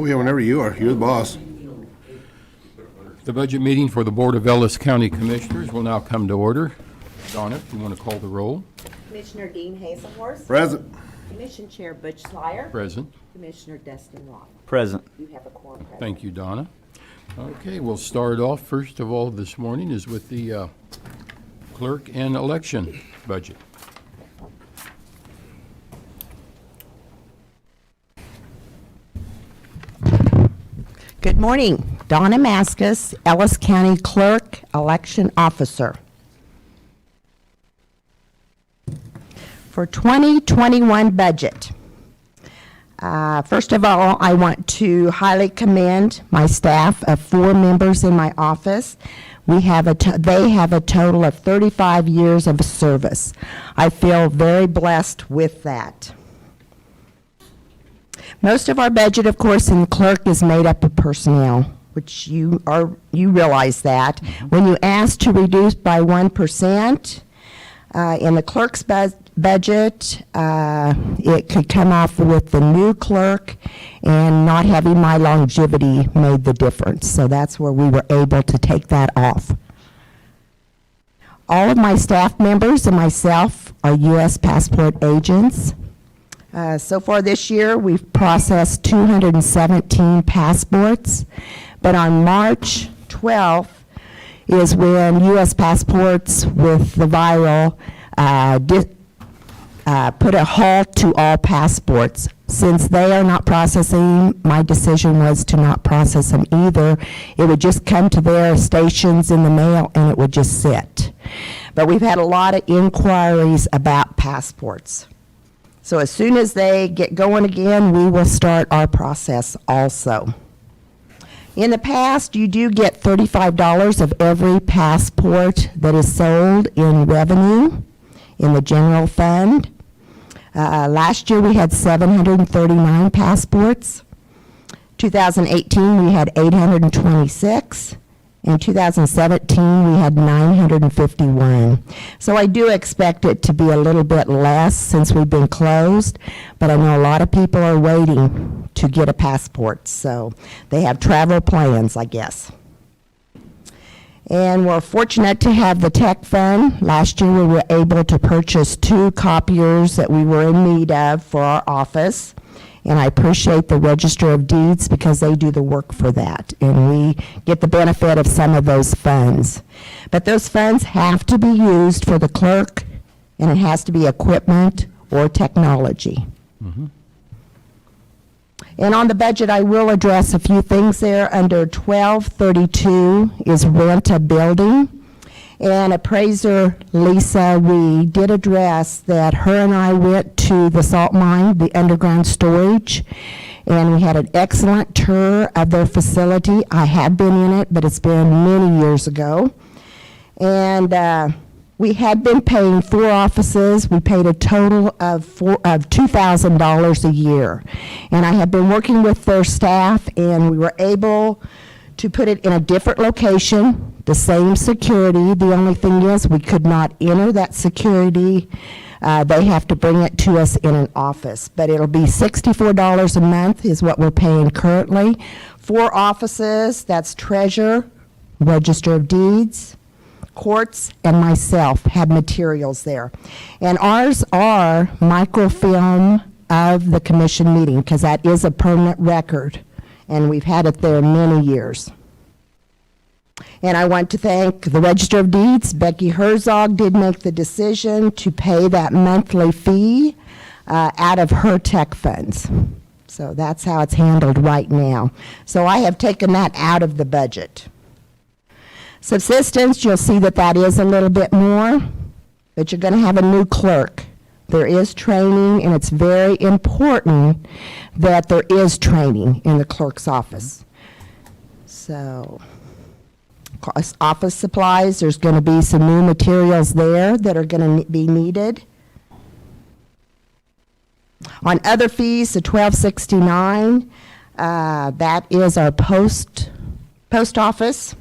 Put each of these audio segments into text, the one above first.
Oh, yeah, whenever you are. You're the boss. The budget meeting for the Board of Ellis County Commissioners will now come to order. Donna, if you want to call the roll. Commissioner Dean Hazelhorst. Present. Commission Chair Butch Slyer. Present. Commissioner Dustin Roth. Present. You have a quorum present. Thank you, Donna. Okay, we'll start off, first of all, this morning is with the clerk and election budget. Good morning. Donna Maskus, Ellis County Clerk, Election Officer. For 2021 budget, first of all, I want to highly commend my staff of 4 members in my office. They have a total of 35 years of service. I feel very blessed with that. Most of our budget, of course, in the clerk is made up of personnel, which you realize that. When you ask to reduce by 1%, in the clerk's budget, it could come off with the new clerk, and not having my longevity made the difference. So that's where we were able to take that off. All of my staff members and myself are U.S. passport agents. So far this year, we've processed 217 passports, but on March 12th is when U.S. passports with the viral put a halt to all passports. Since they are not processing, my decision was to not process them either. It would just come to their stations in the mail and it would just sit. But we've had a lot of inquiries about passports. So as soon as they get going again, we will start our process also. In the past, you do get $35 of every passport that is sold in revenue in the general fund. Last year we had 739 passports. 2018 we had 826. In 2017 we had 951. So I do expect it to be a little bit less since we've been closed, but I know a lot of people are waiting to get a passport, so they have travel plans, I guess. And we're fortunate to have the tech fund. Last year we were able to purchase 2 copiers that we were in need of for our office. And I appreciate the Register of Deeds because they do the work for that. And we get the benefit of some of those funds. But those funds have to be used for the clerk, and it has to be equipment or technology. Mm-hmm. And on the budget, I will address a few things there. Under 1232 is rent a building. And appraiser Lisa, we did address that her and I went to the salt mine, the underground storage, and we had an excellent tour of their facility. I have been in it, but it's been many years ago. And we had been paying 4 offices. We paid a total of $2,000 a year. And I have been working with their staff, and we were able to put it in a different location, the same security. The only thing is we could not enter that security. They have to bring it to us in an office. But it'll be $64 a month is what we're paying currently. 4 offices, that's Treasurer, Register of Deeds, Courts, and myself have materials there. And ours are microfilm of the commission meeting because that is a permanent record. And we've had it there many years. And I want to thank the Register of Deeds. Becky Herzog did make the decision to pay that monthly fee out of her tech funds. So that's how it's handled right now. So I have taken that out of the budget. Subsistence, you'll see that that is a little bit more, but you're going to have a new clerk. There is training, and it's very important that there is training in the clerk's office. So, office supplies, there's going to be some new materials there that are going to be needed. On other fees, the $12.69, that is our post office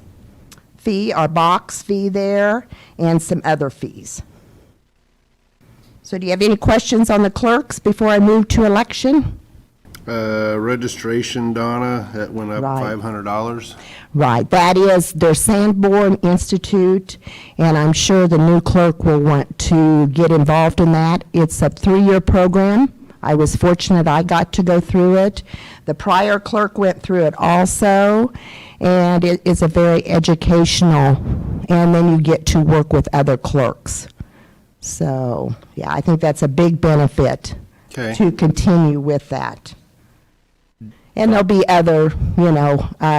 fee, our box fee there, and some other fees. So do you have any questions on the clerks before I move to election? Registration, Donna, that went up Right. $500. Right, that is their Sanborn Institute, and I'm sure the new clerk will want to get involved in that. It's a 3-year program. I was fortunate I got to go through it. The prior clerk went through it also, and it is a very educational, and then you get to work with other clerks. So, yeah, I think that's a big benefit Okay. to continue with that. And there'll be other,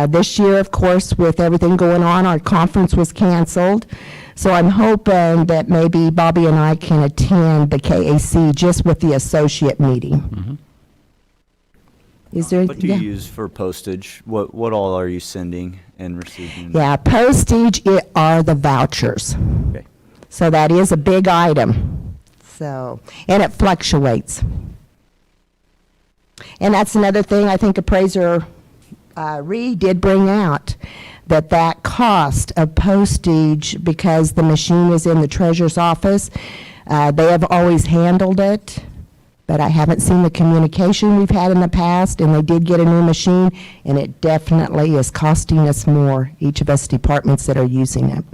this year, of course, with everything going on, our conference was canceled. So I'm hoping that maybe Bobby and I can attend the KAC just with the associate meeting. Is there? What do you yeah. use for postage? What all are you sending and receiving? Yeah, postage are the vouchers. Okay. So that is a big item. So, and it fluctuates. And that's another thing I think Appraiser Reed did bring out, that cost of postage, because the machine is in the treasurer's office, they have always handled it, but I haven't seen the communication we've had in the past, and they did get a new machine, and it definitely is costing us more, each of us departments that are using it.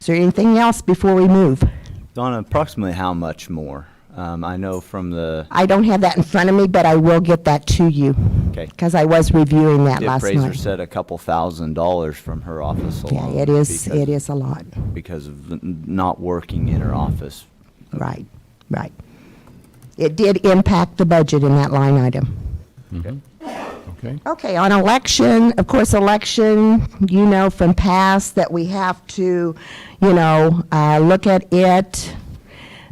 Is there anything else before we move? Donna, approximately how much more? I know from the I don't have that in front of me, but I will get that to you, okay. because I was reviewing that The last appraiser night. said a couple $1,000s from her office Yeah, alone. it is because- a lot. because of not working in her office. Right, right. It did impact the budget in that line item. Okay. Okay. Okay, on election, of course, election, from past that we have to, look at it,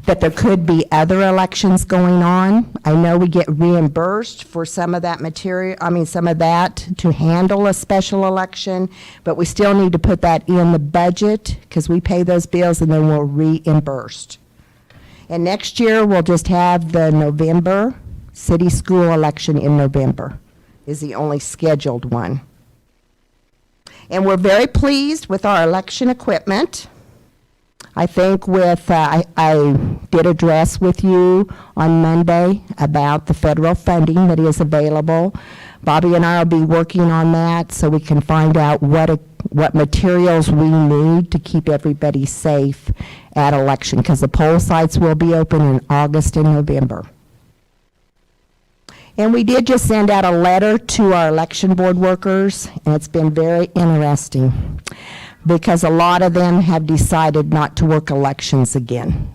that there could be other elections going on. I know we get reimbursed for some of that material, some of that to handle a special election, but we still need to put that in the budget because we pay those bills and then we're reimbursed. And next year, we'll just have the November city school election in November is the only scheduled one. And we're very pleased with our election equipment. I think I did address with you on Monday about the federal funding that is available. Bobby and I will be working on that so we can find out what materials we need to keep everybody safe at election, because the poll sites will be open in August and November. And we did just send out a letter to our election board workers, and it's been very interesting, because a lot of them have decided not to work elections again.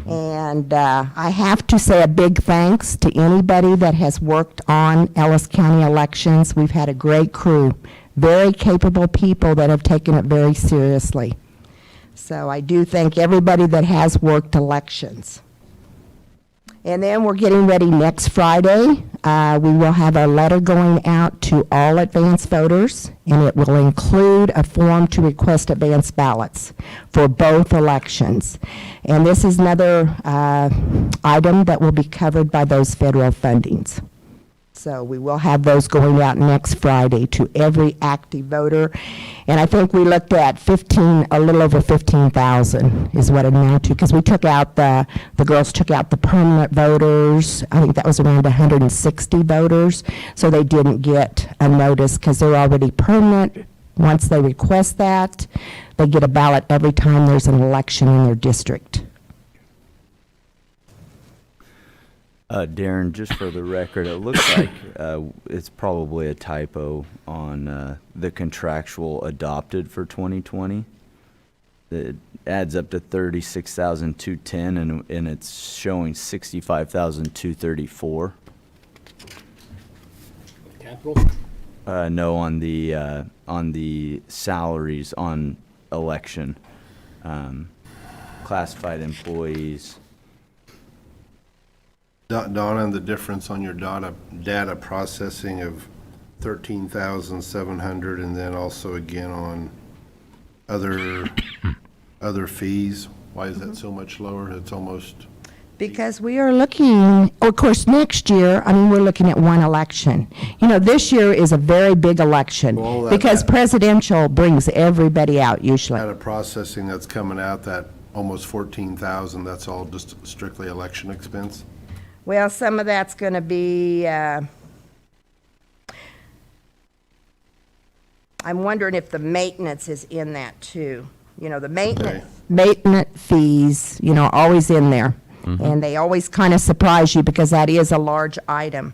And I have to say a big thanks to anybody that has worked on Ellis County elections. We've had a great crew, very capable people that have taken it very seriously. So I do thank everybody that has worked elections. And then we're getting ready next Friday. We will have a letter going out to all advance voters, and it will include a form to request advance ballots for both elections. And this is another item that will be covered by those federal fundings. So we will have those going out next Friday to every active voter. And I think we looked at a little over 15,000 is what it amounted to, because we took out the girls took out the permanent voters. I think that was around 160 voters. So they didn't get a notice because they're already permanent. Once they request that, they get a ballot every time there's an election in their district. Darren, just for the record, it looks like it's probably a typo on the contractual adopted for 2020. It adds up to 36,210, and it's showing 65,234. Capital? No, on the salaries on election, classified employees. Donna, the difference on your data processing of 13,700, and then also again on other fees. Why is that so much lower? It's almost, Because we are looking, of course, next year, we're looking at one election. This year is a very big election, Well, that- because presidential brings everybody out usually. data processing that's coming out, that almost 14,000, that's all just strictly election expense? Well, some of that's going to be, I'm wondering if the maintenance is in that too. You know, the maintenance fees, you know, always in there. And they always kind of surprise you because that is a large item.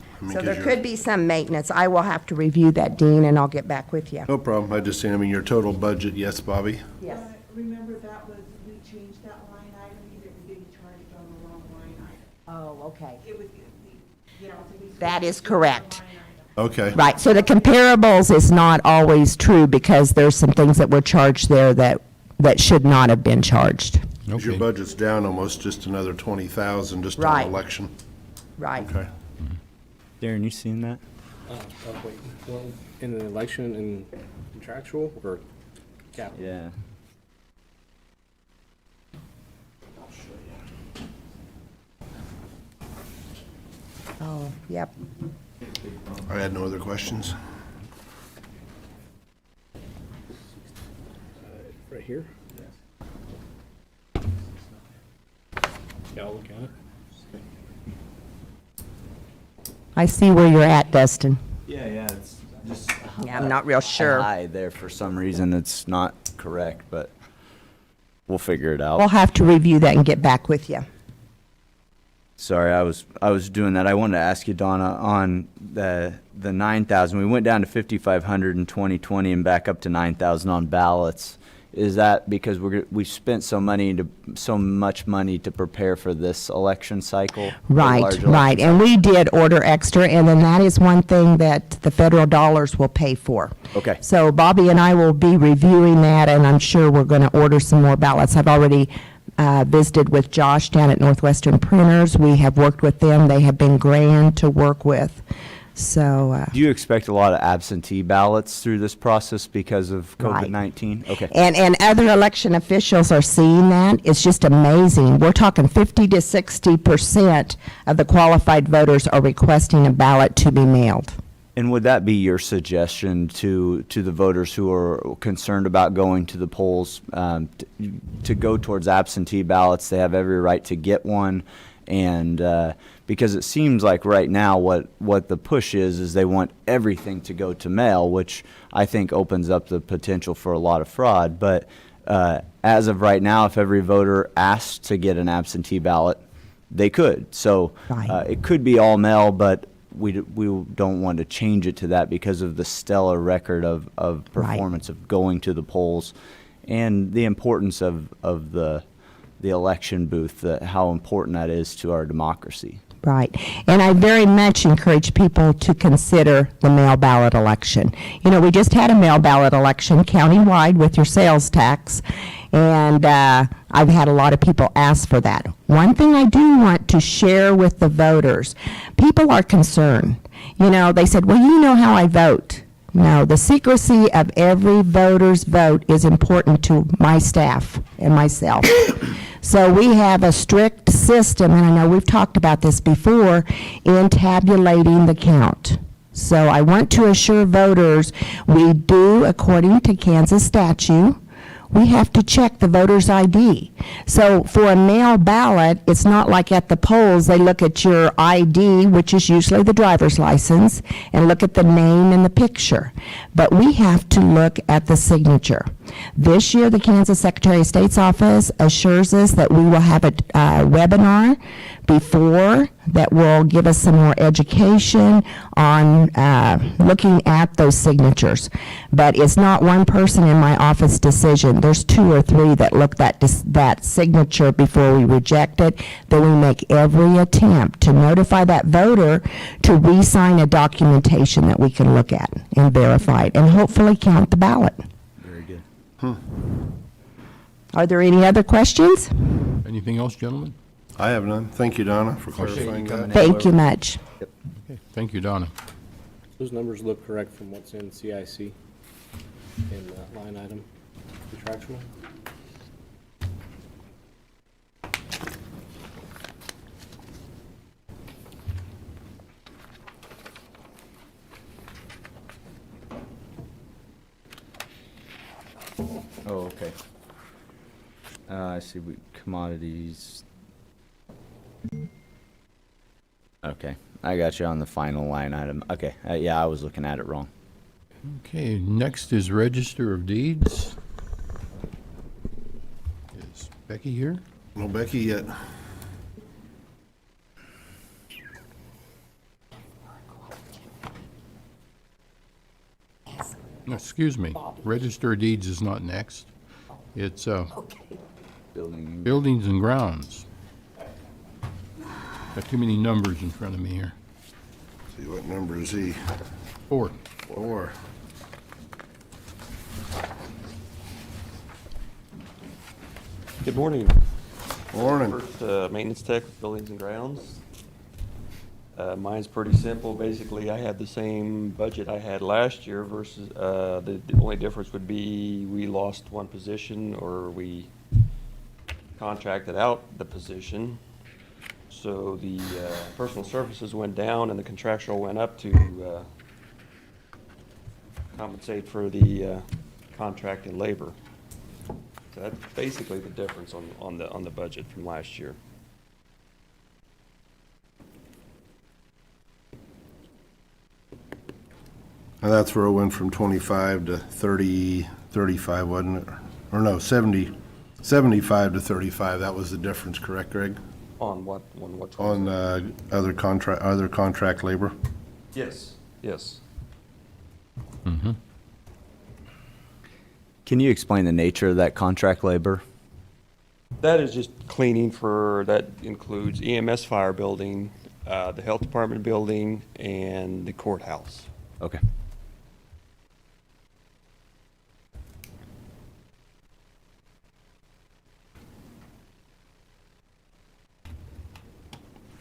I mean, So 'cause there you're- could be some maintenance. I will have to review that, Dean, and I'll get back with you. No problem. I just seen, I mean, your total budget, yes, Bobby? Yes. Remember that was, we changed that line item, either we didn't charge it on the wrong line item. Oh, okay. It was, you know, so we. That is correct. Okay. Right, so the comparables is not always true because there's some things that were charged there that should not have been charged. 'Cause your Okay. budget's down almost just another 20,000 just on Right. election. Right. Okay. Darren, you seen that? Wait, well, in an election and contractual or capital? Yeah. Oh, yep. I had no other questions. Right here? Yeah, I'll look at it. I see where you're at, Dustin. Yeah, it's just. Yeah, I'm not real sure. High there for some reason. It's not correct, but we'll figure it out. We'll have to review that and get back with you. Sorry, I was doing that. I wanted to ask you, Donna, on the 9,000. We went down to 5,500 in 2020 and back up to 9,000 on ballots. Is that because we spent so much money to prepare for this election cycle? the Right, large right. election And we did order extra, and then that is one thing that the federal dollars will pay for. Okay. So Bobby and I will be reviewing that, and I'm sure we're going to order some more ballots. I've already visited with Josh down at Northwestern Printers. We have worked with them. They have been grand to work with. So, Do you expect a lot of absentee ballots through this process because of Right. COVID-19? Okay. and other election officials are seeing that. It's just amazing. We're talking 50 to 60% of the qualified voters are requesting a ballot to be mailed. And would that be your suggestion to the voters who are concerned about going to the polls, to go towards absentee ballots? They have every right to get one, and because it seems like right now what the push is they want everything to go to mail, which I think opens up the potential for a lot of fraud. But as of right now, if every voter asked to get an absentee ballot, they could. So Right. it could be all mail, but we don't want to change it to that because of the stellar record of Right. performance of going to the polls and the importance of the election booth, how important that is to our democracy. Right. And I very much encourage people to consider the mail ballot election. You know, we just had a mail ballot election countywide with your sales tax, and I've had a lot of people ask for that. One thing I do want to share with the voters, people are concerned. You know, they said, well, you know how I vote. No, the secrecy of every voter's vote is important to my staff and myself. So we have a strict system, and I know we've talked about this before, in tabulating the count. So I want to assure voters, we do, according to Kansas statute, we have to check the voter's ID. So for a mail ballot, it's not like at the polls, they look at your ID, which is usually the driver's license, and look at the name and the picture. But we have to look at the signature. This year, the Kansas Secretary of State's office assures us that we will have a webinar before that will give us some more education on looking at those signatures. But it's not one person in my office decision. There's 2 or 3 that look at that signature before we reject it. Then we make every attempt to notify that voter to re-sign a documentation that we can look at and verify it, and hopefully count the ballot. Very good. Are there any other questions? Anything else, gentlemen? I have none. Thank you, Donna, for clarifying that. Thank you much. Okay, thank you, Donna. Those numbers look correct from what's in CIC in that line item contractual. Oh, okay. I see. Commodities. Okay, I got you on the final line item. Okay, yeah, I was looking at it wrong. Okay, next is Register of Deeds. Is Becky here? No Becky yet. No, excuse me, Register of Deeds is not next. It's Building. Buildings and Grounds. Got too many numbers in front of me here. See, what number is he? 4. 4. Good morning. Morning. First, maintenance tech, with buildings and grounds. Mine's pretty simple. Basically, I had the same budget I had last year versus, the only difference would be we lost one position or we contracted out the position. So the personal services went down and the contractual went up to compensate for the contracted labor. So that's basically the difference on the budget from last year. And that's where it went from 25 to 30, 35, wasn't it? Or no, 70, 75 to 35. That was the difference, correct, Greg? On what? On other contract labor? Yes, yes. Can you explain the nature of that contract labor? That is just cleaning that includes EMS fire building, the health department building, and the courthouse. Okay.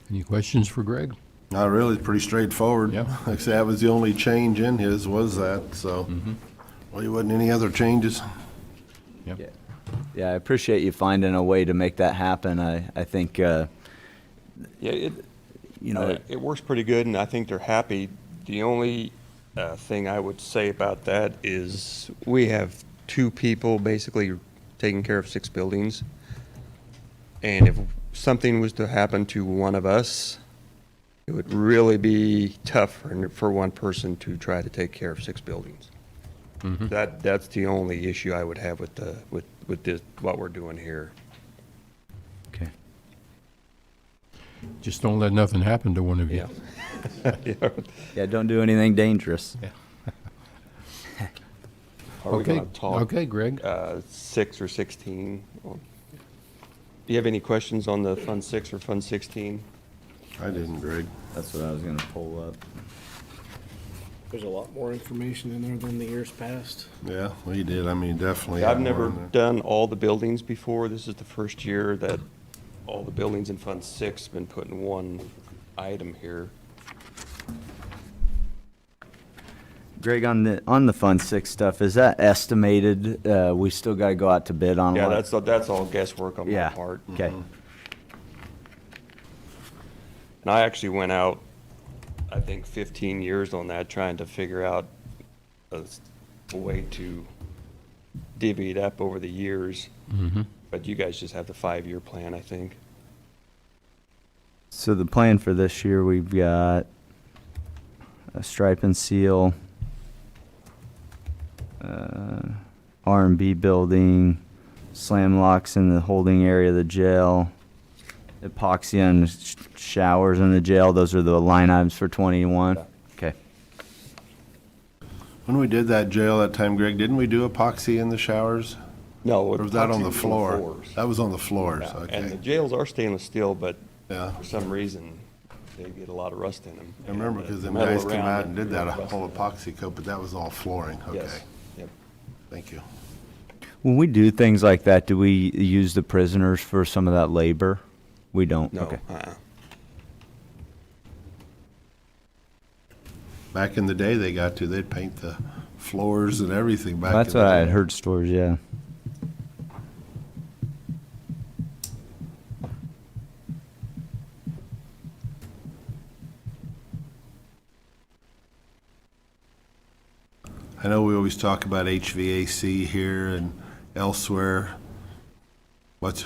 Any questions for Greg? Not really, it's pretty straightforward. Yeah. Like I said, that was the only change in his, was that, so. Well, there wasn't any other changes. Yep. Yeah. Yeah, I appreciate you finding a way to make that happen. I think, Yeah, you know, it works pretty good, and I think they're happy. The only thing I would say about that is we have 2 people basically taking care of 6 buildings. And if something was to happen to one of us, it would really be tough for one person to try to take care of 6 buildings. That's the only issue I would have with this, what we're doing here. okay. Just don't let nothing happen to one of you. Yeah. Yeah. Yeah, don't do anything dangerous. Are we Okay, gonna talk okay, Greg. 6 or 16? Do you have any questions on the Fund 6 or Fund 16? I didn't, Greg. That's what I was gonna pull up. There's a lot more information in there than the years past. Yeah, well, he did. I mean, definitely. I've had more never in there. done all the buildings before. This is the first year that all the buildings in Fund 6 have been put in one item here. Greg, on the Fund 6 stuff, is that estimated? We still gotta go out to bid on Yeah, what? that's all guesswork on my Yeah, part. okay. And I actually went out, I think, 15 years on that, trying to figure out a way to divvy it up over the years. But you guys just have the 5-year plan, I think. So the plan for this year, we've got a stripe and seal, R&B building, slam locks in the holding area of the jail, epoxy on showers in the jail. Those are the line items for 21. Okay. When we did that jail that time, Greg, didn't we do epoxy in the showers? No. Or was that on epoxy the was floor? floors. That was on the floors, Yeah, And the okay. jails are stainless steel, but Yeah. for some reason, they get a lot of rust in them. I remember And because the them metal guys came around out it and did that really whole rusted out. epoxy coat, but that was all flooring, okay. Yes, yep. Thank you. When we do things like that, do we use the prisoners for some of that labor? We don't? No, Okay. Back in the day, they'd paint the floors and everything back in the day. That's what I had heard stories, yeah. I know we always talk about HVAC here and elsewhere. What's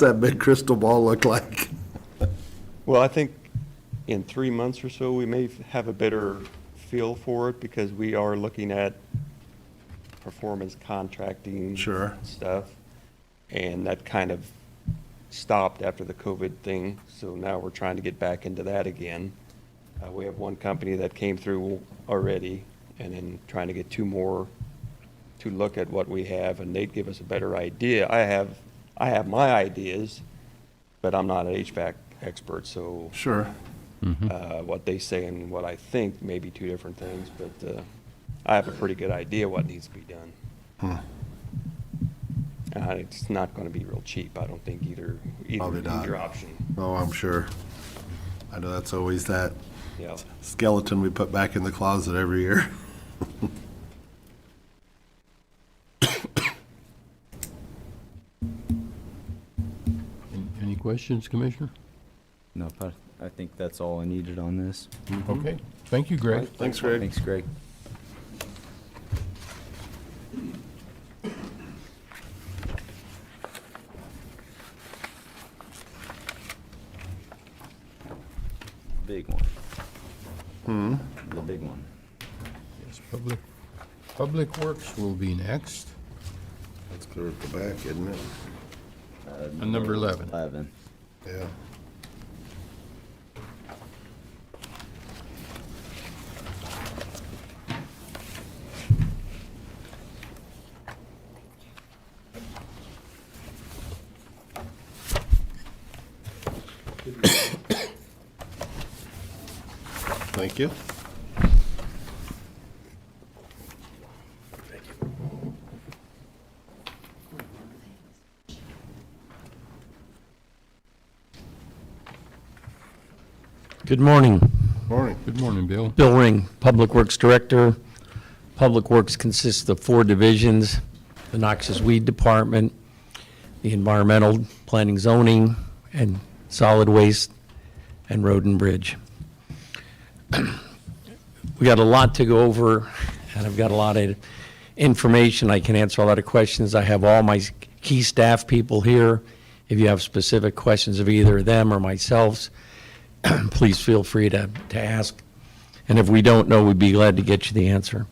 that big crystal ball look like? Well, I think in 3 months or so, we may have a better feel for it because we are looking at performance contracting. Sure. Stuff. And that kind of stopped after the COVID thing, so now we're trying to get back into that again. We have one company that came through already, and then trying to get two more to look at what we have, and they'd give us a better idea. I have my ideas, but I'm not an HVAC expert, so Sure. what they say and what I think may be two different things, but I have a pretty good idea what needs to be done. It's not going to be real cheap, I don't think, Probably not. either option. Oh, I'm sure. I know that's always that Yeah. skeleton we put back in the closet every year. Any questions, Commissioner? No, I think that's all I needed on this. Okay, thank you, Greg. Thanks, Greg. Thanks, Greg. Big one. The big one. Yes, Public Works will be next, That's clear at the back, isn't it? on number 11. 11. Yeah. Thank you. Good morning. Morning. Good morning, Bill. Bill Ring, Public Works Director. Public Works consists of 4 divisions: the Noxious Weed Department, the Environmental Planning Zoning, and Solid Waste, and Road and Bridge. We got a lot to go over, and I've got a lot of information. I can answer a lot of questions. I have all my key staff people here. If you have specific questions of either them or myself, please feel free to ask. And if we don't know, we'd be glad to get you the answer.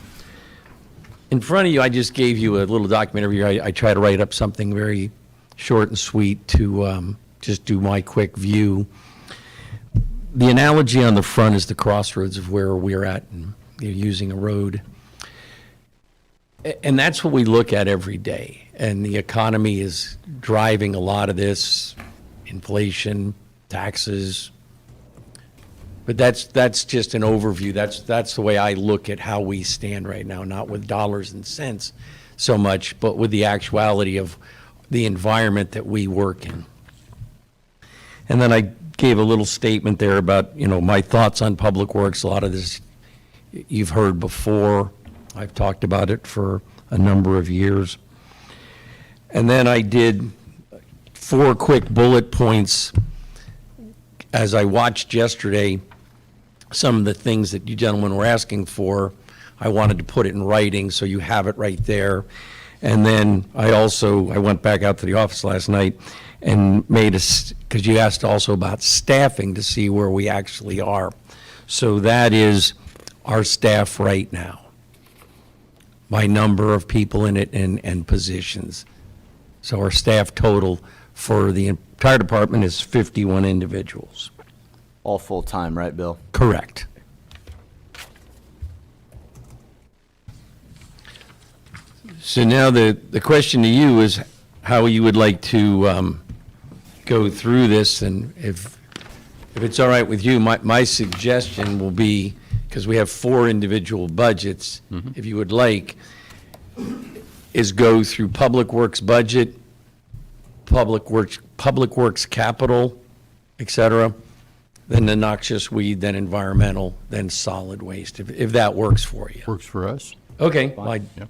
In front of you, I just gave you a little document every year. I try to write up something very short and sweet to just do my quick view. The analogy on the front is the crossroads of where we're at and using a road. And that's what we look at every day. And the economy is driving a lot of this, inflation, taxes. But that's just an overview. That's the way I look at how we stand right now, not with dollars and cents so much, but with the actuality of the environment that we work in. And then I gave a little statement there about, my thoughts on Public Works. A lot of this you've heard before. I've talked about it for a number of years. And then I did 4 quick bullet points as I watched yesterday some of the things that you gentlemen were asking for. I wanted to put it in writing so you have it right there. And then I went back out to the office last night and because you asked also about staffing to see where we actually are. So that is our staff right now, by number of people in it and positions. So our staff total for the entire department is 51 individuals. All full-time, right, Bill? Correct. So now the question to you is how you would like to go through this, and if it's all right with you, my suggestion will be, because we have 4 individual budgets, if you would like, is go through Public Works budget, Public Works capital, et cetera, then the noxious weed, then environmental, then solid waste, if that works for you. Works for us. Okay. Yep.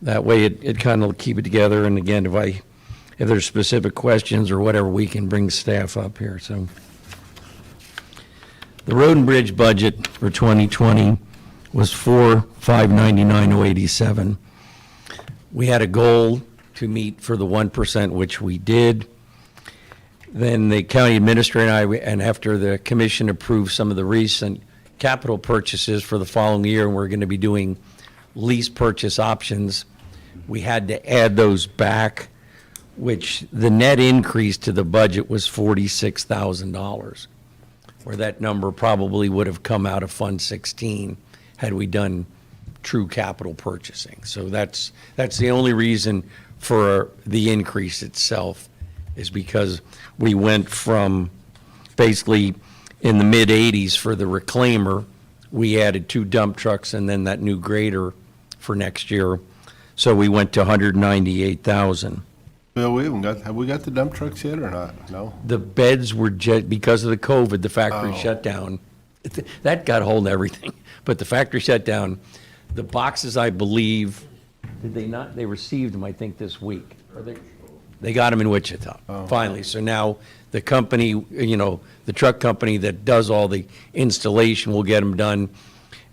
That way it kind of keep it together, and again, if there's specific questions or whatever, we can bring staff up here, so. The road and bridge budget for 2020 was $4,599,087. We had a goal to meet for the 1%, which we did. then the county administrator and I, and after the commission approved some of the recent capital purchases for the following year, and we're going to be doing lease purchase options, we had to add those back, which the net increase to the budget was $46,000, where that number probably would have come out of Fund 16 had we done true capital purchasing. So that's the only reason for the increase itself, is because we went from basically in the mid-80s for the reclaimer, we added 2 dump trucks and then that new grader for next year. So we went to 198,000. Bill, have we got the dump trucks yet or not? No? The beds were because of the COVID, the factory Oh. shut down. That got a hold of everything. But the factory shut down. The boxes, I believe, did they not? They received them, I think, this week. They got them in Wichita, finally. So now the company, the truck company that does all the installation will get them done.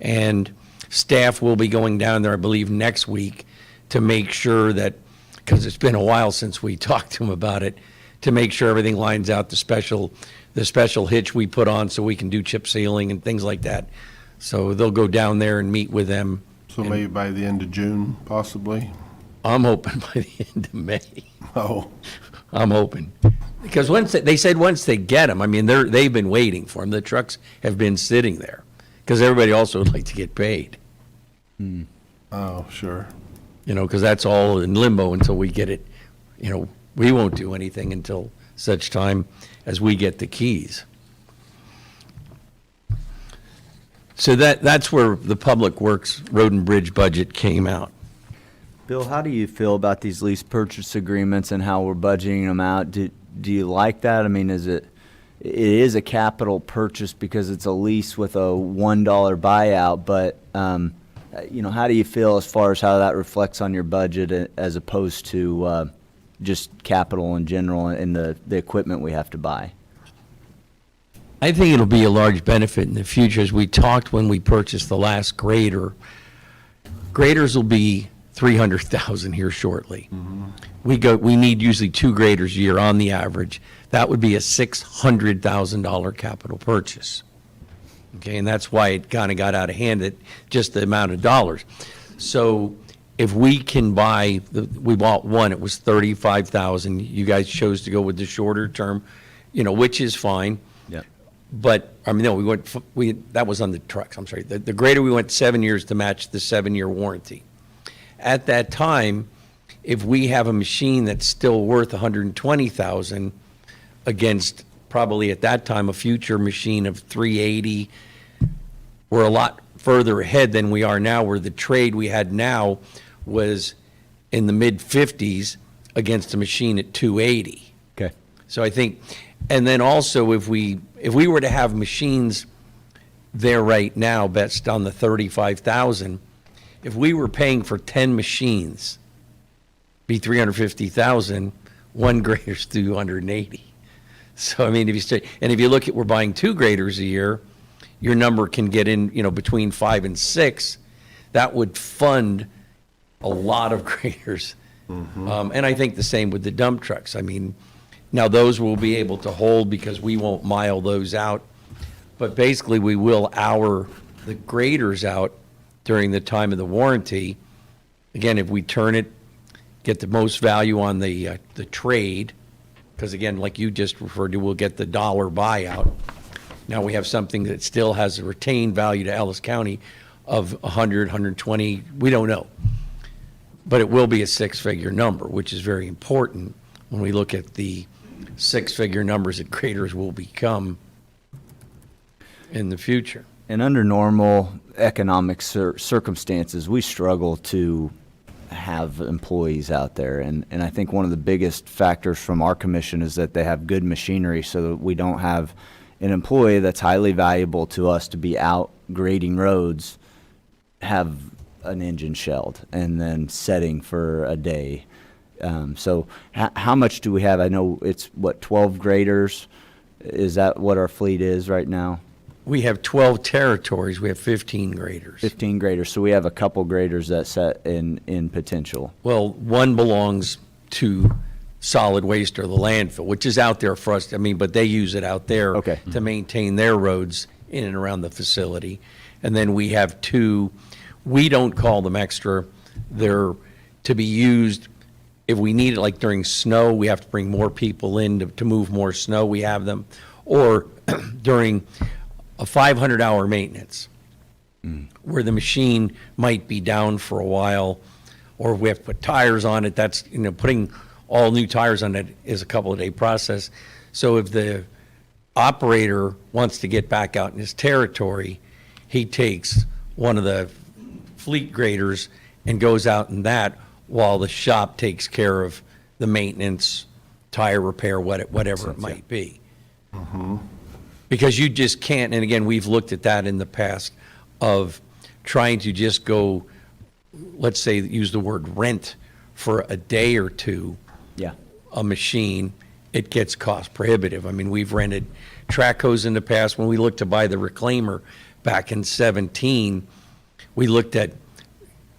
And staff will be going down there, I believe, next week to make sure that, because it's been a while since we talked to them about it, to make sure everything lines out, the special hitch we put on so we can do chip sealing and things like that. So they'll go down there and meet with them. So maybe by the end of June, possibly? I'm hoping by the end of May. Oh, I'm hoping. Because they said once they get them, I mean, they've been waiting for them. The trucks have been sitting there because everybody also would like to get paid. oh, sure. Because that's all in limbo until we get it. We won't do anything until such time as we get the keys. So that's where the Public Works Road and Bridge budget came out. Bill, how do you feel about these lease purchase agreements and how we're budgeting them out? Do you like that? I mean, it is a capital purchase because it's a lease with a $1 buyout, but, how do you feel as far as how that reflects on your budget as opposed to just capital in general and the equipment we have to buy? I think it'll be a large benefit in the future. As we talked when we purchased the last grader, graders will be $300,000 here shortly. We need usually 2 graders a year on the average. That would be a $600,000 capital purchase. Okay, and that's why it kind of got out of hand, at just the amount of dollars. So if we can buy, we bought one, it was $35,000. You guys chose to go with the shorter term, which is fine. Yeah. But, no, that was on the trucks, I'm sorry. The grader, we went 7 years to match the 7-year warranty. At that time, if we have a machine that's still worth $120,000 against probably at that time a future machine of $380, we're a lot further ahead than we are now, where the trade we had now was in the mid-50s against a machine at $280. Okay. So I think, and then also if we were to have machines there right now, based on the $35,000, if we were paying for 10 machines, be $350,000, one grader's $280. So I mean, if you look at, we're buying 2 graders a year, your number can get in, between 5 and 6. That would fund a lot of graders. And I think the same with the dump trucks. I mean, now those we'll be able to hold because we won't mile those out. But basically, we will hour the graders out during the time of the warranty. Again, if we turn it, get the most value on the trade, because again, like you just referred to, we'll get the dollar buyout. Now we have something that still has a retained value to Ellis County of 100, 120, we don't know. But it will be a 6-figure number, which is very important when we look at the 6-figure numbers that graders will become in the future. And under normal economic circumstances, we struggle to have employees out there. And I think one of the biggest factors from our commission is that they have good machinery, so that we don't have an employee that's highly valuable to us to be out grading roads, have an engine shelled, and then setting for a day. So how much do we have? I know it's, 12 graders? Is that what our fleet is right now? We have 12 territories, we have 15 graders. 15 graders, so we have a couple graders that set in potential. Well, one belongs to solid waste or the landfill, which is out there for us, I mean, but they use it out there Okay. to maintain their roads in and around the facility. And then we have two, we don't call them extra, they're to be used if we need it, like during snow, we have to bring more people in to move more snow, we have them. Or during a 500-hour maintenance, where the machine might be down for a while, or we have to put tires on it, that's, putting all new tires on it is a couple of day process. So if the operator wants to get back out in his territory, he takes one of the fleet graders and goes out in that while the shop takes care of the maintenance, tire repair, whatever it might be. Because you just can't, and again, we've looked at that in the past, of trying to just go, let's say, use the word rent for a day or two, Yeah. a machine, it gets cost prohibitive. I mean, we've rented track hose in the past. When we looked to buy the reclaimer back in 17, we looked at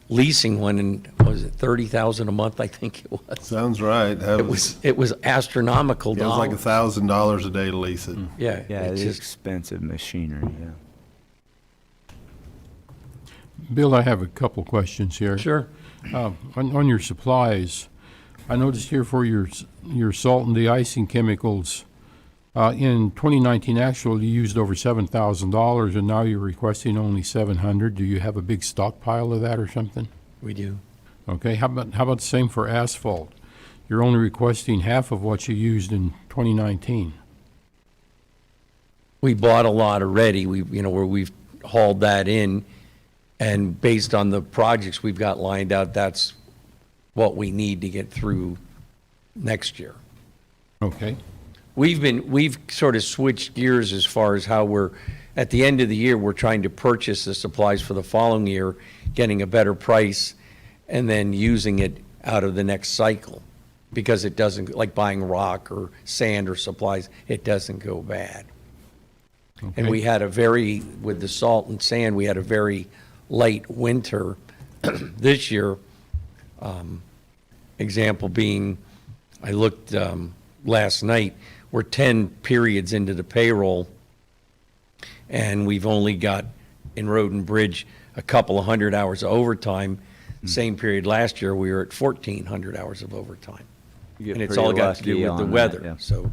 leasing one, and what was it, $30,000 a month, I think it was. Sounds right. It was astronomical It was like dollars. $1,000 a day to lease it. Yeah, Yeah, it's it's just, expensive machinery, yeah. Bill, I have a couple questions here. sure. On your supplies, I noticed here for your salt and de-icing chemicals, in 2019 actual, you used over $7,000, and now you're requesting only $700. Do you have a big stockpile of that or something? We do. Okay, how about the same for asphalt? You're only requesting half of what you used in 2019. We bought a lot already, where we've hauled that in, and based on the projects we've got lined out, that's what we need to get through next year. Okay, We've sort of switched gears as far as how we're, at the end of the year, we're trying to purchase the supplies for the following year, getting a better price, and then using it out of the next cycle. Because it doesn't, like buying rock or sand or supplies, it doesn't go bad. And Okay. we had with the salt and sand, we had a very light winter this year. Example being, I looked last night, we're 10 periods into the payroll, and we've only got, in Road and Bridge, a couple of 100 hours of overtime. Same period last year, we were at 1,400 hours of overtime. You get And it's pretty all got to do lucky with the on that, weather, yeah. so.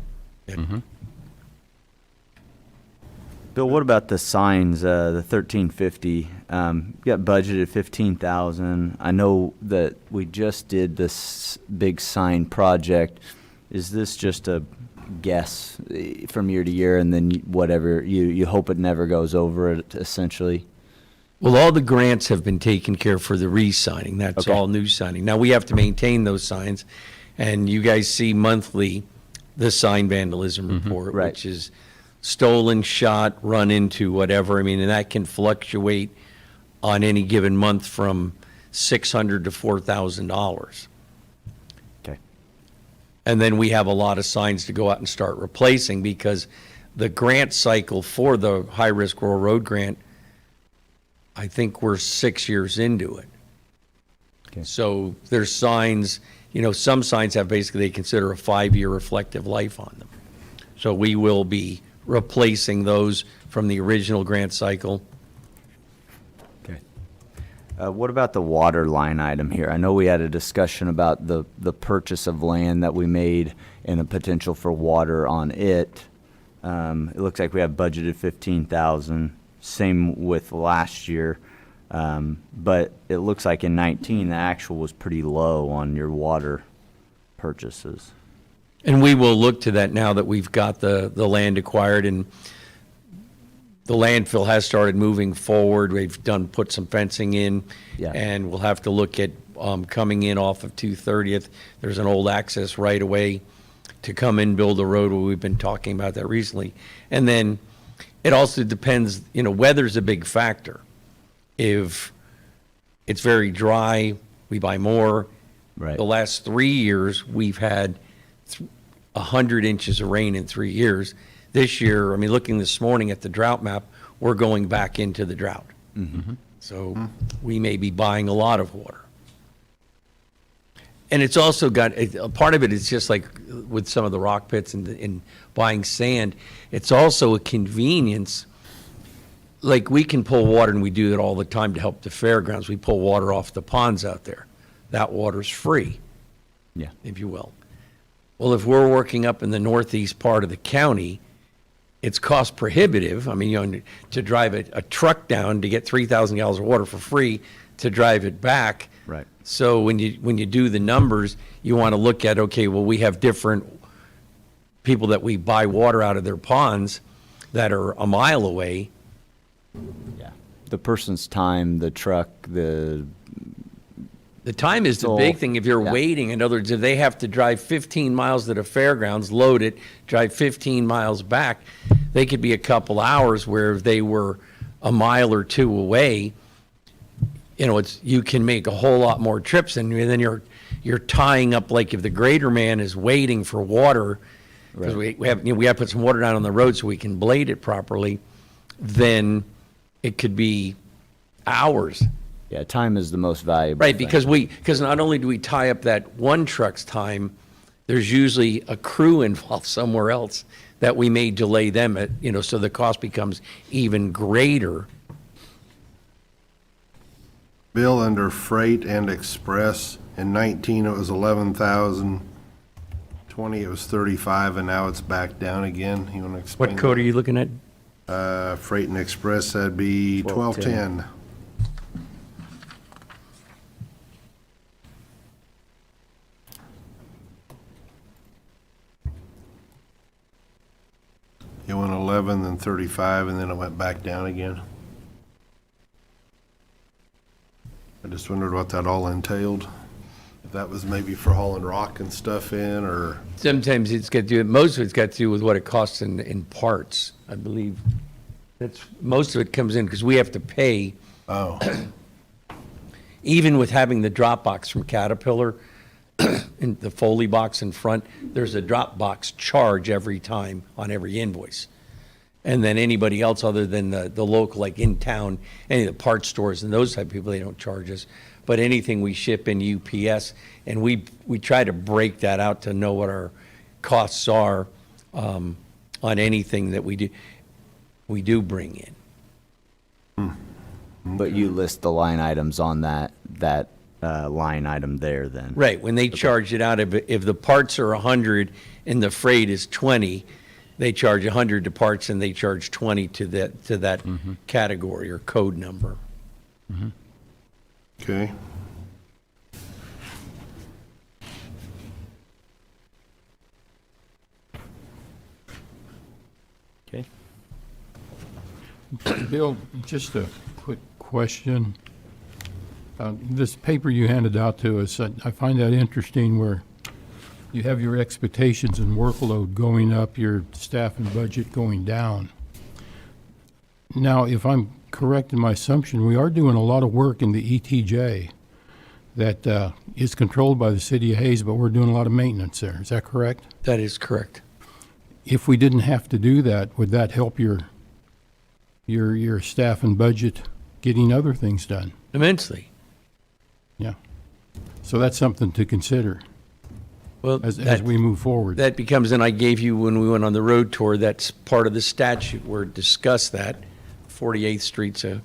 Bill, what about the signs, the 1350? You got budgeted 15,000. I know that we just did this big sign project. Is this just a guess from year to year, and then whatever, you hope it never goes over it, essentially? Well, all the grants have been taken care of for the re-signing. That's Okay. all new signing. Now, we have to maintain those signs, and you guys see monthly the sign vandalism report, Right. which is stolen, shot, run into, whatever. I mean, and that can fluctuate on any given month from $600 to $4,000. Okay. And then we have a lot of signs to go out and start replacing, because the grant cycle for the high-risk rural road grant, I think we're 6 years into it. Okay. So there's signs, some signs have basically, they consider a 5-year reflective life on them. So we will be replacing those from the original grant cycle. Okay. What about the water line item here? I know we had a discussion about the purchase of land that we made and the potential for water on it. It looks like we have budgeted 15,000, same with last year. But it looks like in 19, the actual was pretty low on your water purchases. And we will look to that now that we've got the land acquired, and the landfill has started moving forward. We've put some fencing in. Yeah. And we'll have to look at coming in off of 230th. There's an old access right away to come in, build a road, where we've been talking about that recently. And then it also depends, weather's a big factor. If it's very dry, we buy more. Right. The last 3 years, we've had 100 inches of rain in 3 years. This year, looking this morning at the drought map, we're going back into the drought. So we may be buying a lot of water. And it's also got, a part of it is just like with some of the rock pits and buying sand, it's also a convenience. Like, we can pull water, and we do that all the time to help the fairgrounds. We pull water off the ponds out there. That water's free, Yeah. if you will. Well, if we're working up in the northeast part of the county, it's cost prohibitive. I mean, you know, to drive a truck down to get 3,000 gallons of water for free, to drive it back. Right. So when you do the numbers, you want to look at, okay, well, we have different people that we buy water out of their ponds that are a mile away. Yeah. The person's time, the truck, the The time is the So, big thing if you're yeah. waiting. In other words, if they have to drive 15 miles to the fairgrounds, load it, drive 15 miles back, they could be a couple hours, where if they were a mile or two away, you know, you can make a whole lot more trips, and then you're tying up, like if the grader man is waiting for water, because we have to put some water down on the road so we can blade it properly, then it could be hours. yeah, time is the most valuable. Right, thing. because not only do we tie up that one truck's time, there's usually a crew involved somewhere else that we may delay them at, you know, so the cost becomes even greater. Bill, under freight and express, in 19 it was 11,000, 20 it was 35, and now it's back down again. You want to explain? What code are you looking at? Freight and express, that'd be 1210. It went 11, then 35, and then it went back down again. I just wondered what that all entailed. If that was maybe for hauling rock and stuff in, or, Sometimes it's got to do, most of it's got to do with what it costs in parts, I believe. Most of it comes in, because we have to pay, oh, even with having the drop box from Caterpillar, in the Foley box in front, there's a drop box charge every time on every invoice. And then anybody else other than the local, like in town, any of the parts stores and those type of people, they don't charge us. But anything we ship in UPS, and we try to break that out to know what our costs are on anything that we do bring in. But you list the line items on that line item there then. Right, when they charge it out, if the parts are 100 and the freight is 20, they charge 100 to parts, and they charge 20 to that category or code number. okay. Okay. Bill, just a quick question. This paper you handed out to us, I find that interesting, where you have your expectations and workload going up, your staff and budget going down. Now, if I'm correct in my assumption, we are doing a lot of work in the ETJ that is controlled by the city of Hayes, but we're doing a lot of maintenance there. Is that correct? That is correct. If we didn't have to do that, would that help your staff and budget getting other things done? Immensely. Yeah. So that's something to consider Well, as we move forward. that becomes, and I gave you when we went on the road tour, that's part of the statute where it discussed that. 48th Street's a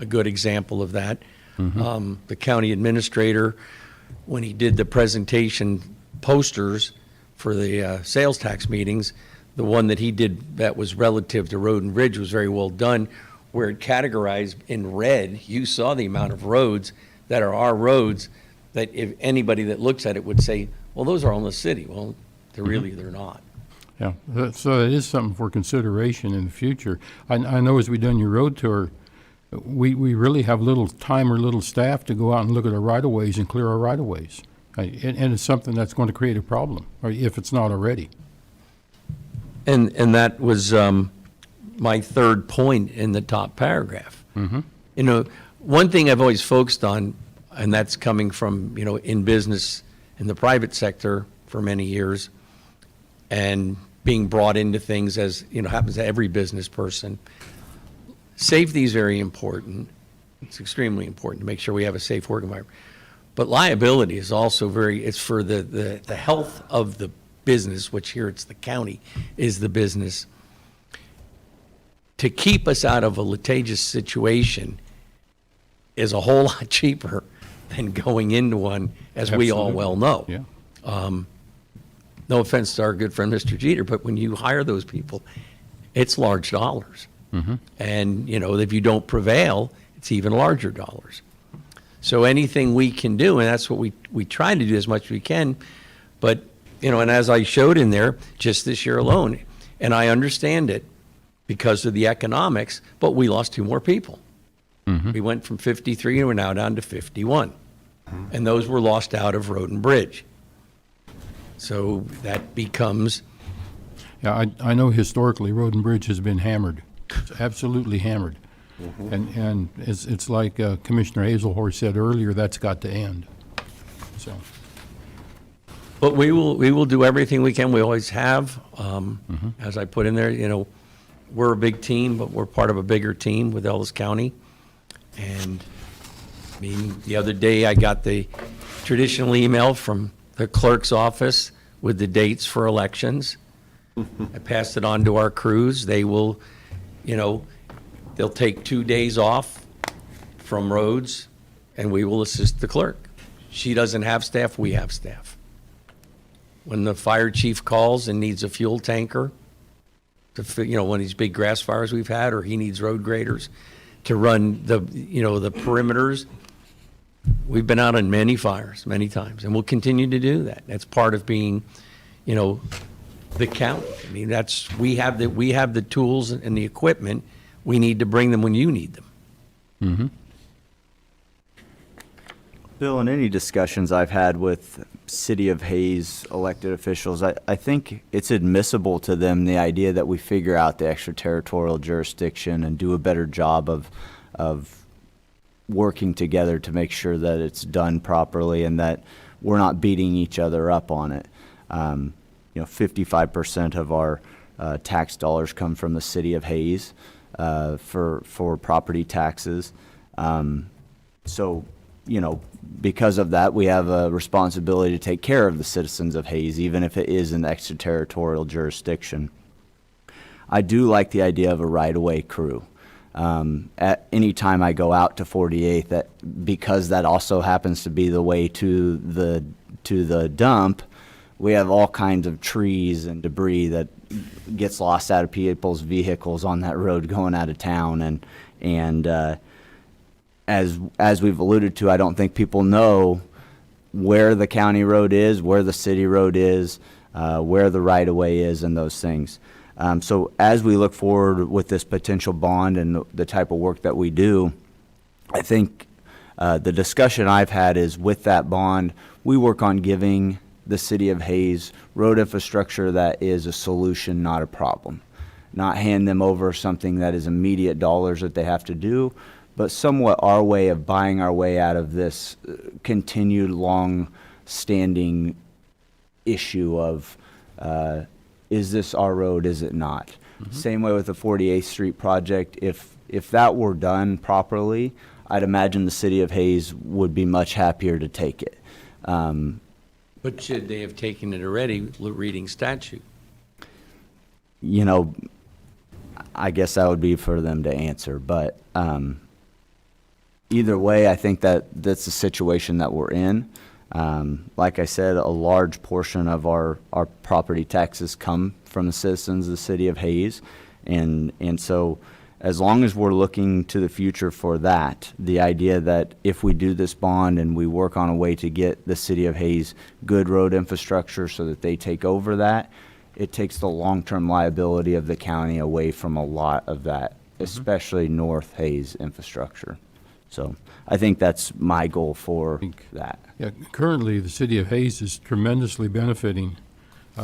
good example of that. The county administrator, when he did the presentation posters for the sales tax meetings, the one that he did that was relative to road and bridge was very well done, where it categorized in red. You saw the amount of roads that are our roads, that if anybody that looks at it would say, well, those are all in the city. Well, they're not. Yeah, so it is something for consideration in the future. I know as we done your road tour, we really have little time or little staff to go out and look at our right-of-ways and clear our right-of-ways. And it's something that's going to create a problem, or if it's not already. And that was my third point in the top paragraph. You know, one thing I've always focused on, and that's coming from, you know, in business, in the private sector for many years, and being brought into things as, you know, happens to every business person. Safety is very important. It's extremely important to make sure we have a safe work environment. But liability is also it's for the health of the business, which here it's the county is the business. To keep us out of a litigious situation is a whole lot cheaper than going into one, as we all well know. Yeah. No offense to our good friend Mr. Jeter, but when you hire those people, it's large dollars. And, you know, if you don't prevail, it's even larger dollars. So anything we can do, and that's what we try to do as much as we can, but, you know, and as I showed in there, just this year alone, and I understand it because of the economics, but we lost 2 more people. We went from 53 and we're now down to 51. And those were lost out of Road and Bridge. So that becomes, Yeah, I know historically, Road and Bridge has been hammered. It's absolutely hammered. And it's like Commissioner Hazelhorst said earlier, that's got to end. So, but we will do everything we can. We always have. As I put in there, you know, we're a big team, but we're part of a bigger team with Ellis County. And I mean, the other day I got the traditional email from the clerk's office with the dates for elections. I passed it on to our crews. They will, you know, they'll take 2 days off from roads, and we will assist the clerk. She doesn't have staff, we have staff. When the fire chief calls and needs a fuel tanker, you know, one of these big grass fires we've had, or he needs road graders to run the, you know, the perimeters, we've been out on many fires, many times, and we'll continue to do that. That's part of being, you know, the county. I mean, we have the tools and the equipment. We need to bring them when you need them. Bill, in any discussions I've had with City of Hayes elected officials, I think it's admissible to them, the idea that we figure out the extraterritorial jurisdiction and do a better job of working together to make sure that it's done properly and that we're not beating each other up on it. You know, 55% of our tax dollars come from the City of Hayes for property taxes. So, you know, because of that, we have a responsibility to take care of the citizens of Hayes, even if it is an extraterritorial jurisdiction. I do like the idea of a right-of-way crew. At any time I go out to 48th, because that also happens to be the way to the dump, we have all kinds of trees and debris that gets lost out of people's vehicles on that road going out of town, and as we've alluded to, I don't think people know where the county road is, where the city road is, where the right-of-way is, and those things. So as we look forward with this potential bond and the type of work that we do, I think the discussion I've had is with that bond, we work on giving the City of Hayes road infrastructure that is a solution, not a problem. Not hand them over something that is immediate dollars that they have to do, but somewhat our way of buying our way out of this continued long-standing issue of is this our road, is it not? Same way with the 48th Street project. If that were done properly, I'd imagine the City of Hayes would be much happier to take it. But should they have taken it already, reading statute? You know, I guess that would be for them to answer, but either way, I think that's the situation that we're in. Like I said, a large portion of our property taxes come from the citizens of the City of Hayes, and so as long as we're looking to the future for that, the idea that if we do this bond and we work on a way to get the City of Hayes good road infrastructure so that they take over that, it takes the long-term liability of the county away from a lot of that, especially North Hayes infrastructure. So I think that's my goal for that. yeah, currently, the City of Hayes is tremendously benefiting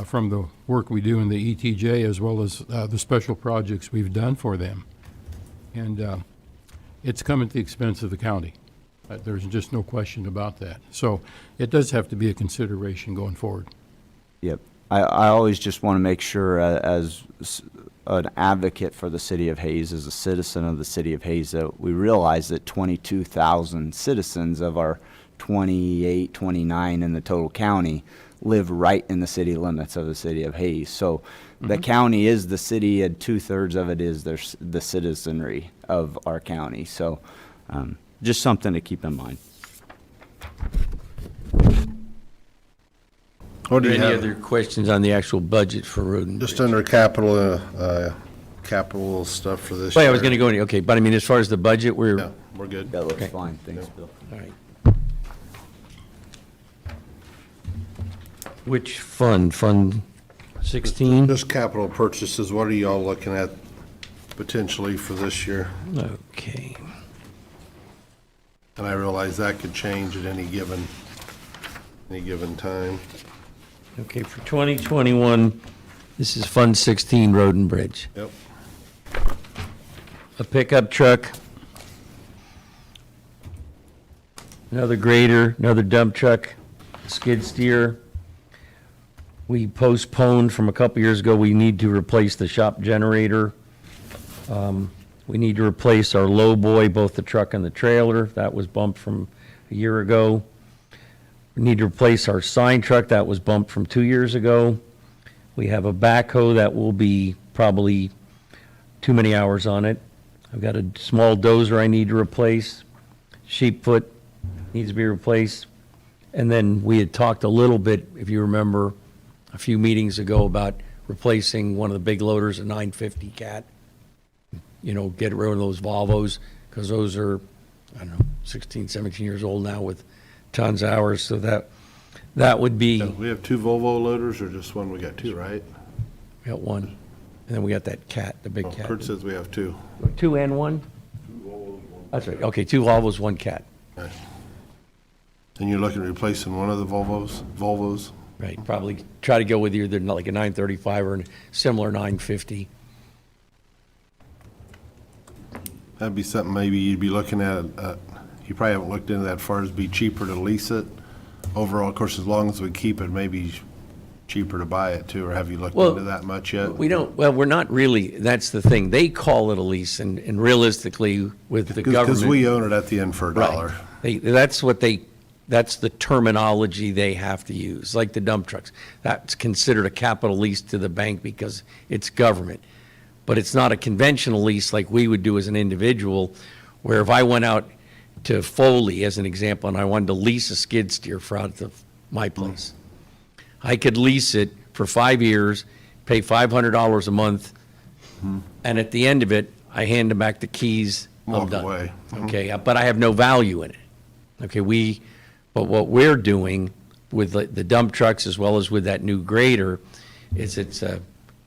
from the work we do in the ETJ as well as the special projects we've done for them. And it's come at the expense of the county. There's just no question about that. So it does have to be a consideration going forward. Yep. I always just want to make sure as an advocate for the City of Hayes, as a citizen of the City of Hayes, that we realize that 22,000 citizens of our 28, 29 in the total county live right in the city limits of the city of Hayes. So the county is the city, and 2/3 of it is the citizenry of our county. So just something to keep in mind. What do you Any have? other questions on the actual budget for road and Just bridge? under capital stuff for this Well, year. I was going to go into, okay, but I mean, as far as the budget, we're, Yeah, we're good. That looks Okay. fine. Thanks, Bill. all right. Which fund? Fund 16? Just capital purchases, what are y'all looking at potentially for this year? Okay. And I realize that could change at any given time. Okay, for 2021, this is Fund 16, Road and Bridge. Yep. A pickup truck, another grader, another dump truck, skid steer. We postponed from a couple years ago, we need to replace the shop generator. We need to replace our low boy, both the truck and the trailer. That was bumped from a year ago. We need to replace our sign truck. That was bumped from 2 years ago. We have a backhoe that will be probably too many hours on it. I've got a small dozer I need to replace. Sheep foot needs to be replaced. And then we had talked a little bit, if you remember, a few meetings ago about replacing one of the big loaders, a 950 Cat. You know, get rid of those Volvos, because those are, I don't know, 16, 17 years old now with tons of hours. So that would be, We have 2 Volvo loaders or just one? We got 2, right? we got one. And then we got that Cat, the big Oh, Cat. Kurt says we have 2. 2 and 1? That's right. Okay, 2 Volvos, 1 Cat. Okay. And you're looking at replacing one of the Volvos? Right, probably try to go with either like a 935 or a similar 950. That'd be something maybe you'd be looking at, you probably haven't looked into that far as be cheaper to lease it. Overall, of course, as long as we keep it, maybe cheaper to buy it too, or have you looked Well, into that much yet? We don't, well, we're not really, that's the thing. They call it a lease, and realistically, with the government. Because we own it at the end for a dollar. Right. That's the terminology they have to use, like the dump trucks. That's considered a capital lease to the bank because it's government. But it's not a conventional lease like we would do as an individual, where if I went out to Foley, as an example, and I wanted to lease a skid steer for out of my place, I could lease it for 5 years, pay $500 a month, and at the end of it, I hand them back the keys, I'm Walk done. away. Okay, but I have no value in it. Okay, but what we're doing with the dump trucks as well as with that new grader is it's a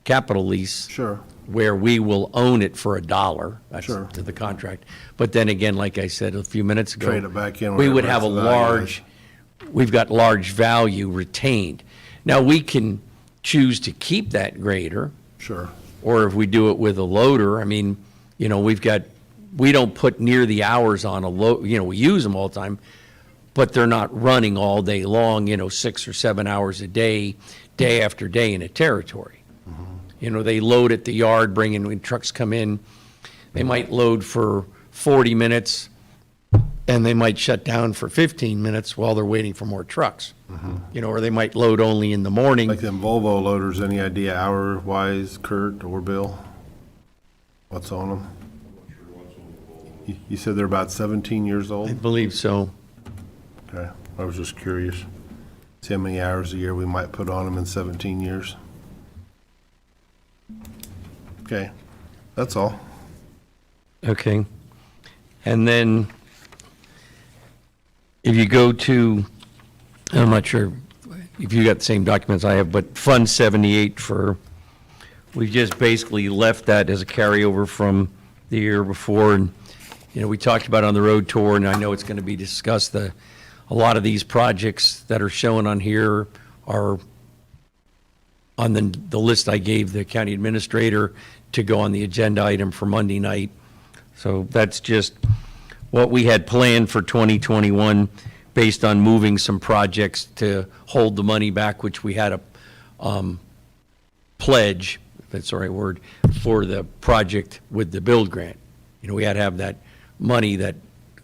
capital lease. Sure. Where we will own it for $1. That's Sure. to the contract. But then again, like I said a few minutes ago. Trade it back in We would whatever have a its value is. large, we've got large value retained. Now, we can choose to keep that grader, Sure. or if we do it with a loader, I mean, you know, we don't put near the hours on a we use them all the time, but they're not running all day long, 6 or 7 hours a day, day after day in a territory. They load at the yard, when trucks come in, they might load for 40 minutes, and they might shut down for 15 minutes while they're waiting for more trucks. Or they might load only in the morning. Like them Volvo loaders, any idea hour-wise, Kurt or Bill? What's on them? You said they're about 17 years I old? believe so. Okay, I was just curious. See how many hours a year we might put on them in 17 years? Okay, that's all. Okay. And then if you go to, I'm not sure if you got the same documents I have, but Fund 78 we just basically left that as a carryover from the year before. And, we talked about it on the road tour, and I know it's going to be discussed. A lot of these projects that are shown on here are on the list I gave the county administrator to go on the agenda item for Monday night. So that's just what we had planned for 2021, based on moving some projects to hold the money back, which we had a pledge, if that's the right word, for the project with the build grant. We had to have that money because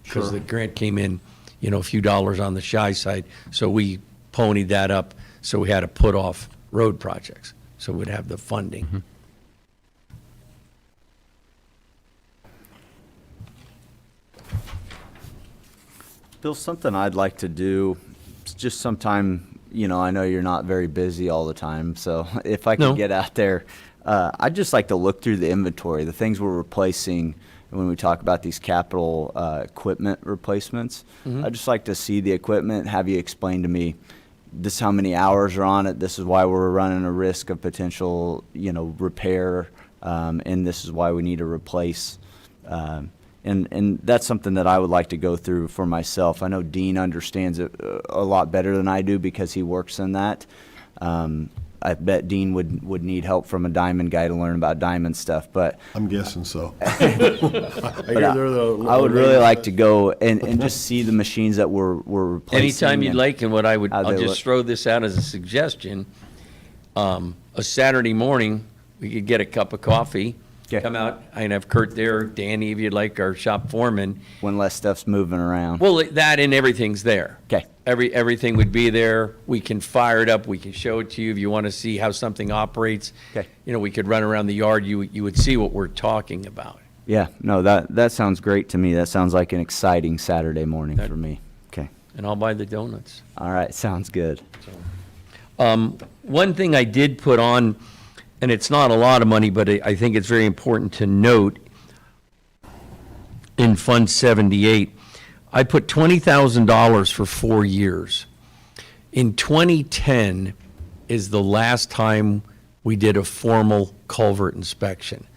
Sure. the grant came in a few dollars on the shy side. So we ponied that up, so we had to put off road projects, so we'd have the funding. Bill, something I'd like to do, just sometime, I know you're not very busy all the time, so if I No. could get out there, I'd just like to look through the inventory, the things we're replacing when we talk about these capital equipment replacements. I'd just like to see the equipment, have you explain to me, this is how many hours are on it, this is why we're running a risk of potential, repair, and this is why we need to replace. And that's something that I would like to go through for myself. I know Dean understands it a lot better than I do because he works in that. I bet Dean would need help from a diamond guy to learn about diamond stuff, but I'm guessing so. I would really like to go and just see the machines that we're replacing. Anytime you'd and like, and how I'll they just look. throw this out as a suggestion. A Saturday morning, we could get a cup of coffee, Okay. come out, I'd have Kurt there, Danny, if you'd like, our shop foreman. When less stuff's moving around. Well, that and everything's there. Okay. Everything would be there. We can fire it up. We can show it to you if you want to see how something operates. Okay. We could run around the yard. You would see what we're talking about. Yeah, no, that sounds great to me. That sounds like an exciting Saturday morning for me. Okay. And I'll buy the donuts. All right, sounds good. One thing I did put on, and it's not a lot of money, but I think it's very important to note, in Fund 78, I put $20,000 for 4 years. In 2010 is the last time we did a formal culvert inspection.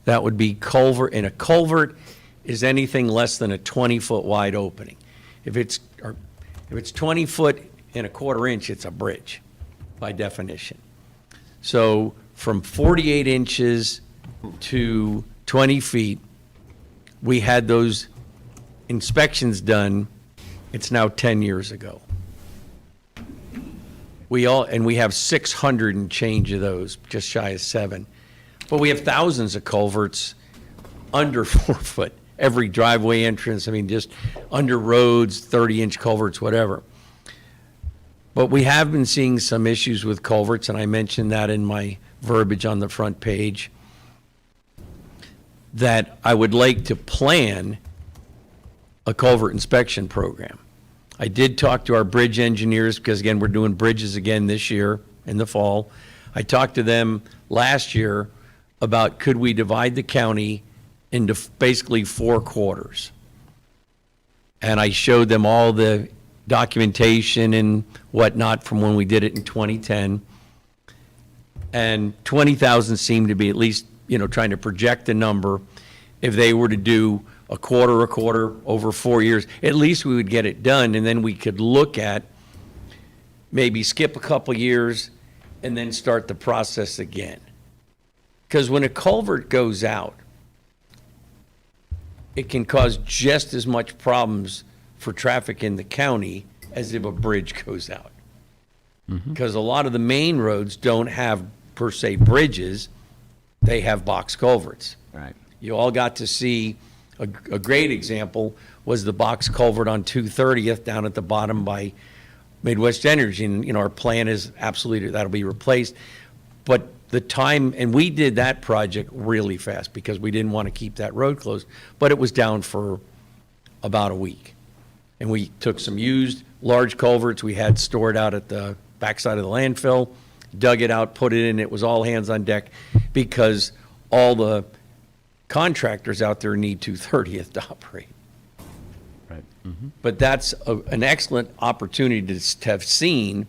That would be culvert, and a culvert is anything less than a 20-foot wide opening. If it's 20 foot and a quarter inch, it's a bridge, by definition. So from 48 inches to 20 feet, we had those inspections done. It's now 10 years ago. We have 600 and change of those, just shy of 7. But we have thousands of culverts under 4 foot. Every driveway entrance, just under roads, 30-inch culverts, whatever. But we have been seeing some issues with culverts, and I mentioned that in my verbiage on the front page, that I would like to plan a culvert inspection program. I did talk to our bridge engineers, because again, we're doing bridges again this year in the fall. I talked to them last year about could we divide the county into basically 4 quarters. And I showed them all the documentation and whatnot from when we did it in 2010. And 20,000 seemed to be at least, trying to project a number. If they were to do a quarter over 4 years, at least we would get it done, and then we could look at maybe skip a couple years and then start the process again. Because when a culvert goes out, it can cause just as much problems for traffic in the county as if a bridge goes out. Because a lot of the main roads don't have, per se, bridges, they have box culverts. Right. You all got to see, a great example was the box culvert on 230th down at the bottom by Midwest Energy. And, our plan is absolutely that'll be replaced. But the time, and we did that project really fast because we didn't want to keep that road closed, but it was down for about a week. And we took some used large culverts we had stored out at the backside of the landfill, dug it out, put it in. It was all hands on deck because all the contractors out there need 230th to operate. Right. But that's an excellent opportunity to have seen, and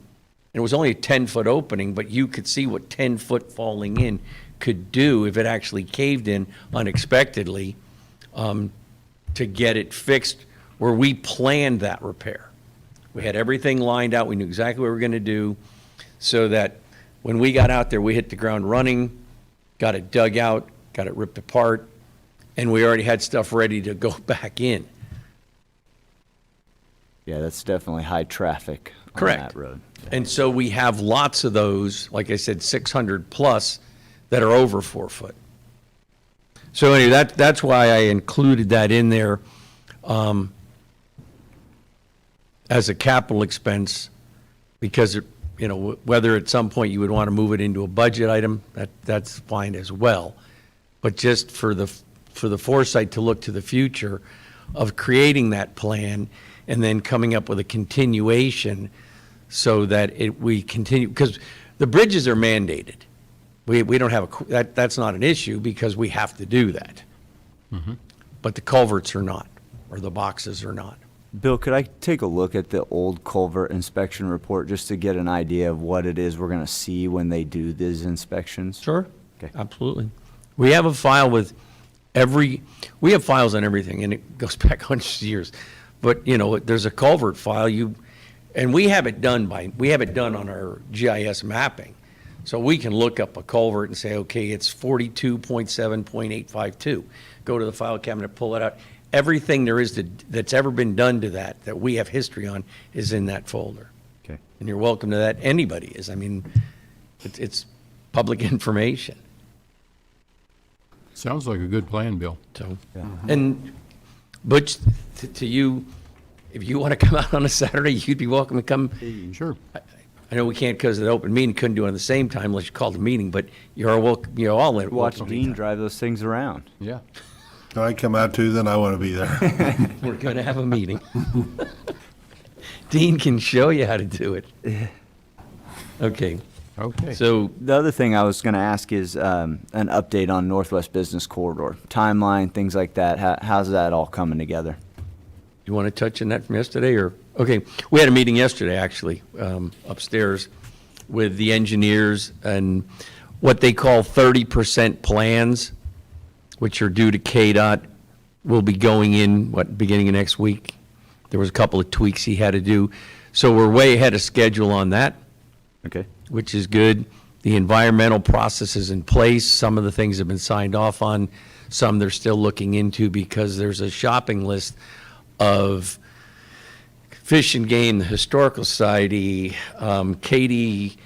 it was only a 10-foot opening, but you could see what 10-foot falling in could do if it actually caved in unexpectedly, to get it fixed where we planned that repair. We had everything lined out. We knew exactly what we were going to do so that when we got out there, we hit the ground running, got it dug out, got it ripped apart, and we already had stuff ready to go back in. Yeah, that's definitely high traffic on Correct. that road. And so we have lots of those, like I said, 600 plus that are over 4 foot. So anyway, that's why I included that in there. as a capital expense, because, you know, whether at some point you would want to move it into a budget item, that's fine as well. But just for the foresight to look to the future of creating that plan and then coming up with a continuation so that we continue, because the bridges are mandated. We don't have that's not an issue because we have to do that. But the culverts are not, or the boxes are not. Bill, could I take a look at the old culvert inspection report just to get an idea of what it is we're going to see when they do these inspections? Sure. Okay. Absolutely. We have a file with we have files on everything, and it goes back hundreds of years. But, you know, there's a culvert file, and we have it done on our GIS mapping. So we can look up a culvert and say, okay, it's 42.7.852. Go to the file cabinet, pull it out. Everything there is that's ever been done to that we have history on is in that folder. Okay. And you're welcome to that. Anybody is. I mean, it's public information. Sounds like a good plan, Bill. So, and Butch, to you, if you want to come out on a Saturday, you'd be welcome to come. Sure. I know we can't because of the open meeting, couldn't do it at the same time unless you called a meeting, but you're welcome, you're all welcome. Watch Dean anytime. drive those things around. Yeah. If I come out too, then I want to be there. We're going to have a meeting. Dean can show you how to do it. Okay, Okay. so The other thing I was going to ask is an update on Northwest Business Corridor, timeline, things like that. How's that all coming together? you want to touch on that from yesterday, or, okay, we had a meeting yesterday, actually, upstairs with the engineers and what they call 30% plans, which are due to KDOT, will be going in, beginning of next week. There was a couple of tweaks he had to do. So we're way ahead of schedule on that, Okay. which is good. The environmental process is in place. Some of the things have been signed off on. Some they're still looking into because there's a shopping list of Fish and Game, the Historical Society, KDA,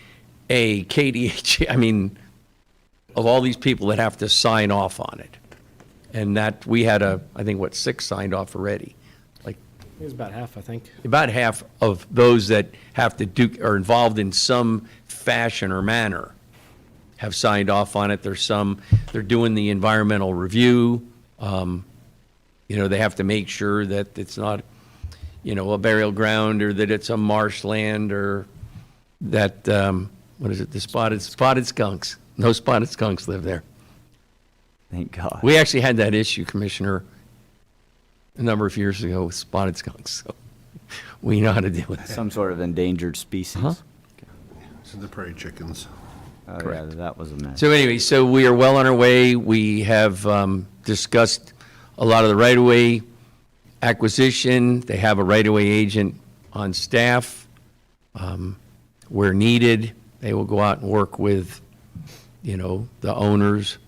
KDH, I mean, of all these people that have to sign off on it. And that, we had I think, 6 signed off already. Like, It was about half, I think. about half of those that have to do, are involved in some fashion or manner have signed off on it. They're doing the environmental review. You know, they have to make sure that it's not, you know, a burial ground, or that it's a marshland, or that, what is it, the spotted skunks. No spotted skunks live there. Thank God. We actually had that issue, Commissioner, a number of years ago with spotted skunks. So we know how to deal with that. Some sort of endangered species. Uh-huh. So the prairie chickens. Oh, yeah, that was a mess. So anyway, so we are well on our way. We have discussed a lot of the right-of-way acquisition. They have a right-of-way agent on staff. Where needed, they will go out and work with, you know, the owners.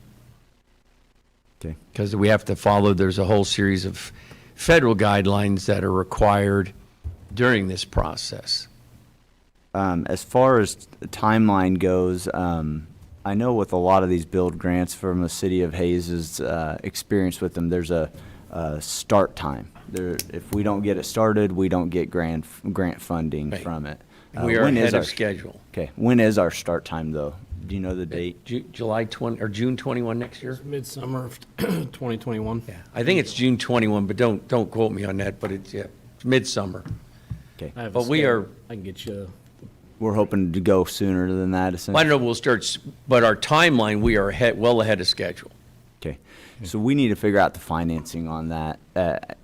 Okay. Because we have to follow, there's a whole series of federal guidelines that are required during this process. As far as the timeline goes, I know with a lot of these build grants from the city of Hayes' experience with them, there's a start time. If we don't get it started, we don't get grant funding Right. from it. We are when is ahead of our- schedule. Okay, when is our start time though? Do you know the date? July 20, or June 21 next year? Midsummer of 2021. Yeah, I think it's June 21, but don't quote me on that, but it's midsummer. Okay, I have a But we schedule. are, I can get you, we're hoping to go sooner than that I don't essentially. know, we'll start, but our timeline, we are well ahead of schedule. Okay, so we need to figure out the financing on that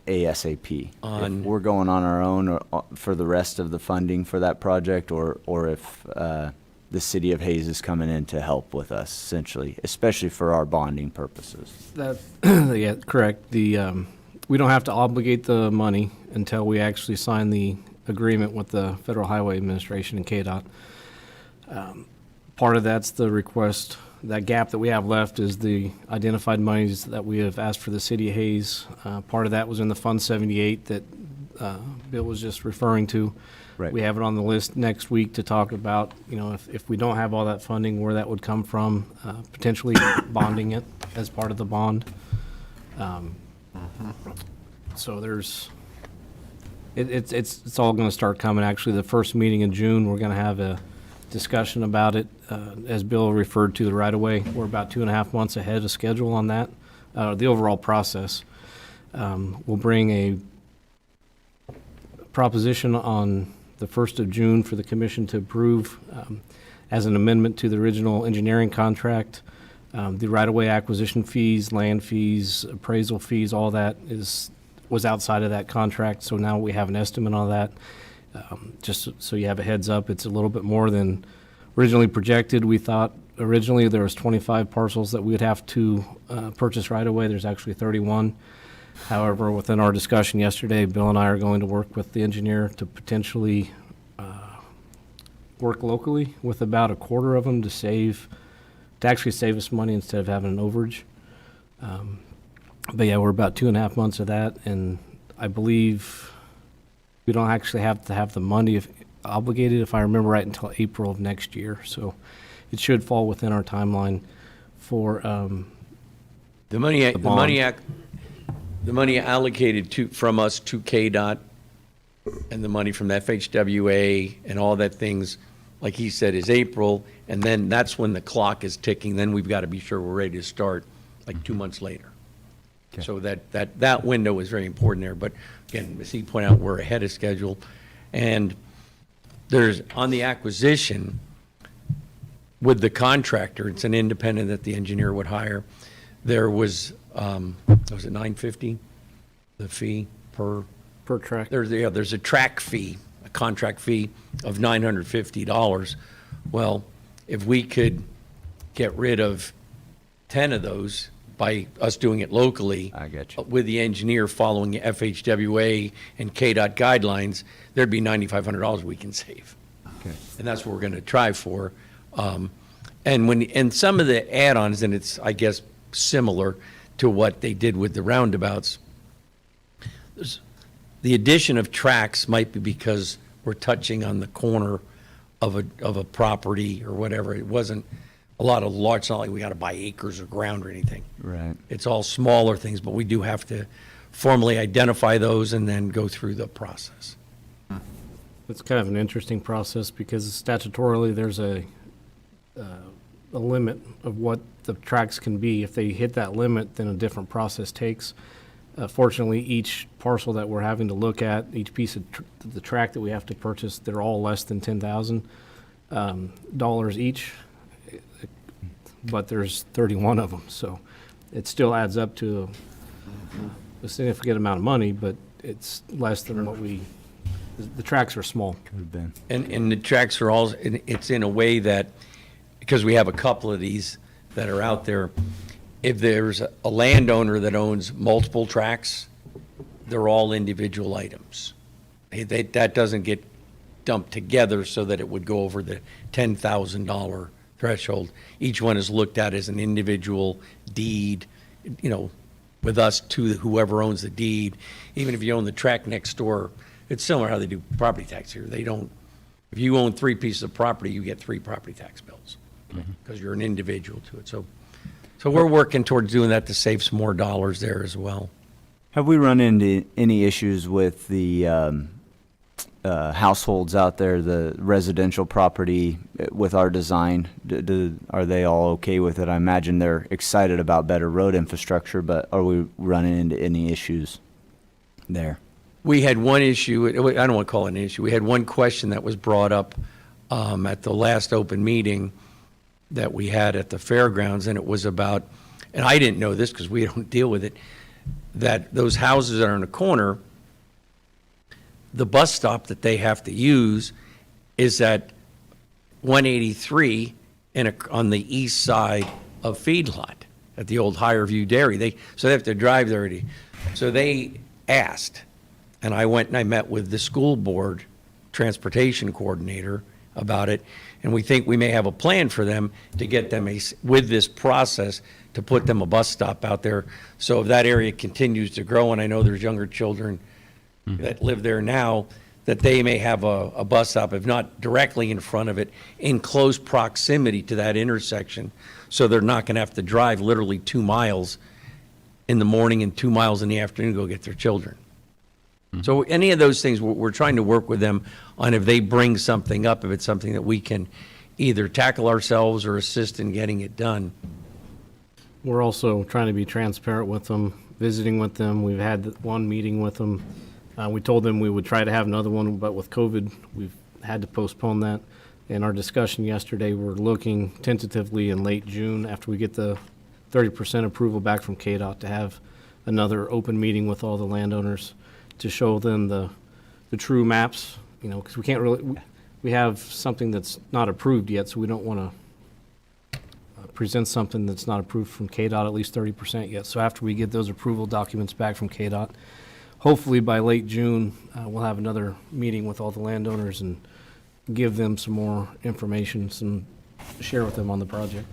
ASAP. On- If we're going on our own or for the rest of the funding for that project, or if the city of Hayes is coming in to help with us essentially, especially for our bonding purposes. that, yeah, correct. We don't have to obligate the money until we actually sign the agreement with the Federal Highway Administration and KDOT. Part of that's the request, that gap that we have left is the identified monies that we have asked for the city of Hayes. Part of that was in the Fund 78 that Bill was just referring to. Right. We have it on the list next week to talk about, you know, if we don't have all that funding, where that would come from, potentially bonding it as part of the bond. So It's all going to start coming. Actually, the first meeting in June, we're going to have a discussion about it. As Bill referred to the right-of-way, we're about 2.5 months ahead of schedule on that, the overall process. We'll bring a proposition on the 1st of June for the commission to approve as an amendment to the original engineering contract. The right-of-way acquisition fees, land fees, appraisal fees, all that was outside of that contract, so now we have an estimate on that. Just so you have a heads up, it's a little bit more than originally projected. We thought originally there was 25 parcels that we would have to purchase right-of-way. There's actually 31. However, within our discussion yesterday, Bill and I are going to work with the engineer to potentially work locally with about a quarter of them to actually save us money instead of having an overage. But yeah, we're about 2.5 months of that, and I believe we don't actually have to have the money obligated, if I remember right, until April of next year. So it should fall within our timeline for The money, bond. the money allocated from us to KDOT and the money from the FHWA and all that things, like he said, is April, and then that's when the clock is ticking. Then we've got to be sure we're ready to start like 2 months later. Okay. So that window is very important there. But again, as he pointed out, we're ahead of schedule. And there's, on the acquisition, with the contractor, it's an independent that the engineer would hire. There was it $950, the fee per track. there's a track fee, a contract fee of $950. Well, if we could get rid of 10 of those by us doing it locally, I get you. with the engineer following FHWA and KDOT guidelines, there'd be $9,500 we can save. Okay. And that's what we're going to try for. And some of the add-ons, and it's, I guess, similar to what they did with the roundabouts, the addition of tracks might be because we're touching on the corner of a property or whatever. It wasn't a lot of large, it's not like we got to buy acres of ground or anything. Right. It's all smaller things, but we do have to formally identify those and then go through the process. It's kind of an interesting process because statutorily there's a limit of what the tracks can be. If they hit that limit, then a different process takes. Fortunately, each parcel that we're having to look at, each piece of the track that we have to purchase, they're all less than $10,000 each, but there's 31 of them, so it still adds up to a significant amount of money, but it's less than what the tracks are small. Could have been. And the tracks are all, it's in a way that, because we have a couple of these that are out there, if there's a landowner that owns multiple tracks, they're all individual items. That doesn't get dumped together so that it would go over the $10,000 threshold. Each one is looked at as an individual deed, with us to whoever owns the deed. Even if you own the track next door, it's similar how they do property tax here. They don't, if you own 3 pieces of property, you get 3 property tax bills because you're an individual to it. So we're working towards doing that to save some more dollars there as well. Have we run into any issues with the households out there, the residential property with our design? Are they all okay with it? I imagine they're excited about better road infrastructure, but are we running into any issues there? We had one issue, I don't want to call it an issue, we had one question that was brought up at the last open meeting that we had at the fairgrounds, and it was about, and I didn't know this because we don't deal with it, that those houses that are in the corner, the bus stop that they have to use is at 183 on the east side of Feedlot at the old Higher View Dairy. So they have to drive there. So they asked, and I went and I met with the school board transportation coordinator about it, and we think we may have a plan for them to get them with this process to put them a bus stop out there. So if that area continues to grow, and I know there's younger children that live there now, that they may have a bus stop, if not directly in front of it, in close proximity to that intersection, so they're not going to have to drive literally 2 miles in the morning and 2 miles in the afternoon to go get their children. So any of those things, we're trying to work with them on if they bring something up, if it's something that we can either tackle ourselves or assist in getting it done. We're also trying to be transparent with them, visiting with them. We've had one meeting with them. We told them we would try to have another one, but with COVID, we've had to postpone that. In our discussion yesterday, we're looking tentatively in late June, after we get the 30% approval back from KDOT, to have another open meeting with all the landowners to show them the true maps, because we can't really, we have something that's not approved yet, so we don't want to present something that's not approved from KDOT, at least 30% yet. So after we get those approval documents back from KDOT, hopefully by late June, we'll have another meeting with all the landowners and give them some more information, share with them on the project.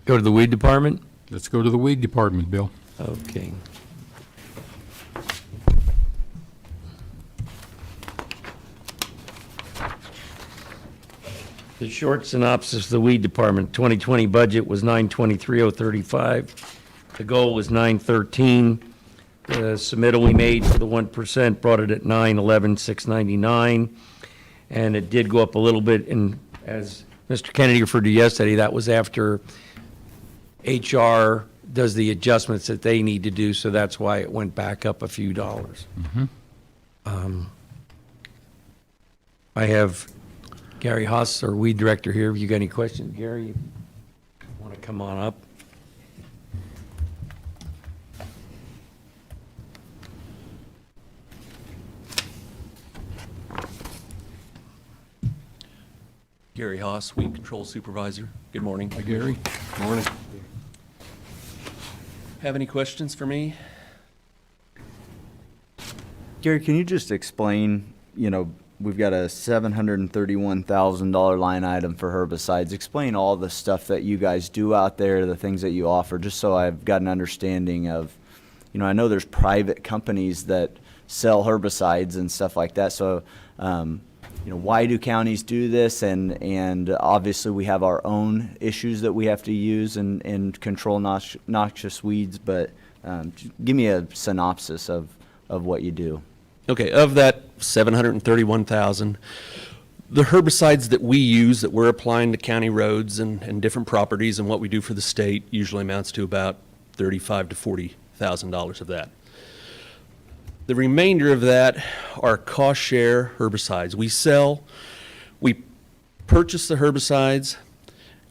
Go to the weed department? Let's go to the weed department, Bill. Okay. The short synopsis of the weed department, 2020 budget was 923,035. The goal was 913. The submittal we made for the 1% brought it at 911,699. And it did go up a little bit, and as Mr. Kennedy referred to yesterday, that was after HR does the adjustments that they need to do, so that's why it went back up a few dollars. I have Gary Haas, our weed director, here. If you got any questions, Gary, you want to come on up? Gary Haas, Weed Control Supervisor. Good morning. Hi, Gary. Morning. Have any questions for me? Gary, can you just explain, we've got a $731,000 line item for herbicides. Explain all the stuff that you guys do out there, the things that you offer, just so I've got an understanding of, I know there's private companies that sell herbicides and stuff like that. So, why do counties do this? And obviously we have our own issues that we have to use and control noxious weeds, but give me a synopsis of what you do. Okay, of that 731,000, the herbicides that we use that we're applying to county roads and different properties and what we do for the state usually amounts to about $35,000 to $40,000 of that. The remainder of that are cost share herbicides. We purchase the herbicides,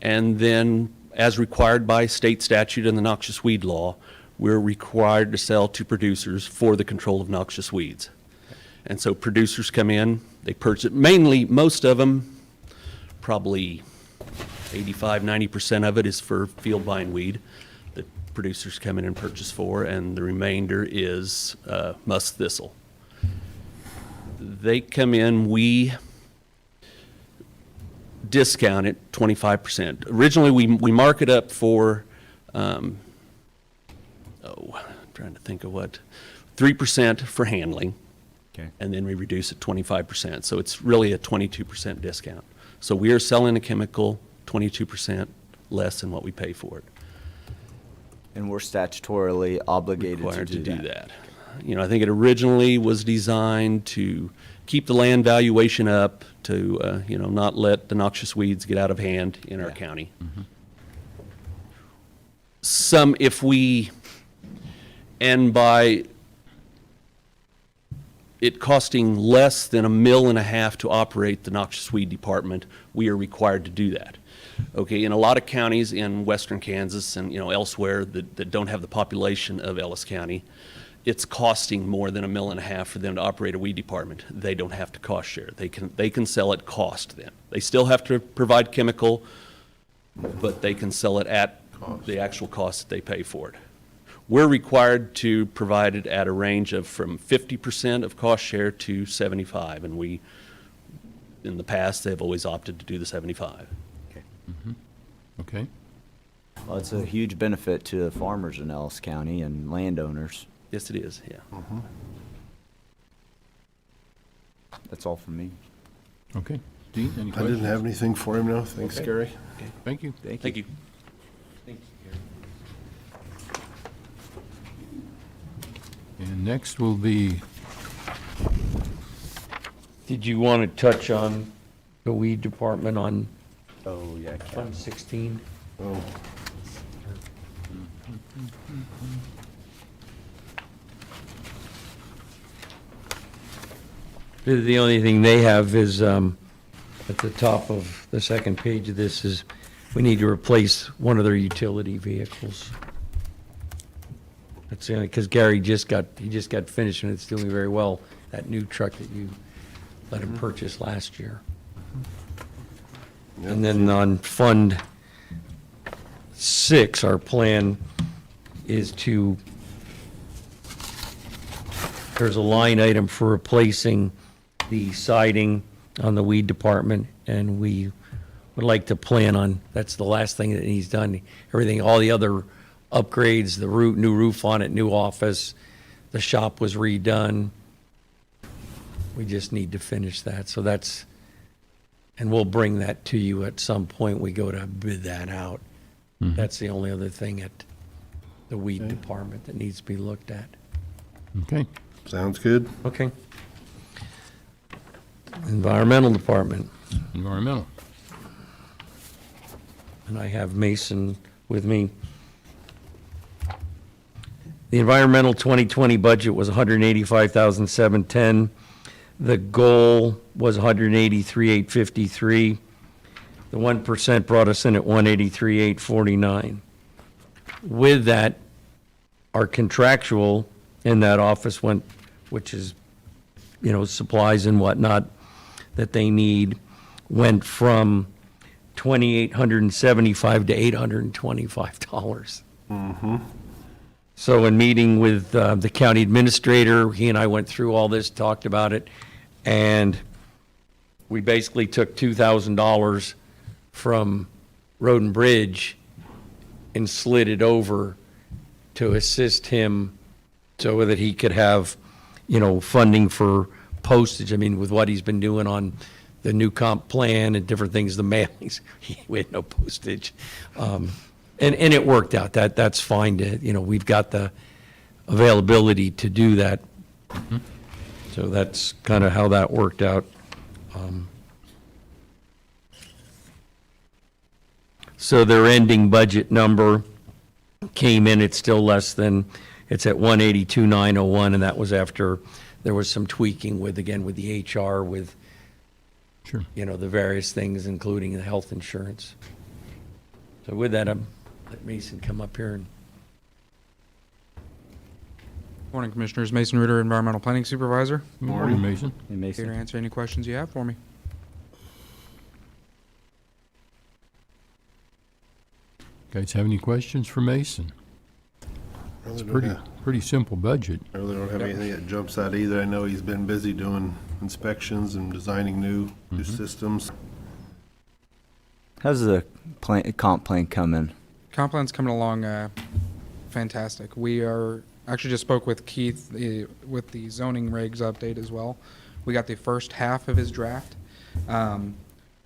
and then as required by state statute and the noxious weed law, we're required to sell to producers for the control of noxious weeds. And so producers come in, they purchase it, mainly, most of them, probably 85–90% of it is for field bindweed that producers come in and purchase for, and the remainder is musk thistle. They come in, we discount it 25%. Originally, we mark it up for, I'm trying to think of what, 3% for handling. Okay. And then we reduce it 25%. So it's really a 22% discount. So we are selling a chemical 22% less than what we pay for it. And we're statutorily obligated Required to do that. I think it originally was designed to keep the land valuation up, to not let the noxious weeds get out of hand in our county. And by it costing less than $1.5 million to operate the noxious weed department, we are required to do that. Okay, in a lot of counties in western Kansas and elsewhere that don't have the population of Ellis County, it's costing more than $1.5 million for them to operate a weed department. They don't have to cost share. They can sell at cost then. They still have to provide chemical, but they can sell it at the actual cost that they pay for it. We're required to provide it at a range of from 50% of cost share to 75%, and we, in the past, they've always opted to do the 75%. Okay. Well, it's a huge benefit to the farmers in Ellis County and landowners. Yes, it is, yeah. That's all from me. Okay. Dean, any I questions? didn't have anything for him, no. Thanks, Gary. Thank you. Thank you. And next will be, Did you want to touch on the weed department on Oh, yeah. Fund 16? Oh, The only thing they have is, at the top of the second page of this is, we need to replace one of their utility vehicles. That's the only, because Gary just got finished and it's doing very well, that new truck that you let him purchase last year. And then on Fund 6, our plan is to, there's a line item for replacing the siding on the weed department, and we would like to plan on, that's the last thing that he's done. Everything, all the other upgrades, the new roof on it, new office, the shop was redone. We just need to finish that, so that's, and we'll bring that to you at some point. We go to bid that out. That's the only other thing at the weed department that needs to be looked at. okay. sounds good. Okay. Environmental department, Environmental. and I have Mason with me. The environmental 2020 budget was 185,710. The goal was 183,853. The 1% brought us in at 183,849. With that, our contractual in that office went, which is, supplies and whatnot that they need, went from $2,875 to $825. So in meeting with the county administrator, he and I went through all this, talked about it, and we basically took $2,000 from Road and Bridge and slid it over to assist him so that he could have, funding for postage. I mean, with what he's been doing on the new comp plan and different things, the mailings, we had no postage. And it worked out. That's fine to, we've got the availability to do that. So that's kind of how that worked out. So their ending budget number came in, it's still less than, it's at 182,901, and that was after there was some tweaking with the HR, with, Sure. the various things, including the health insurance. So with that, let Mason come up here and. Morning, Commissioners. Mason Ritter, Environmental Planning Supervisor. Morning, Mason. Hey, Here to Mason. answer any questions you have for me. Guys have any questions for Mason? It's pretty simple budget. I really don't have anything that jumps out either. I know he's been busy doing inspections and designing new systems. How's the comp plan coming? Comp plan's coming along fantastic. We are, actually just spoke with Keith with the zoning regs update as well. We got the first half of his draft.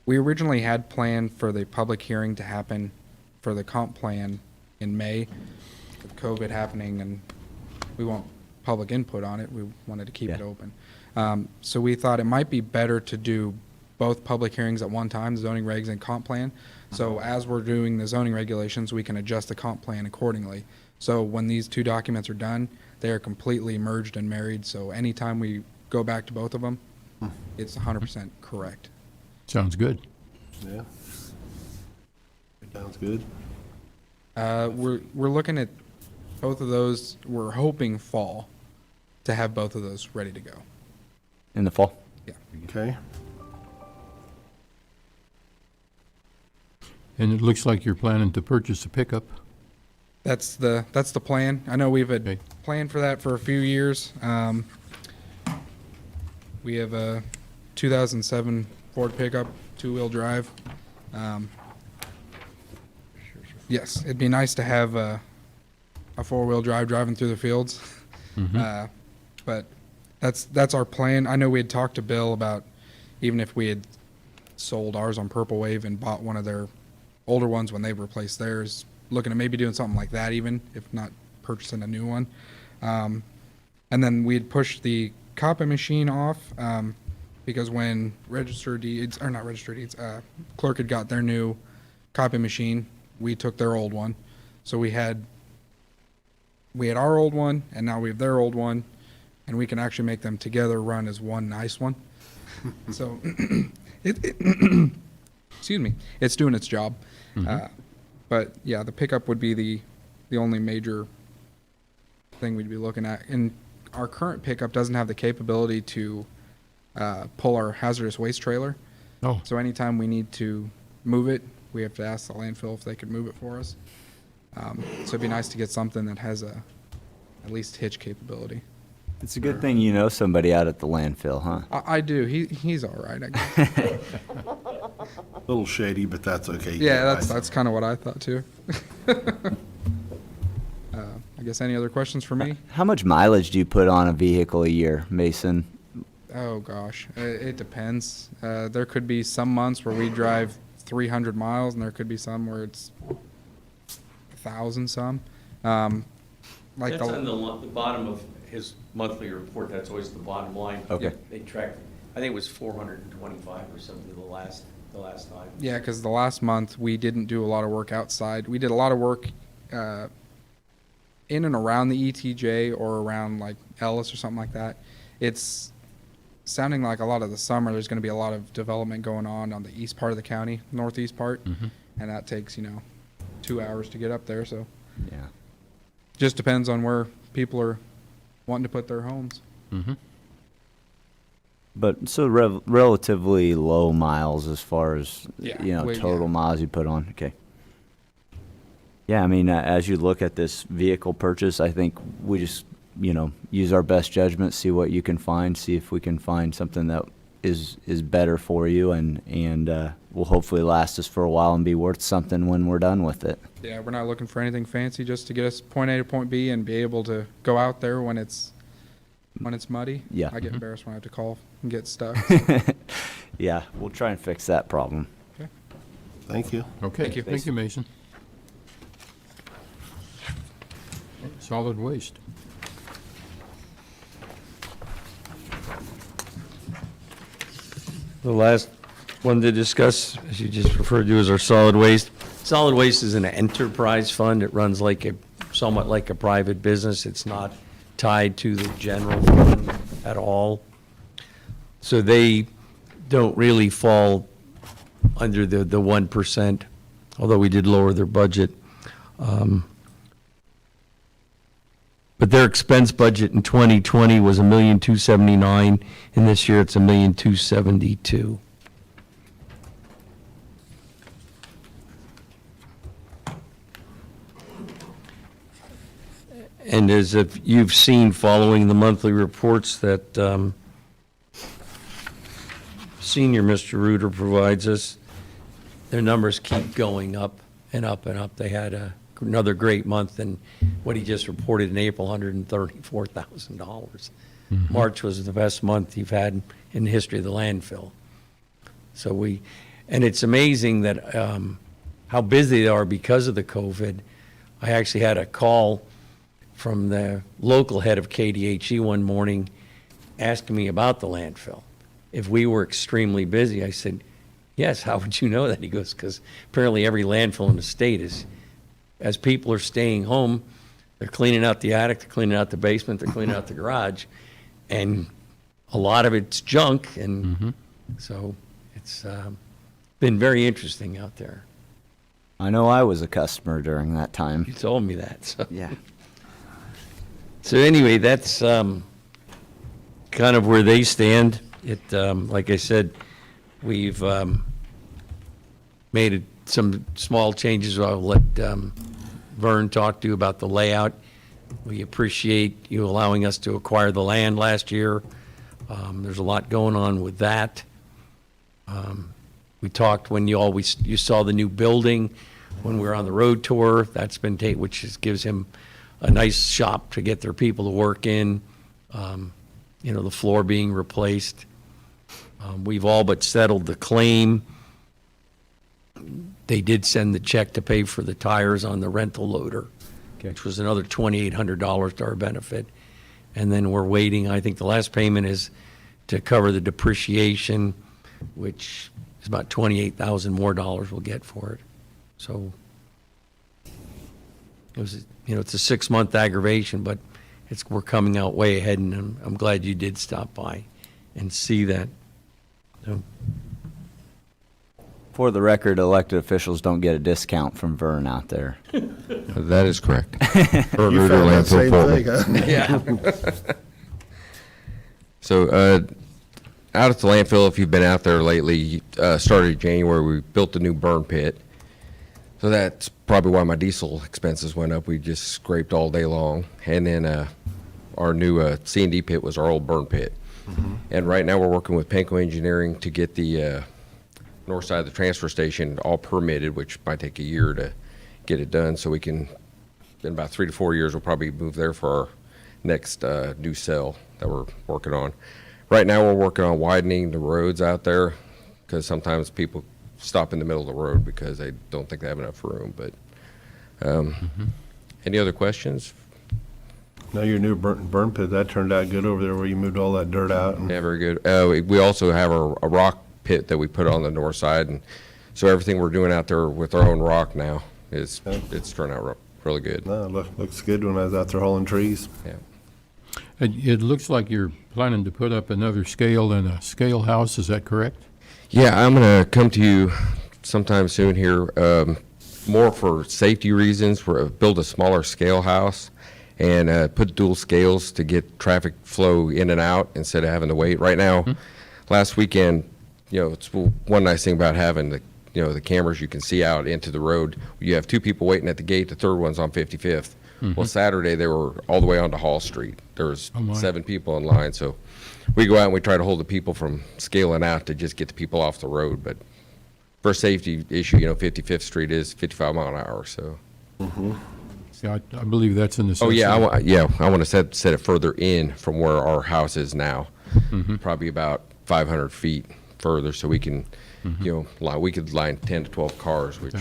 We originally had planned for the public hearing to happen for the comp plan in May. With COVID happening, and we want public input on it, we wanted to keep it open. So we thought it might be better to do both public hearings at one time, zoning regs and comp plan. So as we're doing the zoning regulations, we can adjust the comp plan accordingly. So when these two documents are done, they are completely merged and married. So anytime we go back to both of them, it's 100% correct. Sounds good. Yeah. Sounds good. We're looking at both of those. We're hoping fall to have both of those ready to go. In the fall? Okay. And it looks like you're planning to purchase a pickup. That's the plan. I know we've had Okay. planned for that for a few years. We have a 2007 Ford pickup, two-wheel drive. Yes, it'd be nice to have a four-wheel drive driving through the fields. But that's our plan. I know we had talked to Bill about even if we had sold ours on Purple Wave and bought one of their older ones when they replaced theirs, looking at maybe doing something like that even, if not purchasing a new one. And then we'd push the copy machine off, because when Clerk had got their new copy machine, we took their old one. So we had our old one, and now we have their old one, and we can actually make them together run as one nice one. So, excuse me, it's doing its job. But yeah, the pickup would be the only major thing we'd be looking at. And our current pickup doesn't have the capability to pull our hazardous waste trailer. Oh. So anytime we need to move it, we have to ask the landfill if they could move it for us. So it'd be nice to get something that has at least hitch capability. It's a good thing you know somebody out at the landfill, huh? I do. He's all right, I guess. A little shady, but that's okay. Yeah, that's kind of what I thought too. I guess any other questions for me? How much mileage do you put on a vehicle a year, Mason? Oh gosh, it depends. There could be some months where we drive 300 miles, and there could be some where it's 1,000 some. Like That's on the bottom of his monthly report, that's always the bottom line. Okay. They tracked, I think it was 425 or something the last time. Yeah, because the last month we didn't do a lot of work outside. We did a lot of work in and around the ETJ or around like Ellis or something like that. It's sounding like a lot of the summer there's going to be a lot of development going on the east part of the county, northeast part, and that takes 2 hours to get up there. So Yeah. just depends on where people are wanting to put their homes. But so relatively low miles as far as, Yeah, total miles you put on. Okay. Yeah, I mean, as you look at this vehicle purchase, I think we just, use our best judgment, see what you can find, see if we can find something that is better for you and will hopefully last us for a while and be worth something when we're done with it. Yeah, we're not looking for anything fancy, just to get us point A to point B and be able to go out there when it's muddy. Yeah. I get embarrassed when I have to call and get stuck. Yeah, we'll try and fix that problem. Thank you. Okay, Thank you. thank you, Mason. Solid waste. The last one to discuss, as you just referred to, is our solid waste. Solid waste is an enterprise fund. It runs somewhat like a private business. It's not tied to the general fund at all. So they don't really fall under the 1%, although we did lower their budget. But their expense budget in 2020 was $1,279,000, and this year it's $1,272,000. And as if you've seen following the monthly reports that Senior Mr. Reuter provides us, their numbers keep going up and up and up. They had another great month, and what he just reported in April, $134,000. March was the best month you've had in the history of the landfill. So and it's amazing that how busy they are because of the COVID. I actually had a call from the local head of KDHE one morning asking me about the landfill. If we were extremely busy, I said, yes, how would you know that? He goes, because apparently every landfill in the state is, as people are staying home, they're cleaning out the attic, they're cleaning out the basement, they're cleaning out the garage, and a lot of it's junk, and so it's been very interesting out there. I know I was a customer during that time. You told me that, so. Yeah. So anyway, that's kind of where they stand. Like I said, we've made some small changes. I'll let Vern talk to you about the layout. We appreciate you allowing us to acquire the land last year. There's a lot going on with that. We talked when you saw the new building when we were on the road tour. That's been which gives him a nice shop to get their people to work in. The floor being replaced. We've all but settled the claim. They did send the check to pay for the tires on the rental loader, which was another $2,800 to our benefit. And then we're waiting, I think the last payment is to cover the depreciation, which is about $28,000 more we'll get for it. So it was, it's a 6-month aggravation, but we're coming out way ahead, and I'm glad you did stop by and see that. So, For the record, elected officials don't get a discount from Vern out there. That is correct. You found that same thing, huh? So, out at the landfill, if you've been out there lately, started January, we built a new burn pit. So that's probably why my diesel expenses went up. We just scraped all day long. And then our new C&D pit was our old burn pit. And right now we're working with Panko Engineering to get the north side of the transfer station all permitted, which might take a year to get it done. So we can, in about 3 to 4 years, we'll probably move there for our next new cell that we're working on. Right now we're working on widening the roads out there, because sometimes people stop in the middle of the road because they don't think they have enough room. But any other questions? Now your new burn pit, that turned out good over there where you moved all that dirt out. And Yeah, very good. We also have a rock pit that we put on the north side, and so everything we're doing out there with our own rock now it's turned out really good. No, looks good when I was out there hauling trees. Yeah. It looks like you're planning to put up another scale and a scale house, is that correct? Yeah, I'm going to come to you sometime soon here, more for safety reasons. We're build a smaller scale house and put dual scales to get traffic flow in and out instead of having to wait. Right now, last weekend, it's one nice thing about having the cameras you can see out into the road. You have 2 people waiting at the gate, the third one's on 55th. Well, Saturday, they were all the way onto Hall Street. There was 7 people in line, so we go out and we try to hold the people from scaling out to just get the people off the road. But for a safety issue, 55th Street is 55 mile an hour, so. See, I believe that's a necessity. Oh, yeah, I want to set it further in from where our house is now, probably about 500 feet further, so we can, we could line 10 to 12 cars, which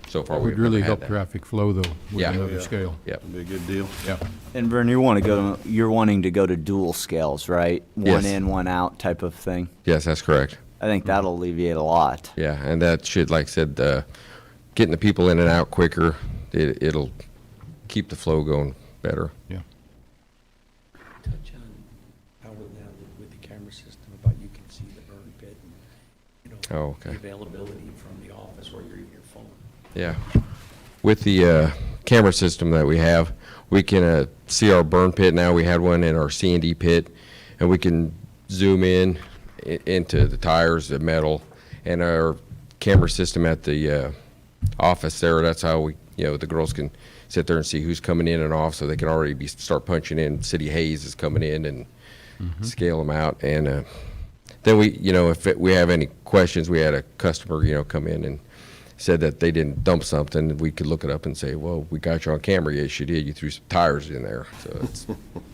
so far It we've would really never had help that. traffic flow, though, with Yeah. another scale. Yep. Be a good deal. Yeah. And Vern, you're wanting to go to dual scales, right? One Yes. in, one out type of thing. Yes, that's correct. I think that'll alleviate a lot. Yeah, and that should, like I said, getting the people in and out quicker, it'll keep the flow going better. Yeah. touch on how with the camera system about you can see the burn pit and, Oh, okay. the availability from the office where you're in your phone. Yeah. With the camera system that we have, we can see our burn pit now. We had one in our C&D pit, and we can zoom in into the tires, the metal, and our camera system at the office there. That's how we, the girls can sit there and see who's coming in and off, so they can already start punching in city haze is coming in and scale them out. And then we, if we have any questions, we had a customer, come in and said that they didn't dump something, we could look it up and say, well, we got you on camera. Yes, you did. You threw some tires in there. So it's,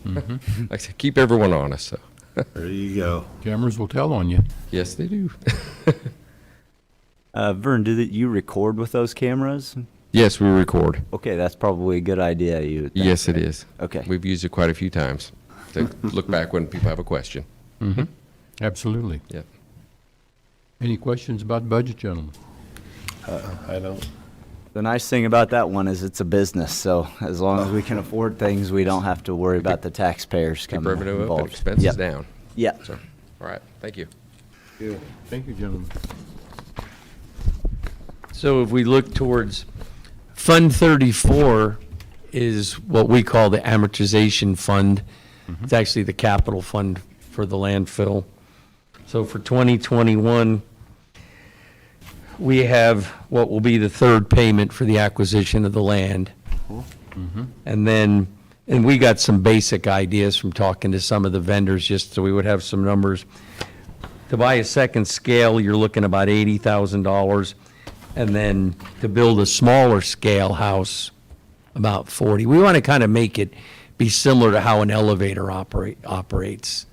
like I said, keep everyone honest. So. There you go. Cameras will tell on you. Yes, they do. Vern, do you record with those cameras? Yes, we record. Okay, that's probably a good idea. You would think, Yes, it right? is. Okay. We've used it quite a few times to look back when people have a question. Absolutely. Yep. Any questions about budget, gentlemen? I don't. The nice thing about that one is it's a business, so as long as we can afford things, we don't have to worry about the taxpayers Keep coming revenue up and involved. expenses Yep. down. Yep. So, all right, thank you. Thank you, gentlemen. So if we look towards Fund 34 is what we call the amortization fund. It's actually the capital fund for the landfill. So for 2021, we have what will be the third payment for the acquisition of the land. And then, and we got some basic ideas from talking to some of the vendors, just so we would have some numbers. To buy a second scale, you're looking about $80,000. And then to build a smaller scale house, about 40. We want to kind of make it be similar to how an elevator operates,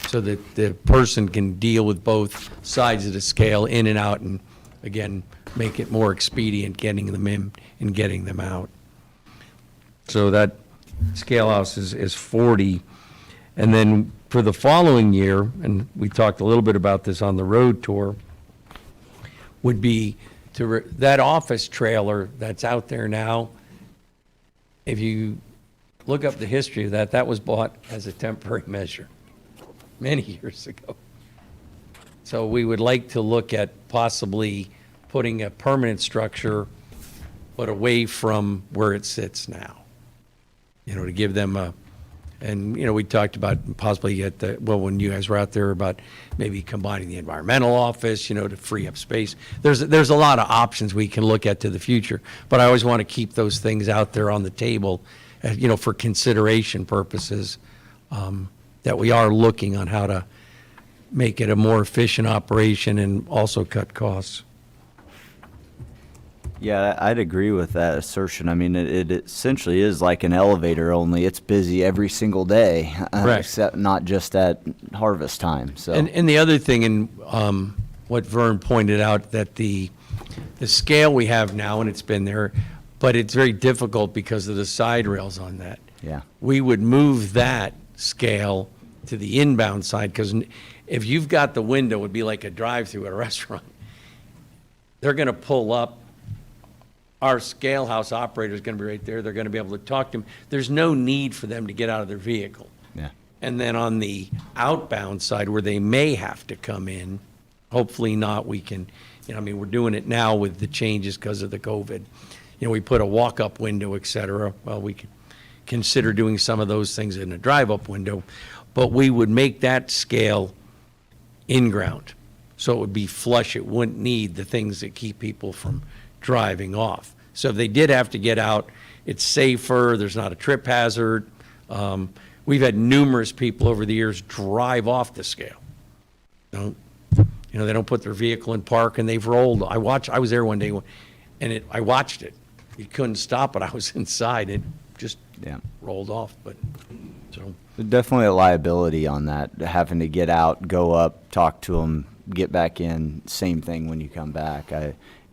so that the person can deal with both sides of the scale, in and out, and again, make it more expedient getting them in and getting them out. So that scale house is 40. And then for the following year, and we talked a little bit about this on the road tour, would be that office trailer that's out there now. If you look up the history of that, that was bought as a temporary measure many years ago. So we would like to look at possibly putting a permanent structure, but away from where it sits now. To give them and, we talked about possibly when you guys were out there, about maybe combining the environmental office, to free up space. There's a lot of options we can look at to the future, but I always want to keep those things out there on the table, for consideration purposes, that we are looking on how to make it a more efficient operation and also cut costs. Yeah, I'd agree with that assertion. I mean, it essentially is like an elevator, only it's busy every single day, Correct. except not just at harvest time. So, And the other thing, and what Vern pointed out, that the scale we have now, and it's been there, but it's very difficult because of the side rails on that. yeah, We would move that scale to the inbound side, because if you've got the window, it would be like a drive-through at a restaurant. They're going to pull up. Our scale house operator is going to be right there. They're going to be able to talk to them. There's no need for them to get out of their vehicle. yeah. And then on the outbound side, where they may have to come in, hopefully not, we can, we're doing it now with the changes because of the COVID. We put a walk-up window, et cetera. Well, we could consider doing some of those things in a drive-up window, but we would make that scale in-ground. So it would be flush. It wouldn't need the things that keep people from driving off. So if they did have to get out, it's safer, there's not a trip hazard. We've had numerous people over the years drive off the scale. They don't put their vehicle in park and they've rolled. I was there one day and I watched it. You couldn't stop it. I was inside. It just Yeah. rolled off. But so There's definitely a liability on that, having to get out, go up, talk to them, get back in, same thing when you come back.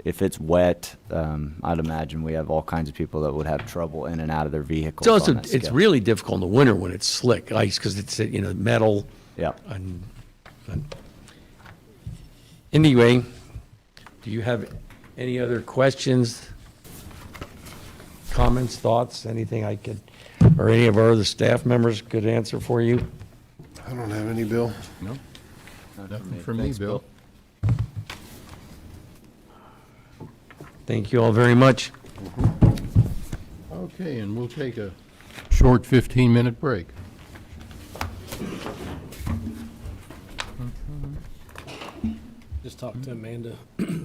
If it's wet, I'd imagine we have all kinds of people that would have trouble in and out of their vehicles. so on that it's scale. really difficult in the winter when it's slick ice, because it's metal. Yeah. And anyway, do you have any other questions, comments, thoughts, anything I could, or any of our other staff members could answer for you? I don't have any, Bill. Nothing from me, Bill. Thank you all very much. Okay, and we'll take a short 15-minute break. Just talked to Amanda.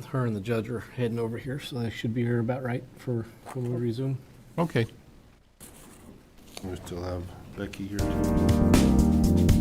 Her and the judge are heading over here, so they should be here about right for when we resume. Okay. We still have Becky here too.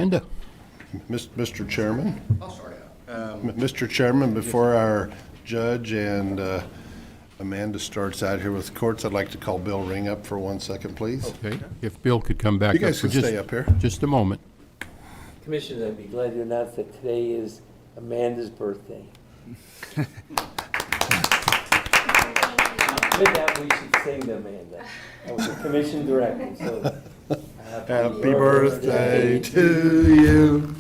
Amanda? Mr. Chairman? Mr. Chairman, before our judge and Amanda starts out here with courts, I'd like to call Bill Ring up for 1 second, please. Okay, if Bill could come back You up guys for can stay up here. just a moment. Commissioners, I'd be glad to announce that today is Amanda's birthday. With that, we should sing to Amanda. I was the commission director, so. Happy birthday to you.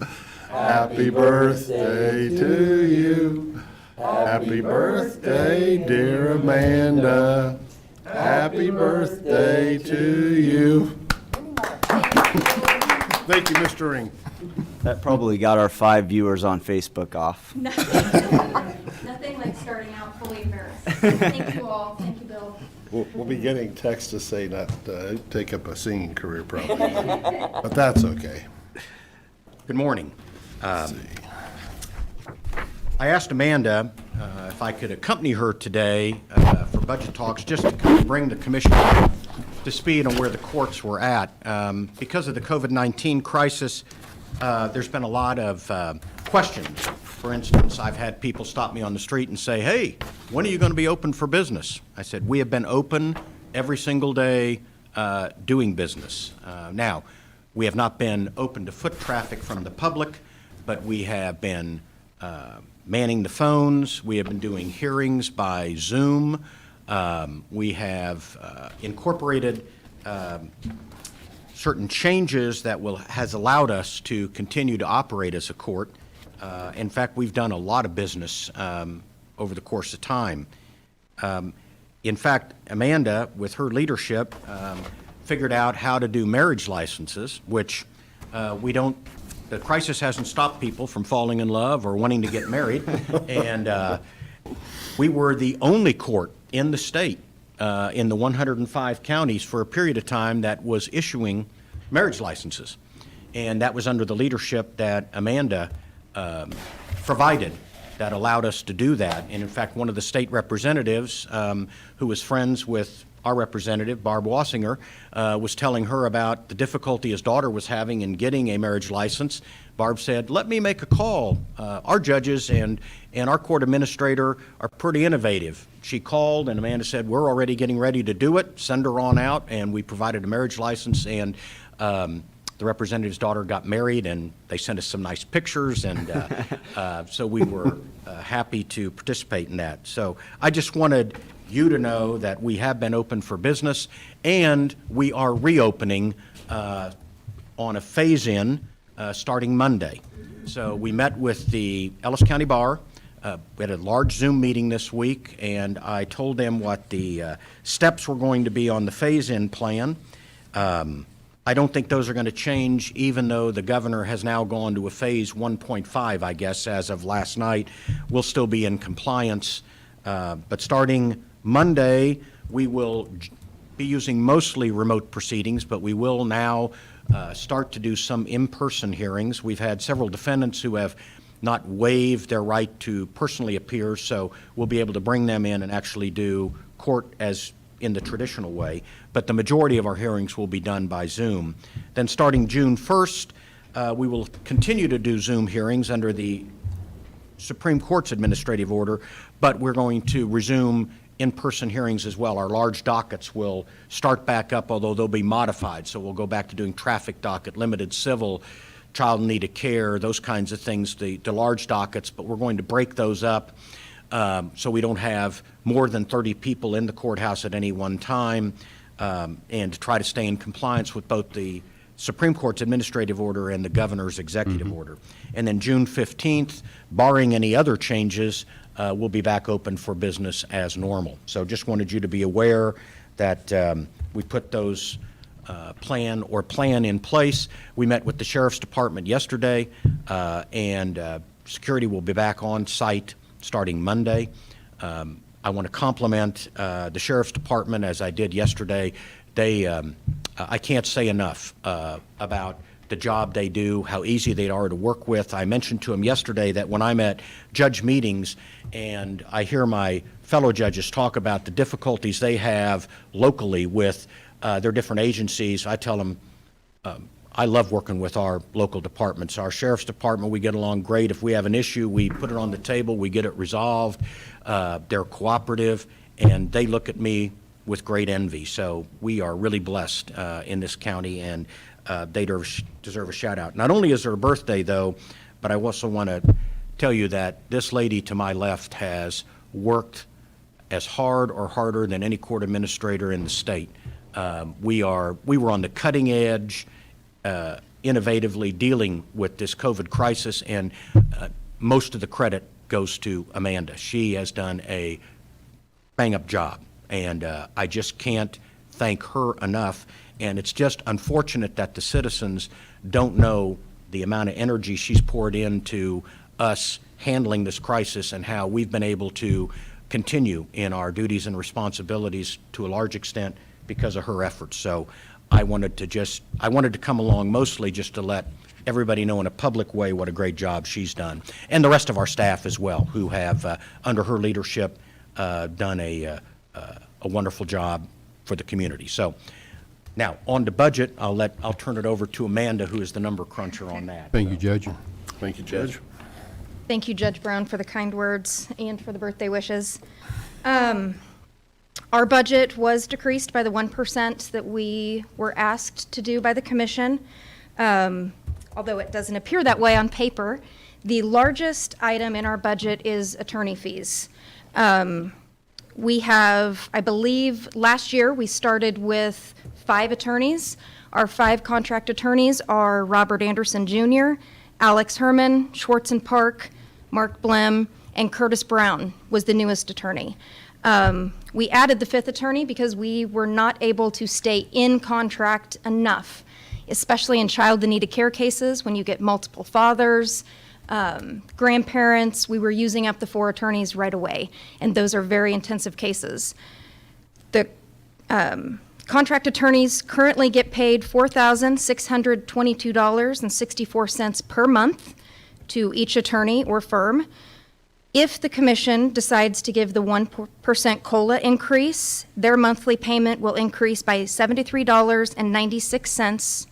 Happy birthday to you. Happy birthday, dear Amanda. Happy birthday to you. Thank you, Mr. Ring. That probably got our 5 viewers on Facebook off. Nothing like starting out fully embarrassed. Thank you all. Thank you, Bill. We'll be getting texts to say not take up a singing career probably, but that's okay. Good morning. I asked Amanda if I could accompany her today for budget talks, just to kind of bring the commission to speed on where the courts were at. Because of the COVID-19 crisis, there's been a lot of questions. For instance, I've had people stop me on the street and say, "Hey, when are you going to be open for business?" I said, "We have been open every single day doing business." Now, we have not been open to foot traffic from the public, but we have been manning the phones. We have been doing hearings by Zoom. We have incorporated certain changes that has allowed us to continue to operate as a court. In fact, we've done a lot of business over the course of time. In fact, Amanda, with her leadership, figured out how to do marriage licenses, which the crisis hasn't stopped people from falling in love or wanting to get married. And we were the only court in the state, in the 105 counties for a period of time, that was issuing marriage licenses. And that was under the leadership that Amanda provided that allowed us to do that. And in fact, one of the state representatives who was friends with our representative, Barb Wassinger, was telling her about the difficulty his daughter was having in getting a marriage license. Barb said, "Let me make a call. Our judges and our court administrator are pretty innovative." She called, and Amanda said, "We're already getting ready to do it. Send her on out." And we provided a marriage license, and the representative's daughter got married, and they sent us some nice pictures, and so we were happy to participate in that. So I just wanted you to know that we have been open for business, and we are reopening on a phase-in starting Monday. So we met with the Ellis County Bar. We had a large Zoom meeting this week, and I told them what the steps were going to be on the phase-in plan. I don't think those are going to change, even though the governor has now gone to a phase 1.5, I guess, as of last night. We'll still be in compliance. But starting Monday, we will be using mostly remote proceedings, but we will now start to do some in-person hearings. We've had several defendants who have not waived their right to personally appear, so we'll be able to bring them in and actually do court as in the traditional way, but the majority of our hearings will be done by Zoom. Then starting June 1st, we will continue to do Zoom hearings under the Supreme Court's administrative order, but we're going to resume in-person hearings as well. Our large dockets will start back up, although they'll be modified, so we'll go back to doing traffic docket, limited civil, child in need of care, those kinds of things, the large dockets, but we're going to break those up so we don't have more than 30 people in the courthouse at any one time, and to try to stay in compliance with both the Supreme Court's administrative order and the governor's executive order. And then June 15th, barring any other changes, we'll be back open for business as normal. So just wanted you to be aware that we put those plan in place. We met with the Sheriff's Department yesterday, and security will be back on site starting Monday. I want to compliment the Sheriff's Department, as I did yesterday. They, I can't say enough about the job they do, how easy they are to work with. I mentioned to them yesterday that when I'm at judge meetings and I hear my fellow judges talk about the difficulties they have locally with their different agencies, I tell them, I love working with our local departments. Our sheriff's department, we get along great. If we have an issue, we put it on the table, we get it resolved. They're cooperative, and they look at me with great envy. So we are really blessed in this county, and they deserve a shout out. Not only is her birthday, though, but I also want to tell you that this lady to my left has worked as hard or harder than any court administrator in the state. We were on the cutting edge, innovatively dealing with this COVID crisis, and most of the credit goes to Amanda. She has done a bang-up job, and I just can't thank her enough. And it's just unfortunate that the citizens don't know the amount of energy she's poured into us handling this crisis and how we've been able to continue in our duties and responsibilities to a large extent because of her efforts. So I wanted to come along mostly just to let everybody know in a public way what a great job she's done. And the rest of our staff as well, who have, under her leadership, done a wonderful job for the community. So now, on to budget, I'll turn it over to Amanda, who is the number cruncher on that. Thank you, Judge. Thank you, Judge. Thank you, Judge Brown, for the kind words and for the birthday wishes. Our budget was decreased by the 1% that we were asked to do by the commission. Although it doesn't appear that way on paper, the largest item in our budget is attorney fees. We have, I believe, last year we started with 5 attorneys. Our 5 contract attorneys are Robert Anderson Jr., Alex Herman, Schwartz and Park, Mark Blem, and Curtis Brown was the newest attorney. We added the 5th attorney because we were not able to stay in contract enough, especially in child in need of care cases when you get multiple fathers, grandparents. We were using up the 4 attorneys right away, and those are very intensive cases. The contract attorneys currently get paid $4,622.64 per month to each attorney or firm. If the commission decides to give the 1% COLA increase, their monthly payment will increase by $73.96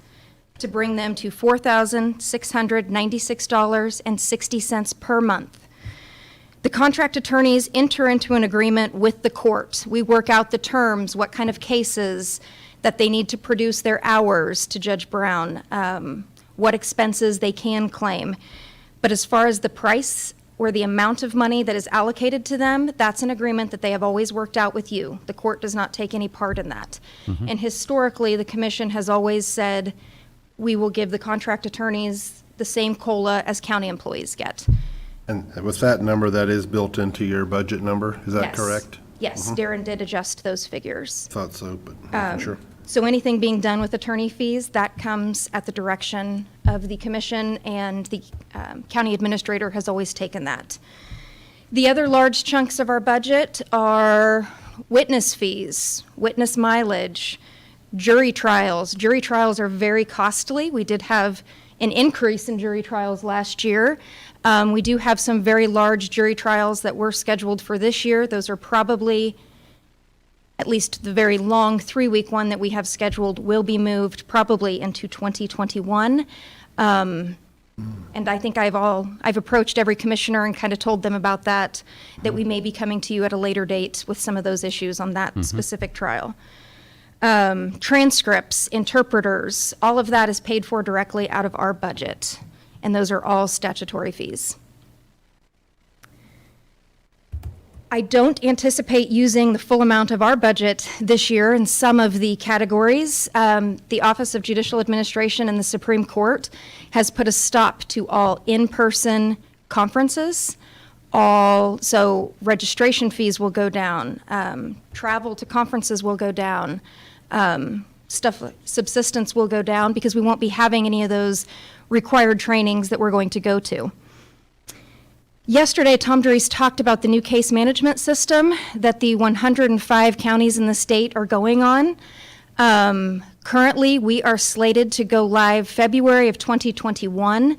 to bring them to $4,696.60 per month. The contract attorneys enter into an agreement with the court. We work out the terms, what kind of cases, that they need to produce their hours to Judge Brown, what expenses they can claim. But as far as the price or the amount of money that is allocated to them, that's an agreement that they have always worked out with you. The court does not take any part in that. And historically, the commission has always said, we will give the contract attorneys the same COLA as county employees get. And with that number, that is built into your budget number, is that Yes. correct? Yes, Darren did adjust those figures. Thought so, but not sure. So anything being done with attorney fees, that comes at the direction of the commission, and the county administrator has always taken that. The other large chunks of our budget are witness fees, witness mileage, jury trials. Jury trials are very costly. We did have an increase in jury trials last year. We do have some very large jury trials that were scheduled for this year. Those are probably, at least the very long 3-week one that we have scheduled will be moved probably into 2021. And I think I've approached every commissioner and kind of told them about that we may be coming to you at a later date with some of those issues on that specific trial. Transcripts, interpreters, all of that is paid for directly out of our budget, and those are all statutory fees. I don't anticipate using the full amount of our budget this year in some of the categories. The Office of Judicial Administration and the Supreme Court has put a stop to all in-person conferences. So registration fees will go down. Travel to conferences will go down. Subsistence will go down because we won't be having any of those required trainings that we're going to go to. Yesterday, Tom Dries talked about the new case management system that the 105 counties in the state are going on. Currently, we are slated to go live February of 2021.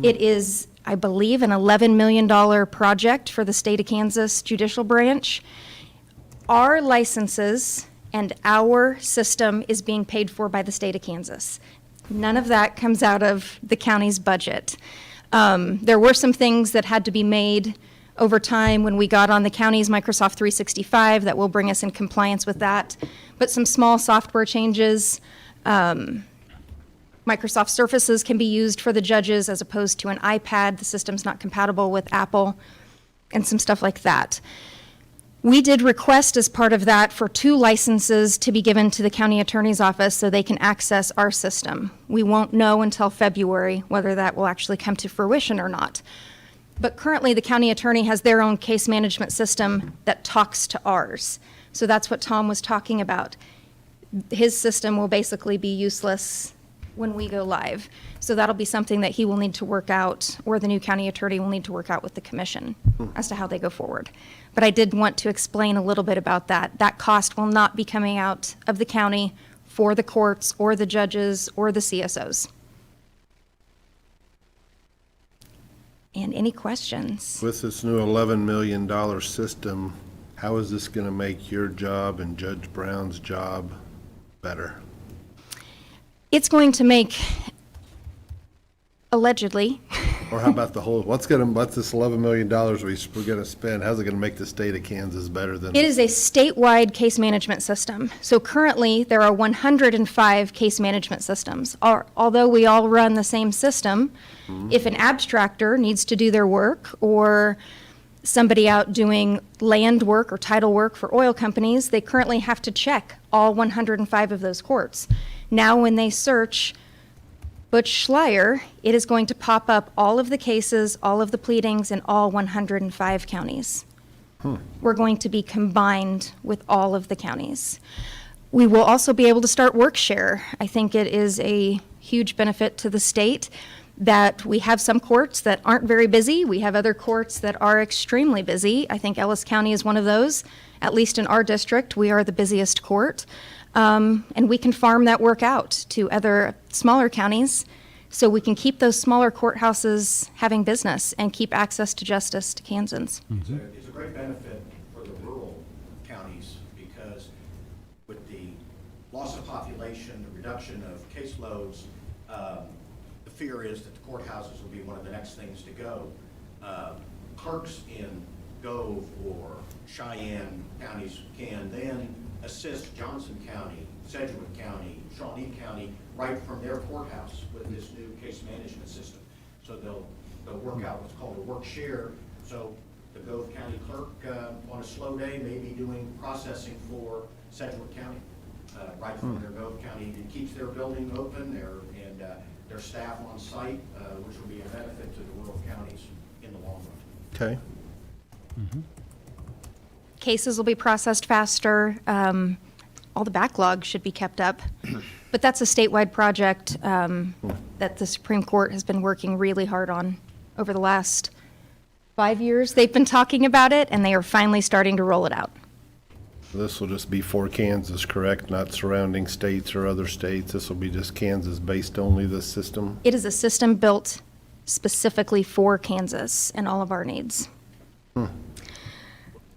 It is, I believe, an $11 million project for the state of Kansas judicial branch. Our licenses and our system is being paid for by the state of Kansas. None of that comes out of the county's budget. There were some things that had to be made over time when we got on the county's Microsoft 365 that will bring us in compliance with that. But some small software changes. Microsoft Surfaces can be used for the judges as opposed to an iPad. The system's not compatible with Apple, and some stuff like that. We did request as part of that for 2 licenses to be given to the county attorney's office so they can access our system. We won't know until February whether that will actually come to fruition or not. But currently, the county attorney has their own case management system that talks to ours. So that's what Tom was talking about. His system will basically be useless when we go live. So that'll be something that he will need to work out, or the new county attorney will need to work out with the commission as to how they go forward. But I did want to explain a little bit about that. That cost will not be coming out of the county for the courts or the judges or the CSOs. And any questions? With this new $11 million system, how is this going to make your job and Judge Brown's job better? It's going to make, allegedly, Or how about the whole, what's this $11 million we're going to spend, how's it going to make the state of Kansas better than? it is a statewide case management system. So currently, there are 105 case management systems. Although we all run the same system, if an abstractor needs to do their work, or somebody out doing land work or title work for oil companies, they currently have to check all 105 of those courts. Now, when they search Butch Schleier, it is going to pop up all of the cases, all of the pleadings in all 105 counties. We're going to be combined with all of the counties. We will also be able to start WorkShare. I think it is a huge benefit to the state that we have some courts that aren't very busy. We have other courts that are extremely busy. I think Ellis County is one of those. At least in our district, we are the busiest court. And we can farm that work out to other smaller counties so we can keep those smaller courthouses having business and keep access to justice to Kansans. It's a great benefit for the rural counties because with the loss of population, the reduction of caseloads, the fear is that the courthouses will be one of the next things to go. Clerks in Gove or Cheyenne counties can then assist Johnson County, Sedgwick County, Shawnee County, right from their courthouse with this new case management system. So they'll work out what's called a work share. So the Gove County clerk on a slow day may be doing processing for Sedgwick County, right from their Gove County. It keeps their building open, their staff on site, which will be a benefit to the rural counties in the long run. Okay. Cases will be processed faster. All the backlog should be kept up. But that's a statewide project that the Supreme Court has been working really hard on over the last 5 years. They've been talking about it, and they are finally starting to roll it out. This will just be for Kansas, correct? Not surrounding states or other states? This will be just Kansas-based only, this system? It is a system built specifically for Kansas and all of our needs.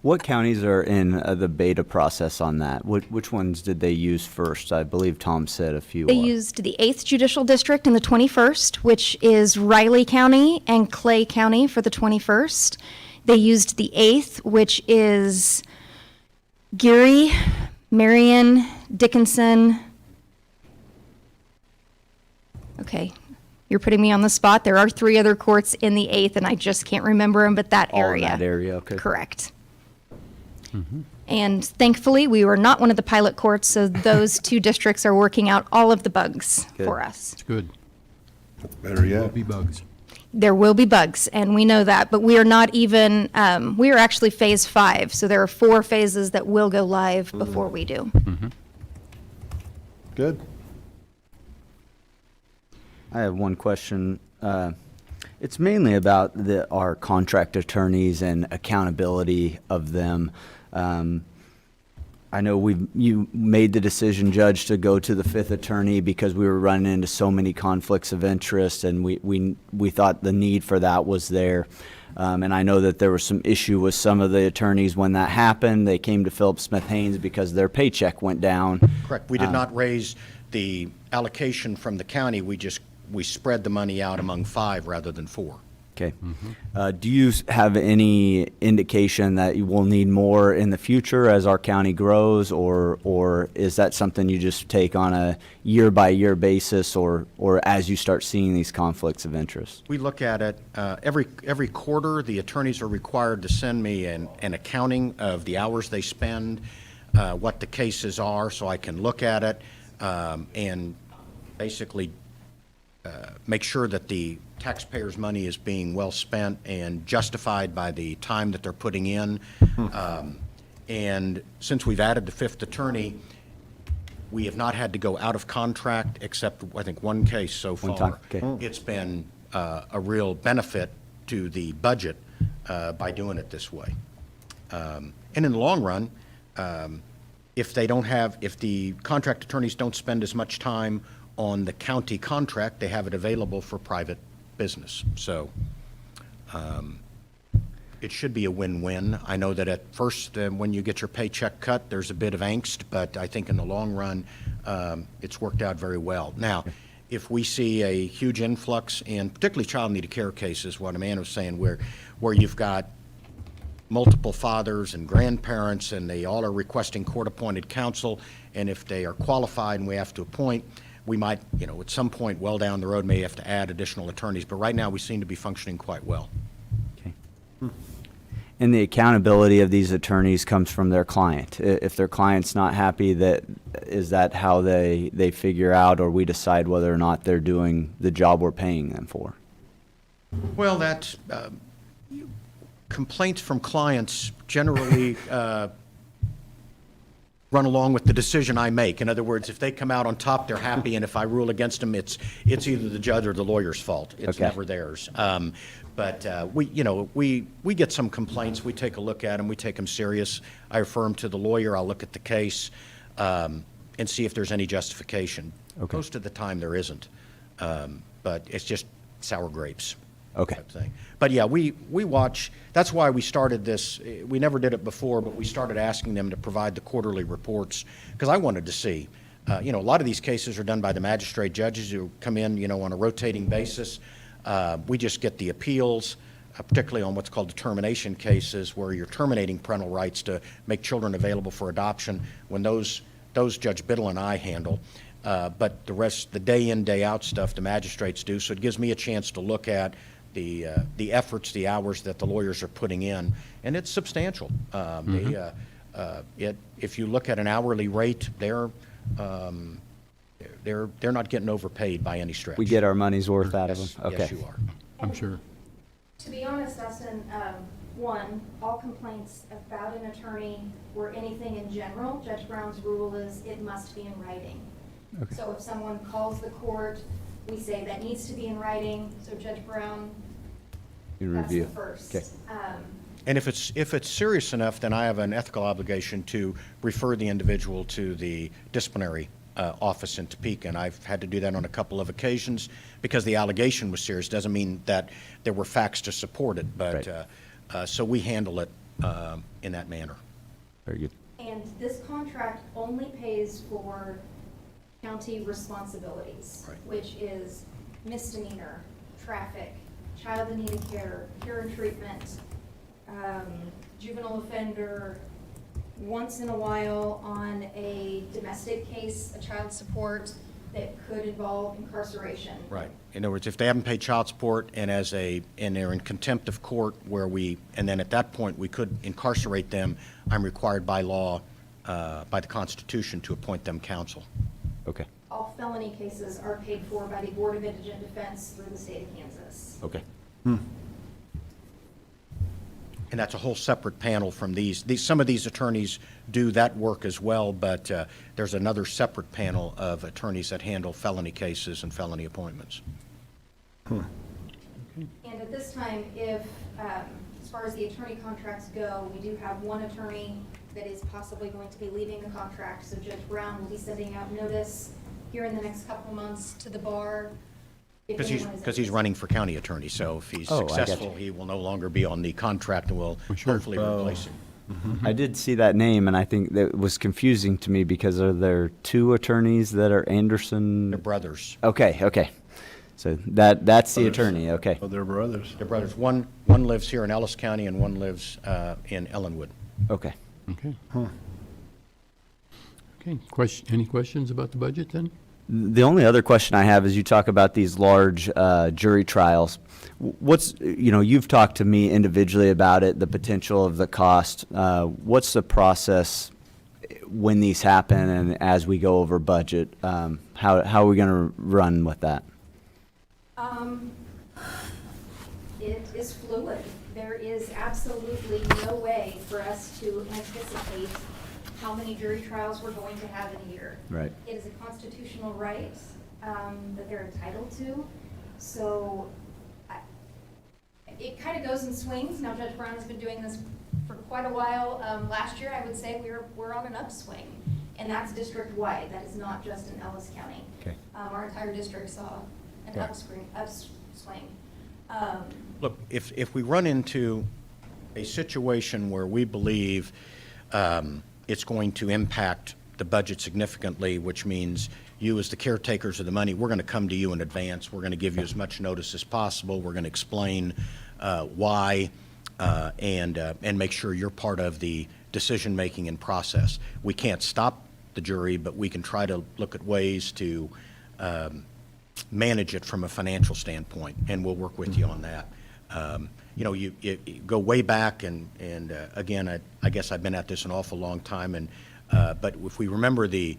What counties are in the beta process on that? Which ones did they use first? I believe Tom said a few. They used the 8th Judicial District and the 21st, which is Riley County and Clay County for the 21st. They used the 8th, which is Geary, Marion, Dickinson. Okay, you're putting me on the spot. There are 3 other courts in the 8th, and I just can't remember them, but that All area. in that area, okay. Correct. And thankfully, we were not one of the pilot courts, so those 2 districts are working out all of the bugs Good. for us. It's good. That's better There'll yet. be bugs. There will be bugs, and we know that, but we are not even, we are actually phase 5, so there are 4 phases that will go live before we do. Good. I have one question. It's mainly about our contract attorneys and accountability of them. I know you made the decision, Judge, to go to the 5th attorney because we were running into so many conflicts of interest, and we thought the need for that was there. And I know that there was some issue with some of the attorneys when that happened. They came to Philip Smith Haynes because their paycheck went down. Correct. We did not raise the allocation from the county, we spread the money out among 5 rather than 4. Okay. Do you have any indication that you will need more in the future as our county grows, or is that something you just take on a year-by-year basis, or as you start seeing these conflicts of interest? We look at it every quarter. The attorneys are required to send me an accounting of the hours they spend, what the cases are, so I can look at it and basically make sure that the taxpayers' money is being well spent and justified by the time that they're putting in. And since we've added the 5th attorney, we have not had to go out of contract except, I think, one case so far. One time, okay. It's been a real benefit to the budget by doing it this way. And in the long run, if the contract attorneys don't spend as much time on the county contract, they have it available for private business. So it should be a win-win. I know that at first, when you get your paycheck cut, there's a bit of angst, but I think in the long run, it's worked out very well. Now, if we see a huge influx in particularly child needed care cases, what Amanda was saying, where you've got multiple fathers and grandparents and they all are requesting court-appointed counsel, and if they are qualified and we have to appoint, we might, at some point well down the road may have to add additional attorneys, but right now we seem to be functioning quite well. Okay. And the accountability of these attorneys comes from their client. If their client's not happy, is that how they figure out, or we decide whether or not they're doing the job we're paying them for? Well, that's complaints from clients generally run along with the decision I make. In other words, if they come out on top, they're happy, and if I rule against them, it's either the judge or the lawyer's fault. It's Okay. never theirs. But we get some complaints. We take a look at them. We take them serious. I refer them to the lawyer. I'll look at the case and see if there's any justification. Okay. Most of the time, there isn't. But it's just sour grapes. Okay. Type thing. But yeah, we watch. That's why we started this. We never did it before, but we started asking them to provide the quarterly reports because I wanted to see. A lot of these cases are done by the magistrate judges who come in, on a rotating basis. We just get the appeals, particularly on what's called determination cases, where you're terminating parental rights to make children available for adoption. When those Judge Biddle and I handle. But the rest, the day in, day out stuff, the magistrates do. So it gives me a chance to look at the efforts, the hours that the lawyers are putting in, and it's substantial. If you look at an hourly rate, they're not getting overpaid by any stretch. We get our money's worth out of them? Yes, Okay. yes, you are. I'm sure. To be honest, Dustin, one, all complaints about an attorney or anything in general, Judge Brown's rule is it must be in writing. Okay. So if someone calls the court, we say that needs to be in writing, so Judge Brown, You that's the review. first. Okay. And if it's serious enough, then I have an ethical obligation to refer the individual to the disciplinary office in Topeka, and I've had to do that on a couple of occasions because the allegation was serious. Doesn't mean that there were facts to support it, but so we handle it in that manner. Very good. And this contract only pays for county responsibilities, Right. which is misdemeanor, traffic, child in need of care, care and treatment, juvenile offender, once in a while on a domestic case, a child support that could involve incarceration. Right. In other words, if they haven't paid child support and they're in contempt of court and then at that point we could incarcerate them, I'm required by law, by the Constitution, to appoint them counsel. Okay. All felony cases are paid for by the Board of Indigent Defense through the state of Kansas. Okay. And that's a whole separate panel from these. Some of these attorneys do that work as well, but there's another separate panel of attorneys that handle felony cases and felony appointments. And at this time, if, as far as the attorney contracts go, we do have one attorney that is possibly going to be leaving the contract, so Judge Brown will be sending out notice here in the next couple of months to the bar. if anyone is Because he's interested. running for county attorney, so if he's Oh, I got successful, you. he will no longer be on the contract and will hopefully replace him. I did see that name, and I think that was confusing to me because are there two attorneys that are Anderson? They're brothers. Okay. So that's the Brothers. attorney, okay. Oh, they're brothers. They're brothers. One lives here in Ellis County and one lives in Ellenwood. Okay. Okay. Okay, any questions about the budget then? The only other question I have is you talk about these large jury trials. You've talked to me individually about it, the potential of the cost. What's the process when these happen and as we go over budget? How are we going to run with that? It is fluid. There is absolutely no way for us to anticipate how many jury trials we're going to have in a year. Right. It is a constitutional right that they're entitled to. So it kind of goes in swings. Now Judge Brown has been doing this for quite a while. Last year, I would say we're on an upswing, and that's district-wide. That is not just in Ellis County. Okay. Our entire district saw an upswing. Look, if we run into a situation where we believe it's going to impact the budget significantly, which means you as the caretakers of the money, we're going to come to you in advance. We're going to give you as much notice as possible. We're going to explain why and make sure you're part of the decision-making and process. We can't stop the jury, but we can try to look at ways to manage it from a financial standpoint, and we'll work with you on that. You go way back, and again, I guess I've been at this an awful long time, but if we remember the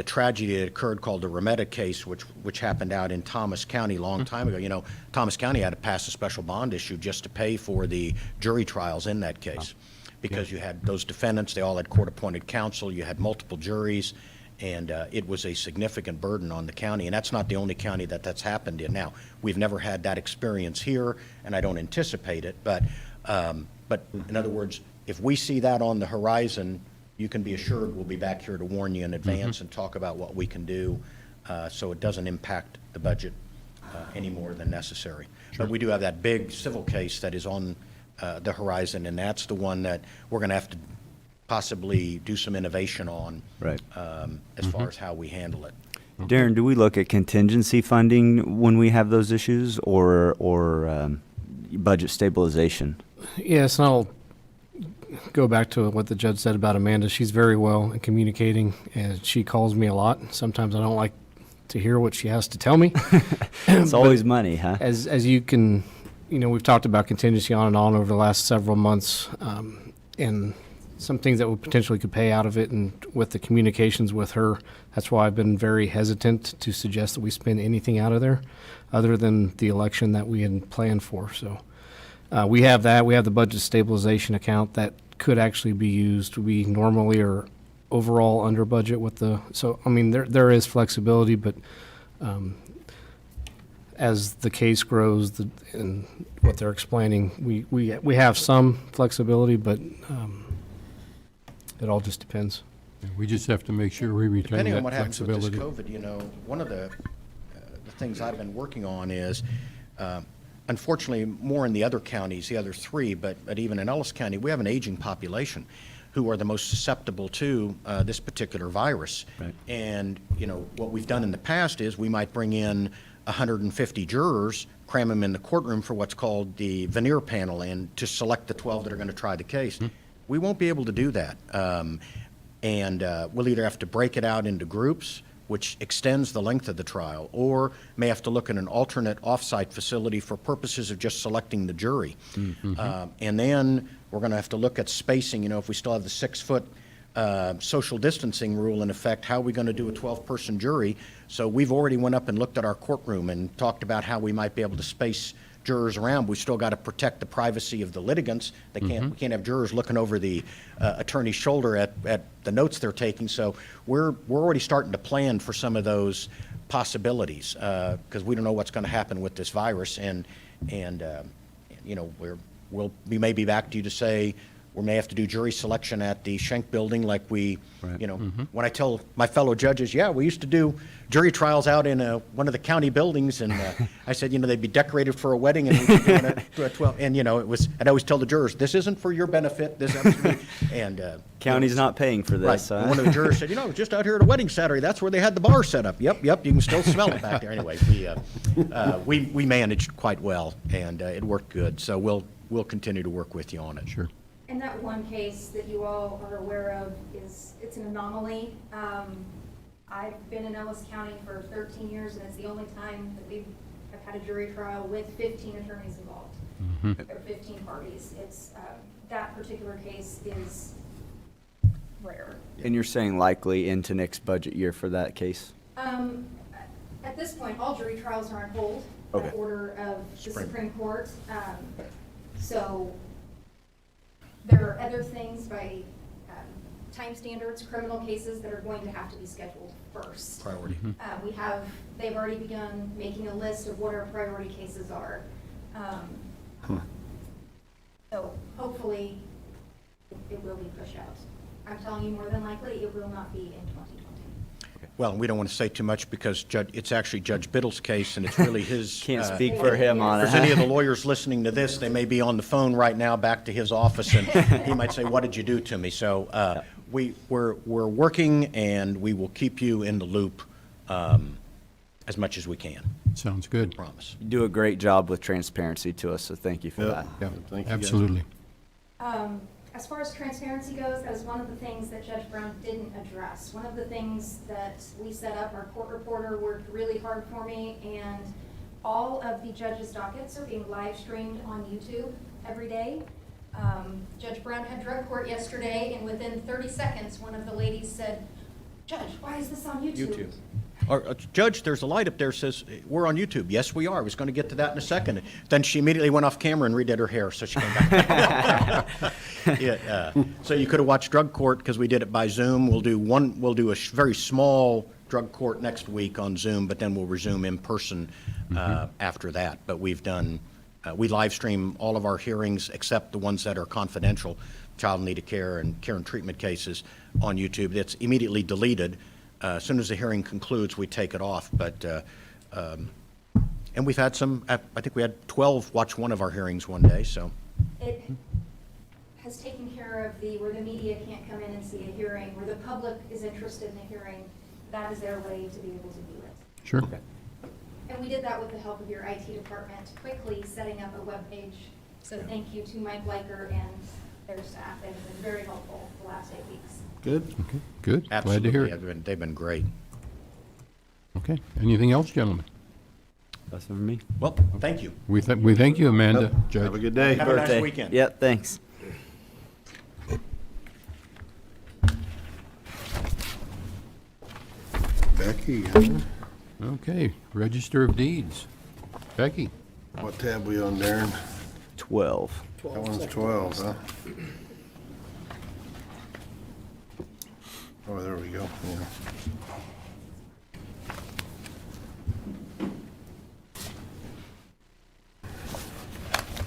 tragedy that occurred called the Remetta case, which happened out in Thomas County a long time ago, Thomas County had to pass a special bond issue just to pay for the jury trials in that case, because you had those defendants, they all had court-appointed counsel, you had multiple juries, and it was a significant burden on the county, and that's not the only county that's happened in. Now, we've never had that experience here, and I don't anticipate it, but in other words, if we see that on the horizon, you can be assured we'll be back here to warn you in advance and talk about what we can do so it doesn't impact the budget any more than necessary. Sure. But we do have that big civil case that is on the horizon, and that's the one that we're going to have to possibly do some innovation on, right. As far as how we handle it. Darren, do we look at contingency funding when we have those issues, or budget stabilization? Yes, and I'll go back to what the judge said about Amanda. She's very well at communicating, and she calls me a lot. Sometimes I don't like to hear what she has to tell me. It's always money, huh? As you can, we've talked about contingency on and on over the last several months, and some things that would potentially could pay out of it, and with the communications with her, that's why I've been very hesitant to suggest that we spend anything out of there other than the election that we had planned for. So we have that. We have the budget stabilization account that could actually be used. We normally are overall under budget with there is flexibility, but as the case grows and what they're explaining, we have some flexibility, but it all just depends. We just have to make sure we retain Depending on that what happens with this flexibility. COVID, one of the things I've been working on is, unfortunately, more in the other counties, the other three, but even in Ellis County, we have an aging population who are the most susceptible to this particular virus. Right. And, what we've done in the past is we might bring in 150 jurors, cram them in the courtroom for what's called the veneer panel, and to select the 12 that are going to try the case. We won't be able to do that. And we'll either have to break it out into groups, which extends the length of the trial, or may have to look at an alternate off-site facility for purposes of just selecting the jury. And then we're going to have to look at spacing. If we still have the 6-foot social distancing rule in effect, how are we going to do a 12-person jury? So we've already went up and looked at our courtroom and talked about how we might be able to space jurors around. We've still got to protect the privacy of the litigants. We can't have jurors looking over the attorney's shoulder at the notes they're taking. So we're already starting to plan for some of those possibilities because we don't know what's going to happen with this virus. And we may be back to you to say, we may have to do jury selection at the Schenck Building like we, you know, when I tell my fellow judges, yeah, we used to do jury trials out in one of the county buildings, and I said, you know, they'd be decorated for a wedding, and we'd be doing it to 12, and, you know, it was, I'd always tell the jurors, this isn't for your benefit, this absolutely, and. County's not paying for Right, this, and huh? one of the jurors said, you know, I was just out here at a wedding Saturday, that's where they had the bar set up. Yep, you can still smell it back there. Anyway, we managed quite well, and it worked good, so we'll continue to work with you on it. Sure. And that one case that you all are aware of it's an anomaly. I've been in Ellis County for 13 years, and it's the only time that have had a jury trial with 15 attorneys involved, or 15 parties. It's, that particular case is rare. And you're saying likely into next budget year for that case? At this point, all jury trials are on hold by Okay. order of the Supreme. Supreme Court. So there are other things by time standards, criminal cases that are going to have to be scheduled first. Priority. They've already begun making a list of what our priority cases are. So hopefully it will be pushed out. I'm telling you, more than likely, it will not be in 2020. Well, we don't want to say too much because it's actually Judge Biddle's case, and it's really his. Can't speak for him on For it. any of the lawyers listening to this, they may be on the phone right now back to his office, and he might say, what did you do to me? So we're working, and we will keep you in the loop as much as we can, Sounds good. promise. You do a great job with transparency to us, so thank you for that. Yeah, Thank you, guys. absolutely. As far as transparency goes, that was one of the things that Judge Brown didn't address. One of the things that we set up, our court reporter worked really hard for me, and all of the judges' dockets are being live streamed on YouTube every day. Judge Brown had drug court yesterday, and within 30 seconds, one of the ladies said, "Judge, why is this on YouTube?" YouTube. Or, Judge, there's a light up there that says, we're on YouTube. Yes, we are. I was going to get to that in a second. Then she immediately went off camera and redid her hair, so she came back. Yeah, so you could have watched drug court because we did it by Zoom. We'll do a very small drug court next week on Zoom, but then we'll resume in person after that. But we've done, we live stream all of our hearings except the ones that are confidential, child in need of care and care and treatment cases on YouTube. It's immediately deleted. As soon as the hearing concludes, we take it off. But and we've had some. I think we had 12 watch one of our hearings one day. So It has taken care of where the media can't come in and see a hearing, where the public is interested in a hearing. That is their way to be able to do it. Sure. And we did that with the help of your IT department, quickly setting up a webpage. So thank you to Mike Leiker and their staff. They've been very helpful the last 8 weeks. Good. Okay, good. absolutely, Glad to hear it. they've been great. Okay. Anything else, gentlemen? That's for me. Well, thank you. We thank you, Amanda, Have a Judge. good day. Have a nice Birthday. weekend. Yeah, thanks. Becky, huh? Okay, Register of Deeds. Becky? What tab we on, Darren? 12. That one's 12, huh? Oh, there we go, yeah.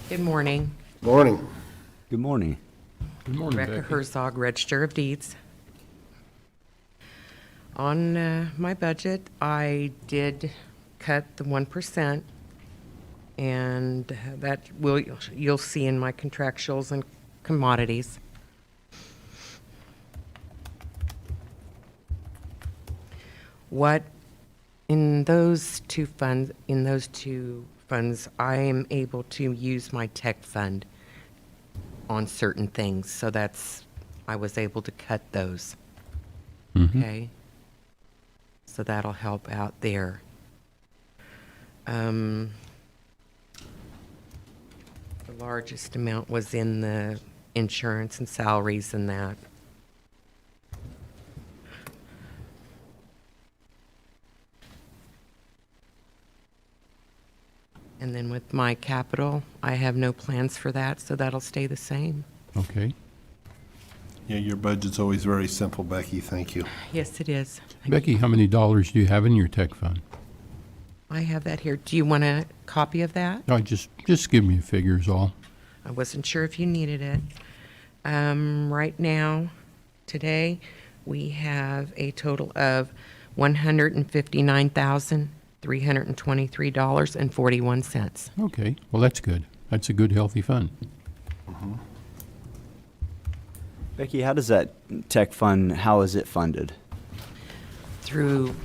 Good morning. Morning. Good morning. Good morning, Rebecca Becky. Herzog, Register of Deeds. On my budget, I did cut the 1%, and that you'll see in my contractuals and commodities. What in those two funds, I am able to use my tech fund on certain things, so I was able to cut those. Okay? So that'll help out there. The largest amount was in the insurance and salaries and that. And then with my capital, I have no plans for that, so that'll stay the same. Okay. Yeah, your budget's always very simple, Becky, thank you. Yes, it is. Becky, how many dollars do you have in your tech fund? I have that here. Do you want a copy of that? No, just give me figures all. I wasn't sure if you needed it. Right now, today, we have a total of $159,323.41. Okay, well, that's good. That's a good, healthy fund. Becky, how does that tech fund, how is it funded? Through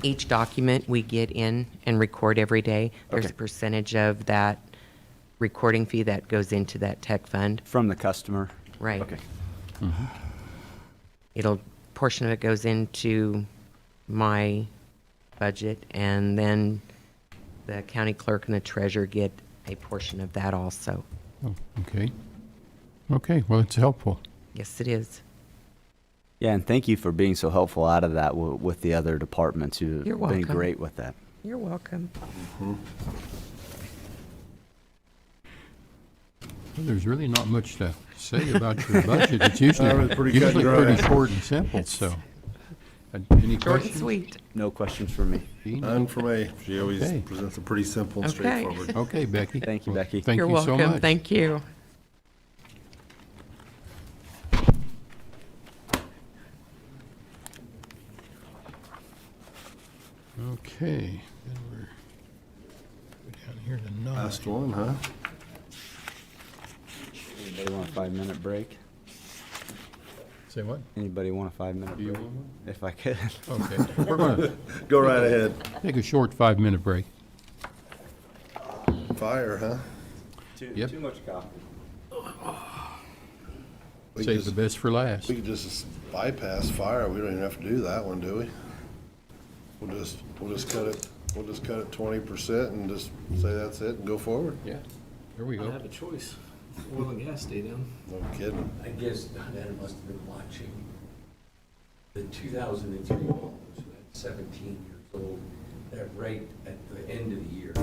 each document we get in and record every day, there's Okay. a percentage of that recording fee that goes into that tech fund. From the customer? Right. Okay. Portion of it goes into my budget, and then the county clerk and the treasurer get a portion of that also. Oh, okay. Okay, well, it's helpful. Yes, it is. Yeah, and thank you for being so helpful out of that with the other departments who You're have been welcome. great with that. You're welcome. Well, there's really not much to say about your budget. It's usually, That was pretty cut and pretty dry. short and simple, so. Any Short and questions? sweet. No questions for me. Dean? None for me. She always Okay. presents it pretty simple and Okay. straightforward. Okay, Becky. Thank you, Well, Becky. Thank You're you so welcome. much. Thank you. Okay, then we're go down here to 9. Last one, huh? Anybody want a 5-minute break? Say what? Anybody want a 5-minute Do you break? want one? If I could. Okay, we're gonna Go right ahead. take a short 5-minute break. Fire, huh? Yep. Too much coffee. We Save just- the best for last. We could just bypass fire. We don't even have to do that one, do we? We'll just cut it 20% and just say that's it and go forward. Yeah, here we go. a choice. Oil and gas stay down. No kidding. I guess Donna must have been watching the 2003 one, so that's 17 years old, that right at the end of the year.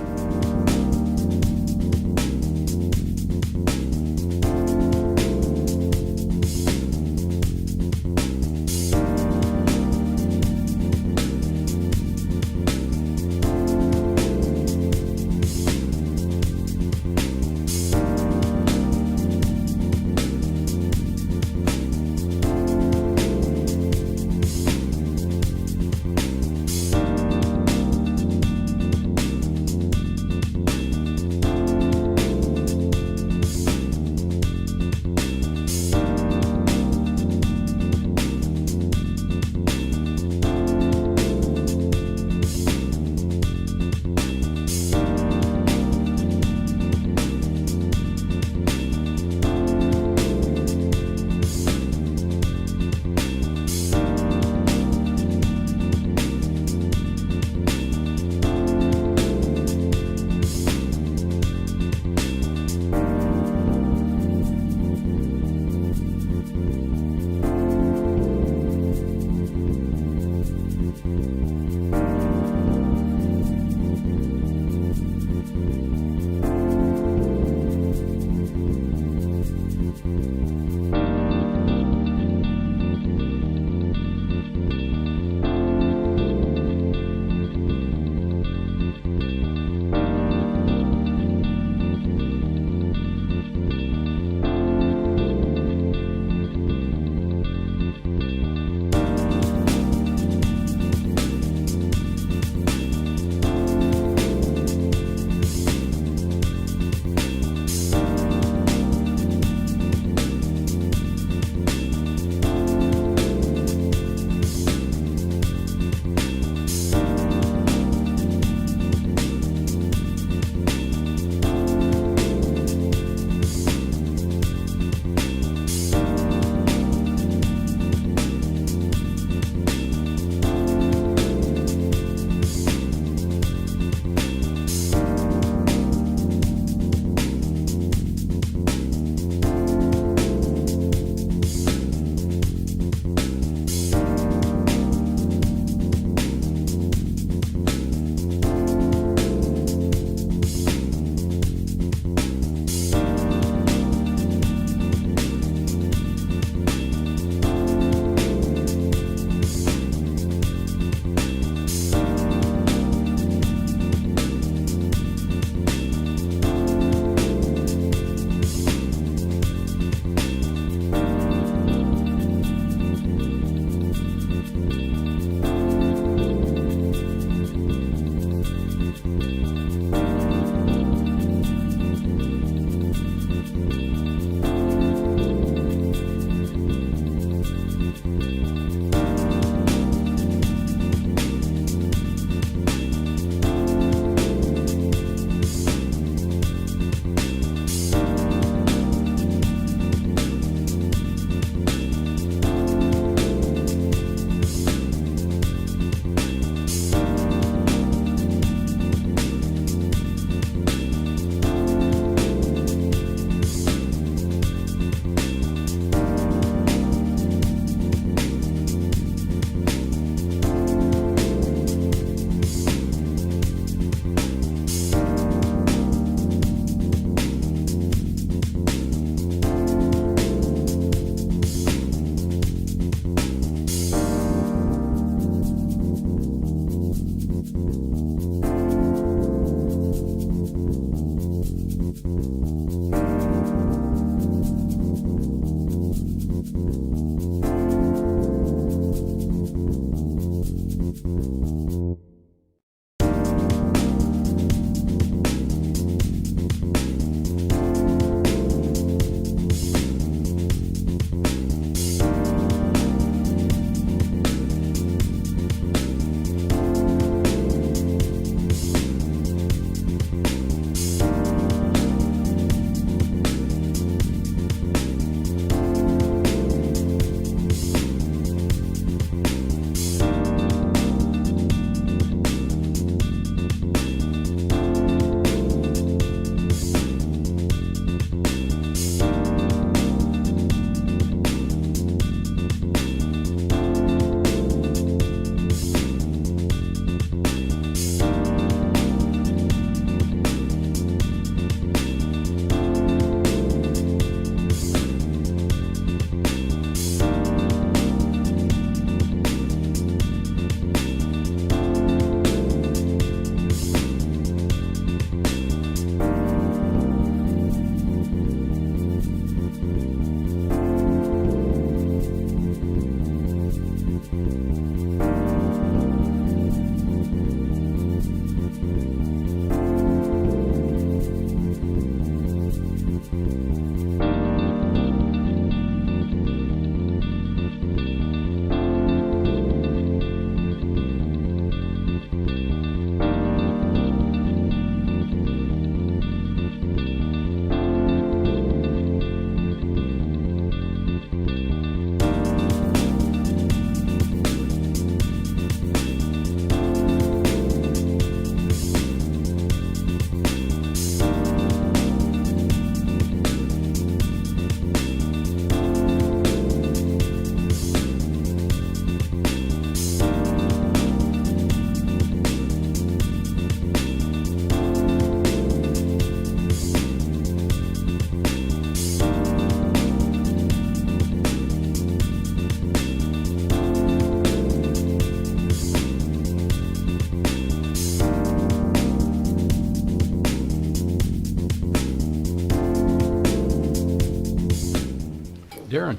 Darren?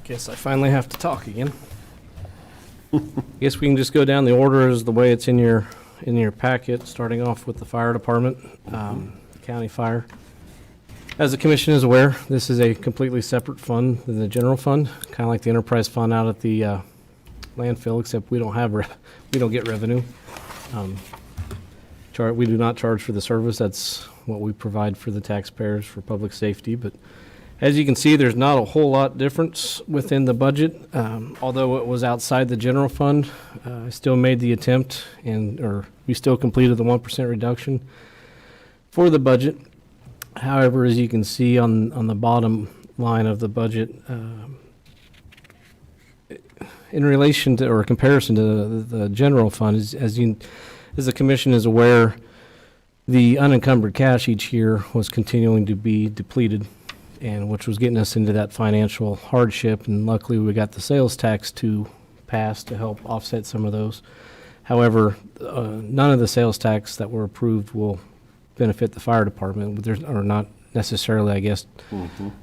Guess I finally have to talk again. Guess we can just go down the order as the way it's in your packet, starting off with the fire department, county fire. As the commission is aware, this is a completely separate fund than the general fund, kind of like the enterprise fund out at the landfill, except we don't get revenue. We do not charge for the service. That's what we provide for the taxpayers for public safety. But as you can see, there's not a whole lot difference within the budget. Although it was outside the general fund, I still made the attempt, or we still completed the 1% reduction for the budget. However, as you can see on the bottom line of the budget, in relation to or comparison to the general fund, as the commission is aware, the unencumbered cash each year was continuing to be depleted, and which was getting us into that financial hardship. And luckily, we got the sales tax to pass to help offset some of those. However, none of the sales tax that were approved will benefit the fire department, or not necessarily, I guess,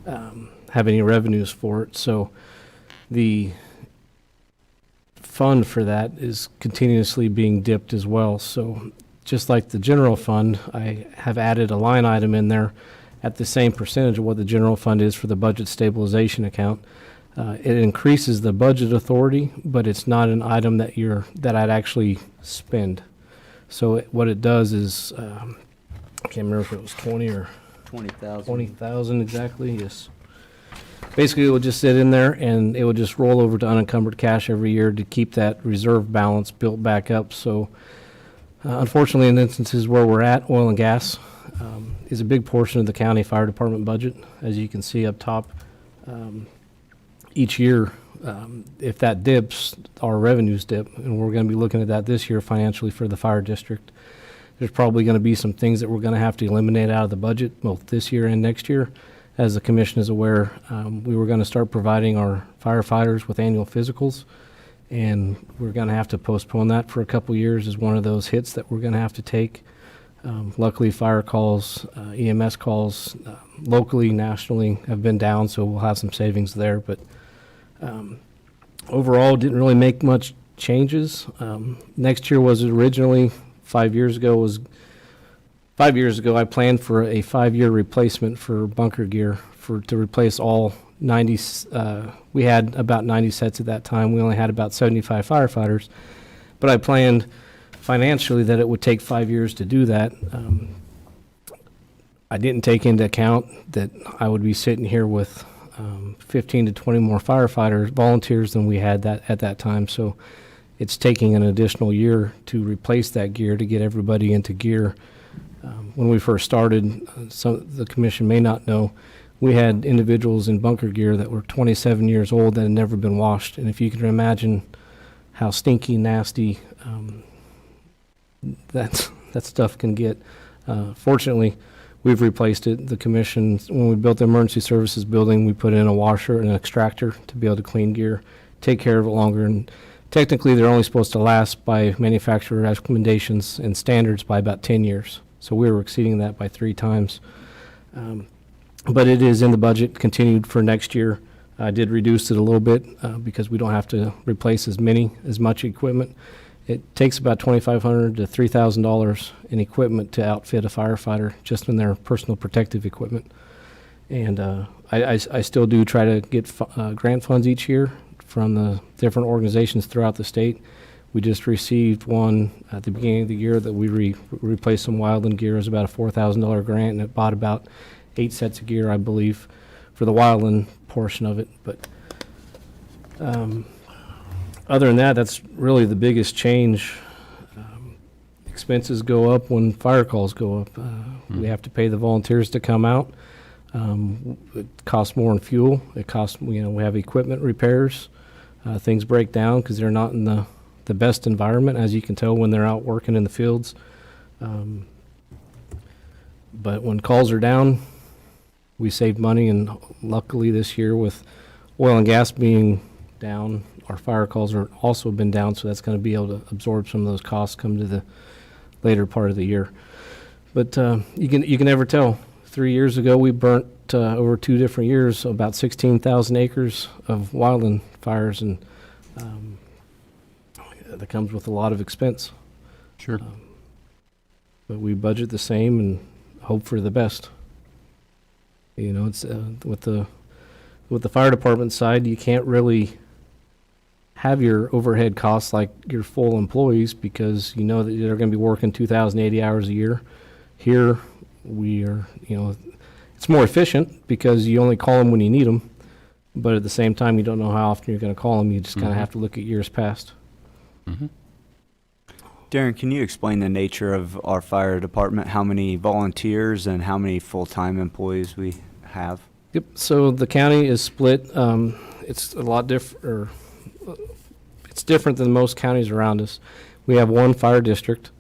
have any revenues for it. So the fund for that is continuously being dipped as well. So just like the general fund, I have added a line item in there at the same percentage of what the general fund is for the budget stabilization account. It increases the budget authority, but it's not an item that I'd actually spend. So what it does is, I can't remember if it was 20 or 20,000. 20,000 exactly, yes. Basically, it will just sit in there, and it will just roll over to unencumbered cash every year to keep that reserve balance built back up. So unfortunately, in instances where we're at, oil and gas is a big portion of the county fire department budget. As you can see up top, each year, if that dips, our revenues dip, and we're going to be looking at that this year financially for the fire district. There's probably going to be some things that we're going to have to eliminate out of the budget, both this year and next year. As the commission is aware, we were going to start providing our firefighters with annual physicals, and we're going to have to postpone that for a couple years as one of those hits that we're going to have to take. Luckily, fire calls, EMS calls, locally, nationally, have been down, so we'll have some savings there. But overall, didn't really make much changes. Next year was originally 5 years ago, I planned for a 5-year replacement for bunker gear to replace all 90. We had about 90 sets at that time. We only had about 75 firefighters, but I planned financially that it would take 5 years to do that. I didn't take into account that I would be sitting here with 15 to 20 more volunteers than we had at that time. So it's taking an additional year to replace that gear to get everybody into gear. When we first started, the commission may not know, we had individuals in bunker gear that were 27 years old that had never been washed. And if you can imagine how stinky, nasty that stuff can get. Fortunately, we've replaced it. The commission, when we built the emergency services building, we put in a washer and an extractor to be able to clean gear, take care of it longer. And technically, they're only supposed to last by manufacturer recommendations and standards by about 10 years. So we were exceeding that by 3 times. But it is in the budget, continued for next year. I did reduce it a little bit because we don't have to replace as much equipment. It takes about $2,500 to $3,000 in equipment to outfit a firefighter, just in their personal protective equipment. And I still do try to get grant funds each year from the different organizations throughout the state. We just received one at the beginning of the year that we replaced some wildland gear. It was about a $4,000 grant, and it bought about 8 sets of gear, I believe, for the wildland portion of it. But other than that, that's really the biggest change. Expenses go up when fire calls go up. We have to pay the volunteers to come out. It costs more in fuel. It costs, we have equipment repairs. Things break down because they're not in the best environment, as you can tell when they're out working in the fields. But when calls are down, we save money, and luckily this year with oil and gas being down, our fire calls are also been down, so that's going to be able to absorb some of those costs come to later part of the year. But you can never tell. 3 years ago, we burnt over 2 different years about 16,000 acres of wildland fires, and that comes with a lot of expense. Sure. But we budget the same and hope for the best. You know, it's with the fire department side, you can't really have your overhead costs like your full employees because you know that they're going to be working 2,080 hours a year. Here, we are, you know, it's more efficient because you only call them when you need them, but at the same time, you don't know how often you're going to call them. You just kind of have to look at years past. Darren, can you explain the nature of our fire department? How many volunteers and how many full-time employees we have? Yep. So the county is split. It's a lot different. It's different than most counties around us. We have one fire district.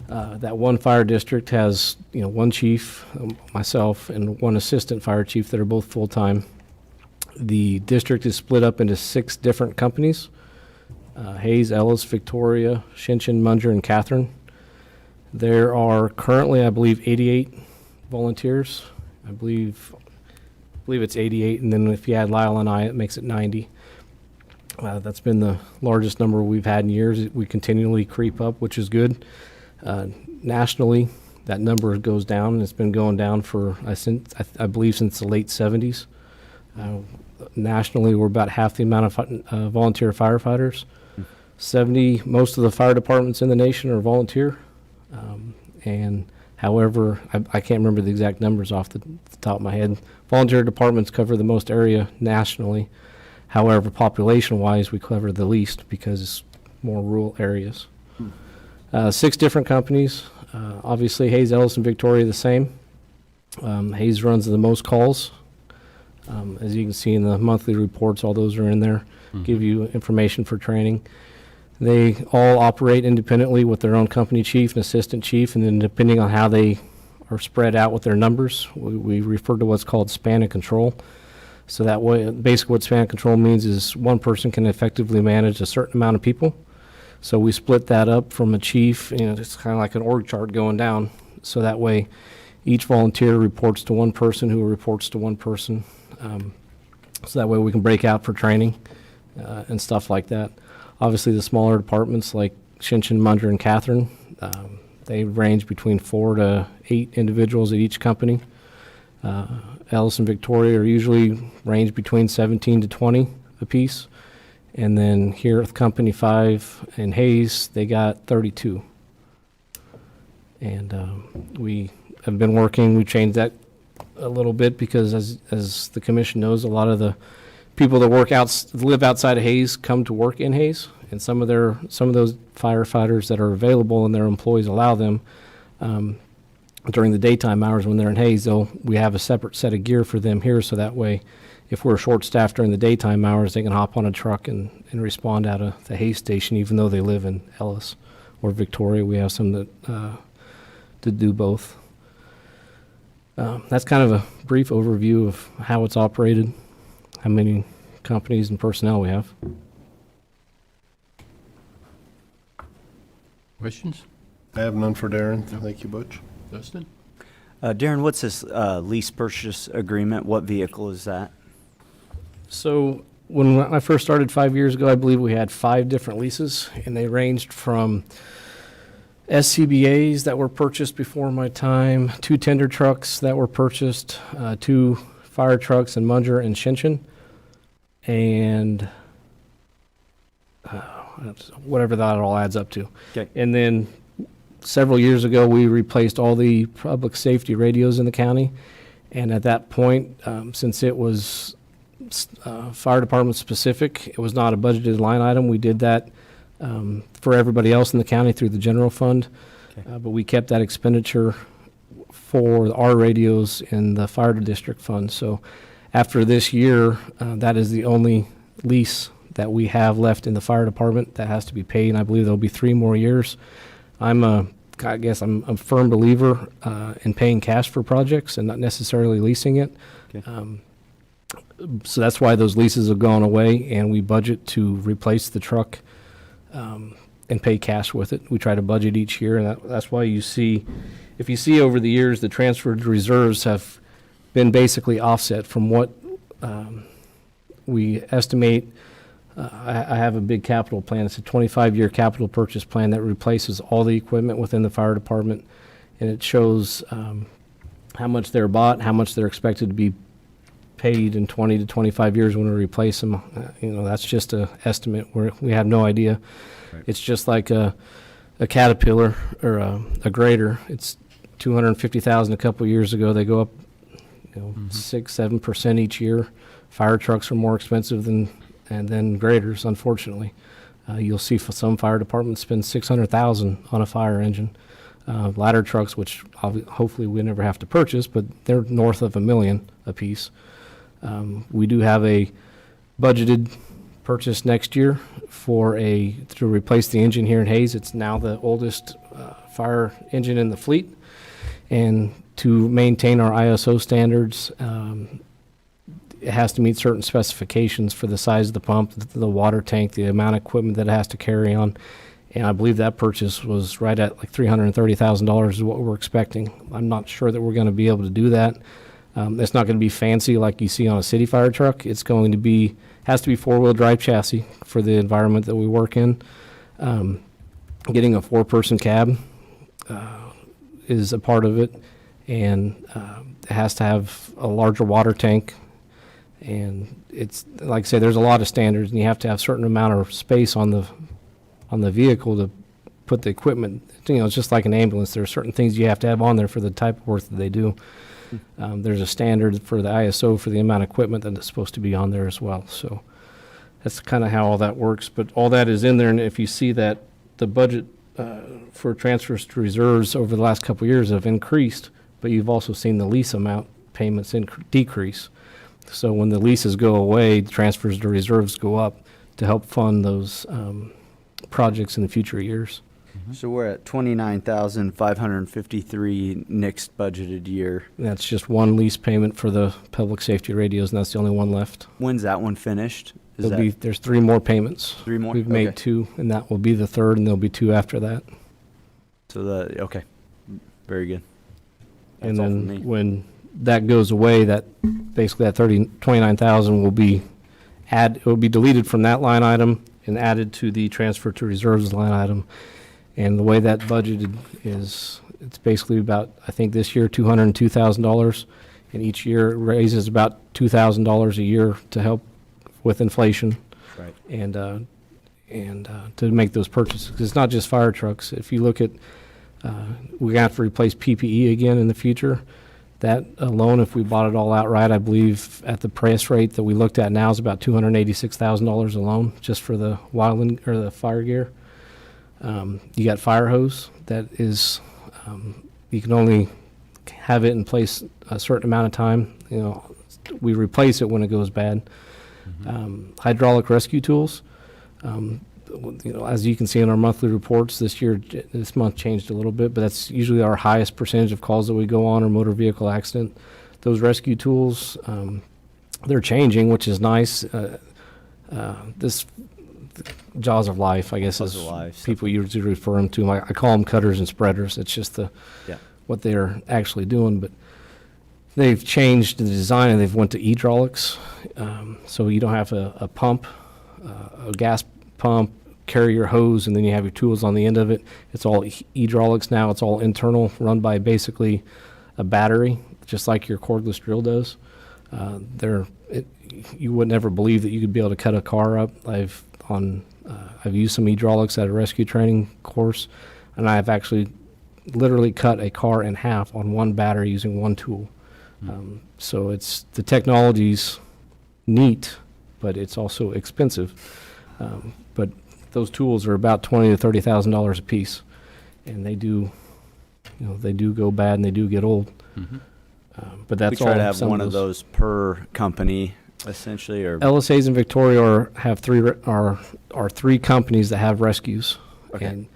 That one fire district has, you know, one chief, myself, and one assistant fire chief that are both full-time. The district is split up into 6 different companies. Hayes, Ellis, Victoria, Shinchin, Munger, and Catherine. There are currently, I believe, 88 volunteers. I believe it's 88, and then if you add Lyle and I, it makes it 90. That's been the largest number we've had in years. We continually creep up, which is good. Nationally, that number goes down, and it's been going down for, I believe, since the late 70s. Nationally, we're about half the amount of volunteer firefighters. 70, most of the fire departments in the nation are volunteer. And however, I can't remember the exact numbers off the top of my head. Volunteer departments cover the most area nationally. However, population-wise, we cover the least because it's more rural areas. 6 different companies. Obviously, Hayes, Ellis, and Victoria the same. Hayes runs the most calls. As you can see in the monthly reports, all those are in there, give you information for training. They all operate independently with their own company chief and assistant chief, and then depending on how they are spread out with their numbers, we refer to what's called span of control. So that way, basically what span of control means is one person can effectively manage a certain amount of people. So we split that up from a chief, you know, it's kind of like an org chart going down. So that way, each volunteer reports to one person who reports to one person. So that way we can break out for training and stuff like that. Obviously, the smaller departments like Shinchin, Munger, and Catherine, they range between 4 to 8 individuals at each company. Ellis and Victoria are usually range between 17 to 20 apiece. And then here at Company 5 in Hayes, they got 32. And we have been working, we changed that a little bit because as the commission knows, a lot of the people that live outside of Hayes come to work in Hayes, and some of those firefighters that are available and their employees allow them during the daytime hours when they're in Hayes, we have a separate set of gear for them here, so that way if we're short-staffed during the daytime hours, they can hop on a truck and respond out of the Hayes station, even though they live in Ellis or Victoria. We have some that do both. That's kind of a brief overview of how it's operated, how many companies and personnel we have. Questions? I have none for Darren. Thank you, Butch. Dustin? Darren, what's this lease purchase agreement? What vehicle is that? So when I first started 5 years ago, I believe we had 5 different leases, and they ranged from SCBAs that were purchased before my time, 2 tender trucks that were purchased, 2 fire trucks in Munger and Shinchin, and whatever that all adds up to. Okay. And then several years ago, we replaced all the public safety radios in the county, and at that point, since it was fire department specific, it was not a budgeted line item. We did that for everybody else in the county through the general fund, but we kept that expenditure for our radios in the fire district fund. So after this year, that is the only lease that we have left in the fire department that has to be paid, and I believe there'll be 3 more years. I'm a firm believer in paying cash for projects and not necessarily leasing it. Okay. So that's why those leases have gone away, and we budget to replace the truck and pay cash with it. We try to budget each year, and that's why you see, if you see over the years, the transferred reserves have been basically offset from what we estimate. I have a big capital plan. It's a 25-year capital purchase plan that replaces all the equipment within the fire department, and it shows how much they're bought, how much they're expected to be paid in 20 to 25 years when we replace them. That's just an estimate. We have no idea. Right. It's just like a Caterpillar or a grader. It's $250,000 a couple of years ago. They go up 6-7% each year. Fire trucks are more expensive than graders, unfortunately. You'll see some fire departments spend $600,000 on a fire engine. Ladder trucks, which hopefully we never have to purchase, but they're north of $1 million a piece. We do have a budgeted purchase next year to replace the engine here in Hayes. It's now the oldest fire engine in the fleet, and to maintain our ISO standards, it has to meet certain specifications for the size of the pump, the water tank, the amount of equipment that it has to carry on. And I believe that purchase was right at like $330,000 is what we're expecting. I'm not sure that we're going to be able to do that. It's not going to be fancy like you see on a city fire truck. It's going to be, has to be four-wheel drive chassis for the environment that we work in. Getting a 4-person cab is a part of it, and it has to have a larger water tank. And it's, like I say, there's a lot of standards, and you have to have a certain amount of space on the vehicle to put the equipment. It's just like an ambulance. There are certain things you have to have on there for the type of work that they do. There's a standard for the ISO for the amount of equipment that is supposed to be on there as well. So that's kind of how all that works. But all that is in there, and if you see that the budget for transfers to reserves over the last couple of years have increased, but you've also seen the lease amount payments decrease. So when the leases go away, transfers to reserves go up to help fund those projects in the future years. So we're at 29,553 next budgeted year. That's just one lease payment for the public safety radios, and that's the only one left. When's that one finished? There's 3 more payments. 3 more? We've made Okay. 2, and that will be the third, and there'll be 2 after that. So okay, very good. And That's all from me. then when that goes away, that basically that 29,000 will be it will be deleted from that line item and added to the transfer to reserves line item. And the way that budgeted is, it's basically about, I think this year, $202,000, and each year it raises about $2,000 a year to help with inflation. Right. And to make those purchases. 'Cause it's not just fire trucks. If you look at, we're gonna have to replace PPE again in the future. That alone, if we bought it all outright, I believe at the price rate that we looked at now is about $286,000 alone, just for the the fire gear. You got fire hose that is, you can only have it in place a certain amount of time. We replace it when it goes bad. Hydraulic rescue tools. As you can see in our monthly reports, this month changed a little bit, but that's usually our highest percentage of calls that we go on, or motor vehicle accident. Those rescue tools, they're changing, which is nice. This jaws of life, I guess, is people usually refer them to. I call them cutters and spreaders. It's just what they're actually doing, but they've changed the design, and they've went to hydraulics, so you don't have a pump, a gas pump, carry your hose, and then you have your tools on the end of it. It's all hydraulics now. It's all internal, run by basically a battery, just like your cordless drill does. You would never believe that you could be able to cut a car up. I've used some hydraulics at a rescue training course, and I've actually literally cut a car in half on one battery using one tool. So the technology's neat, but it's also expensive. But those tools are about $20,000 to $30,000 a piece, and they do go bad, and they do get old. But that's all. We try to have one of those per company, essentially, or Ellis, Hayes, and Victoria have 3 companies that have rescues. Okay. And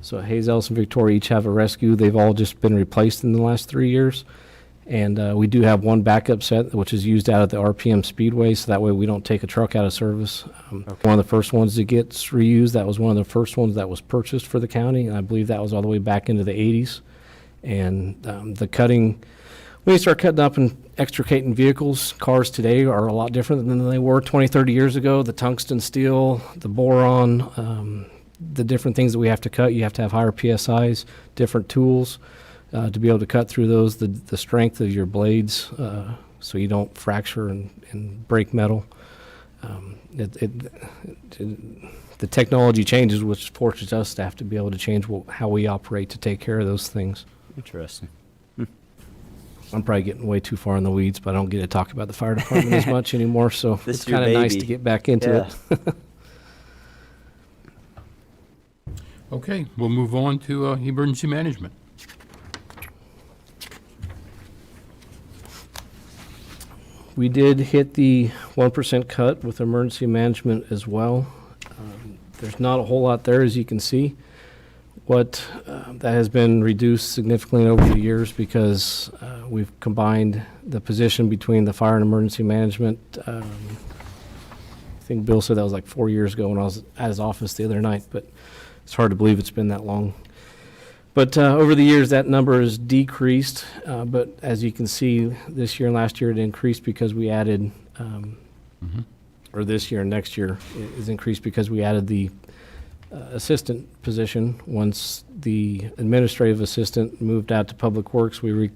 so Hayes, Ellis, and Victoria each have a rescue. They've all just been replaced in the last 3 years. And we do have one backup set, which is used out at the RPM Speedway, so that way we don't take a truck out of service. One of the first ones that gets reused, that was one of the first ones that was purchased for the county, and I believe that was all the way back into the 80s. And the cutting, when you start cutting up and extricating vehicles, cars today are a lot different than they were 20, 30 years ago. The tungsten steel, the boron, the different things that we have to cut, you have to have higher PSIs, different tools. To be able to cut through those, the strength of your blades, so you don't fracture and break metal. The technology changes, which forces us to have to be able to change how we operate to take care of those things. Interesting. I'm probably getting way too far in the weeds, but I don't get to talk about the fire department as much anymore, so This it's your kind of nice to baby. get back into it. Okay, we'll move on to emergency management. We did hit the 1% cut with emergency management as well. There's not a whole lot there, as you can see. What that has been reduced significantly over the years because we've combined the position between the fire and emergency management. I think Bill said that was like 4 years ago when I was at his office the other night, but it's hard to believe it's been that long. But over the years, that number has decreased. But as you can see, this year and last year, it increased because we added, or this year and next year is increased because we added the assistant position. Once the administrative assistant moved out to Public Works, we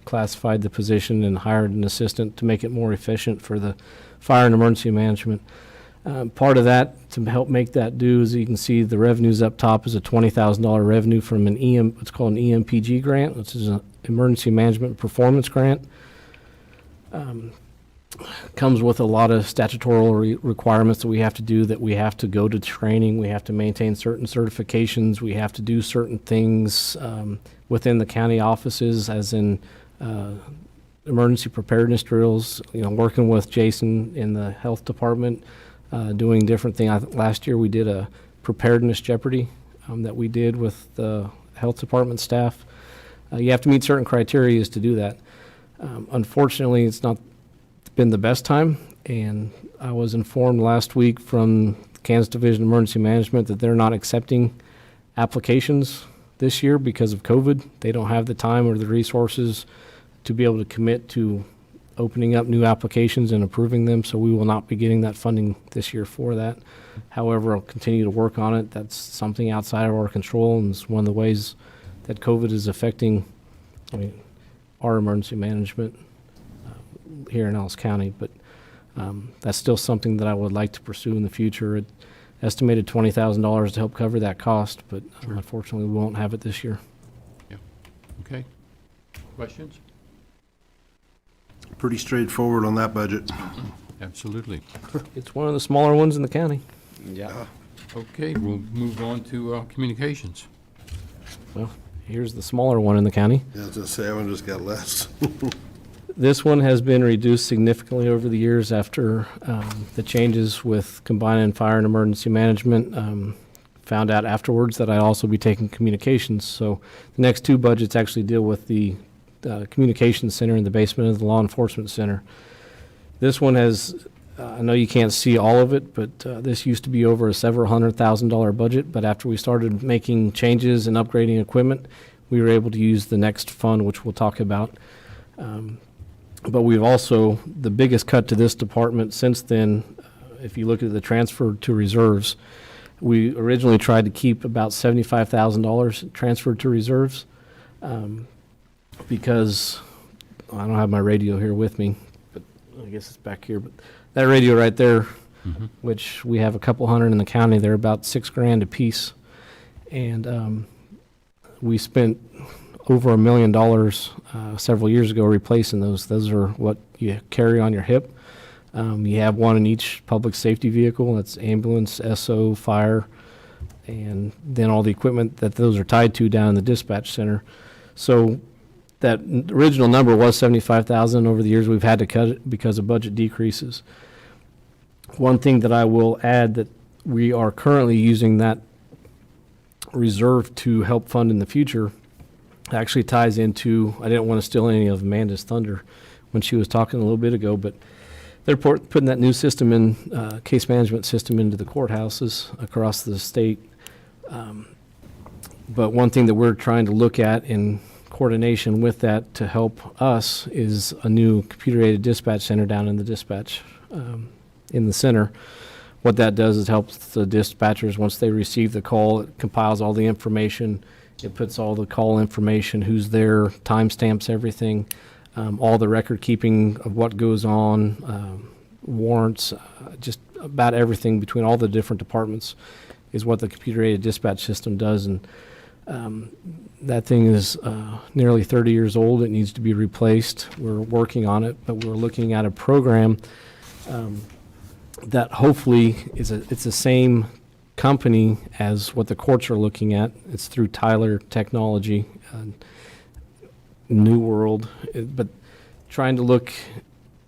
reclassified the position and hired an assistant to make it more efficient for the fire and emergency management. Part of that, to help make that do, as you can see, the revenues up top is a $20,000 revenue from an what's called an EMPG grant, which is an Emergency Management Performance Grant. Comes with a lot of statutory requirements that we have to do, that we have to go to training, we have to maintain certain certifications, we have to do certain things within the county offices, as in emergency preparedness drills, working with Jason in the health department, doing different things. Last year we did a preparedness jeopardy that we did with the health department staff. You have to meet certain criteria to do that. Unfortunately, it's not been the best time, and I was informed last week from Kansas Division of Emergency Management that they're not accepting applications this year because of COVID. They don't have the time or the resources to be able to commit to opening up new applications and approving them, so we will not be getting that funding this year for that. However, I'll continue to work on it. That's something outside of our control, and it's one of the ways that COVID is affecting our emergency management here in Ellis County. But that's still something that I would like to pursue in the future. It estimated $20,000 to help cover that cost, but unfortunately we won't have it this year. Yeah. Okay. Questions? Pretty straightforward on that budget. Absolutely. It's one of the smaller ones in the county. Yeah. Okay, we'll move on to communications. Well, here's the smaller one in the county. Yeah, I was gonna say, that one just got less. This one has been reduced significantly over the years after the changes with combining fire and emergency management. Found out afterwards that I'd also be taking communications. So the next two budgets actually deal with the communications center in the basement of the law enforcement center. This one has, I know you can't see all of it, but this used to be over a several $100,000 budget. But after we started making changes and upgrading equipment, we were able to use the next fund, which we'll talk about. But we've also, the biggest cut to this department since then, if you look at the transfer to reserves, we originally tried to keep about $75,000 transferred to reserves because I don't have my radio here with me, but I guess it's back here. But that radio right there, which we have a couple hundred in the county, they're about $6,000 a piece. And we spent over $1 million several years ago replacing those. Those are what you carry on your hip. You have one in each public safety vehicle. That's ambulance, SO, fire, and then all the equipment that those are tied to down in the dispatch center. So that original number was $75,000. Over the years, we've had to cut it because of budget decreases. One thing that I will add, that we are currently using that reserve to help fund in the future, actually ties into, I didn't want to steal any of Amanda's thunder when she was talking a little bit ago, but they're putting that new system in, case management system into the courthouses across the state. But one thing that we're trying to look at in coordination with that to help us is a new computer-aided dispatch center down in the dispatch, in the center. What that does is helps the dispatchers, once they receive the call, it compiles all the information. It puts all the call information, who's there, timestamps everything, all the record keeping of what goes on, warrants, just about everything between all the different departments is what the computer-aided dispatch system does. And that thing is nearly 30 years old. It needs to be replaced. We're working on it, but we're looking at a program that hopefully it's the same company as what the courts are looking at. It's through Tyler Technology, New World, but trying to look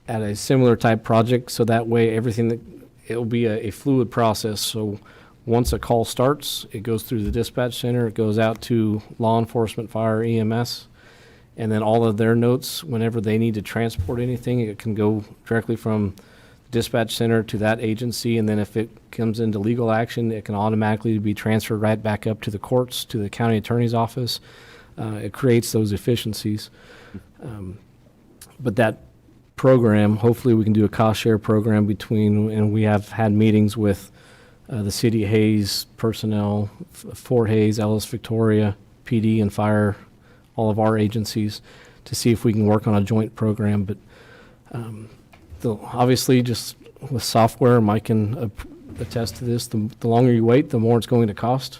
at a similar type project so that way it'll be a fluid process. So once a call starts, it goes through the dispatch center, it goes out to law enforcement, fire, EMS, and then all of their notes, whenever they need to transport anything, it can go directly from the dispatch center to that agency, and then if it comes into legal action, it can automatically be transferred right back up to the courts, to the county attorney's office. It creates those efficiencies. But that program, hopefully we can do a cost share program between, and we have had meetings with the City of Hayes personnel, Fort Hayes, Ellis, Victoria, PD, and fire, all of our agencies, to see if we can work on a joint program. But obviously, just with software, Mike can attest to this, the longer you wait, the more it's going to cost.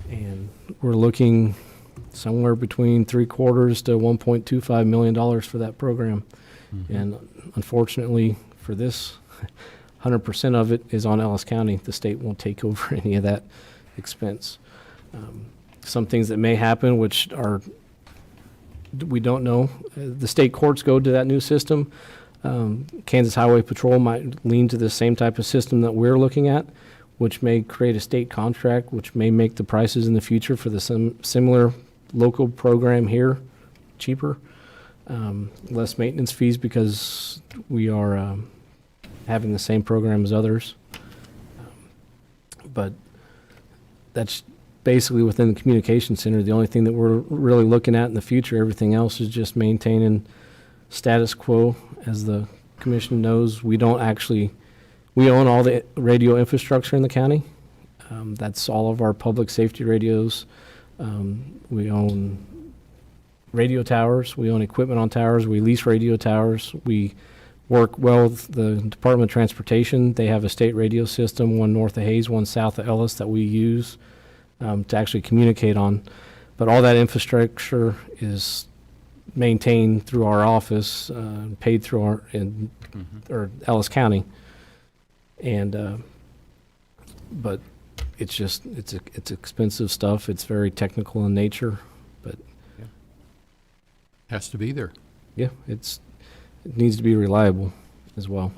And we're looking somewhere between $750,000 to $1.25 million for that program. Mm-hmm. And unfortunately for this, 100% of it is on Ellis County. The state won't take over any of that expense. Some things that may happen, which we don't know. The state courts go to that new system. Kansas Highway Patrol might lean to the same type of system that we're looking at, which may create a state contract, which may make the prices in the future for the similar local program here cheaper. Less maintenance fees because we are having the same program as others. But that's basically within the communication center. The only thing that we're really looking at in the future, everything else is just maintaining status quo. As the commission knows, we own all the radio infrastructure in the county. That's all of our public safety radios. We own radio towers. We own equipment on towers. We lease radio towers. We work well with the Department of Transportation. They have a state radio system, one north of Hayes, one south of Ellis, that we use to actually communicate on. But all that infrastructure is maintained through our office, paid through or Ellis County. And but it's expensive stuff. It's very technical in nature, but has to be there. Yeah, it needs to be reliable as well.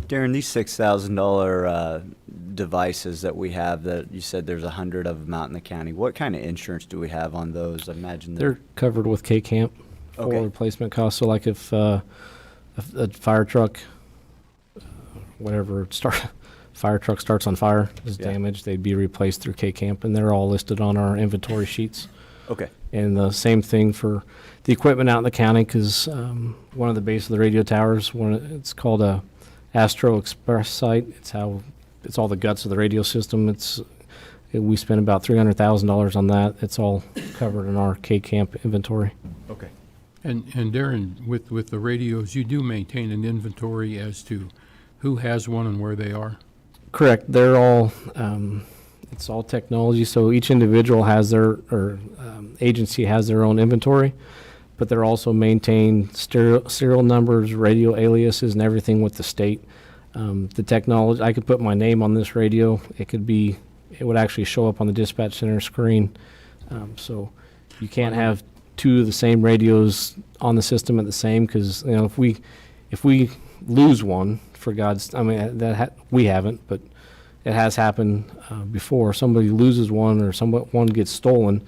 Darren, these $6,000 devices that we have, that you said there's 100 of them out in the county, what kind of insurance do we have on those? I imagine they're covered with K-Camp for replacement costs. So like if a fire truck, fire truck starts on fire, is damaged, they'd be replaced through K-Camp, and they're all listed on our inventory sheets. Okay. And the same thing for the equipment out in the county, because one of the base of the radio towers, it's called a Astro Express site. It's all the guts of the radio system. We spent about $300,000 on that. It's all covered in our K-Camp inventory. Okay. And Darren, with the radios, you do maintain an inventory as to who has one and where they are? Correct. They're all, it's all technology, so each individual has agency has their own inventory, but they're also maintained serial numbers, radio aliases, and everything with the state. The technology, I could put my name on this radio. It would actually show up on the dispatch center screen. So you can't have two of the same radios on the system at the same, because if we lose one, for God's, we haven't, but it has happened before. Somebody loses one, or one gets stolen,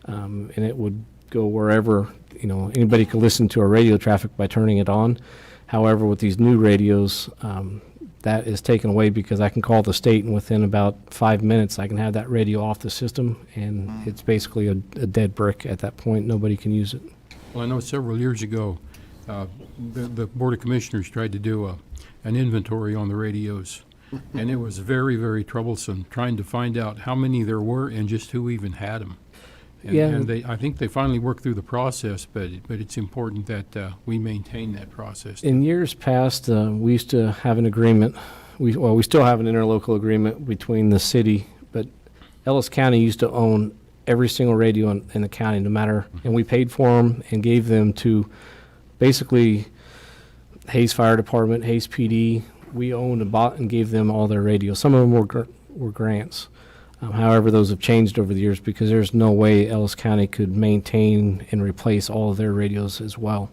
and it would go wherever, anybody could listen to our radio traffic by turning it on. However, with these new radios, that is taken away because I can call the state and within about 5 minutes, I can have that radio off the system, and it's basically a dead brick at that point. Nobody can use it. Well, I know several years ago, the Board of Commissioners tried to do an inventory on the radios, and it was very, very troublesome trying to find out how many there were and just who even had them. And I think they finally worked through the process, but it's important that we maintain that process. In years past, we used to have an agreement. We still have an interlocal agreement between the city, but Ellis County used to own every single radio in the county, no matter, and we paid for them and gave them to basically Hayes Fire Department, Hayes PD. We owned and bought and gave them all their radios. Some of them were grants. However, those have changed over the years because there's no way Ellis County could maintain and replace all of their radios as well.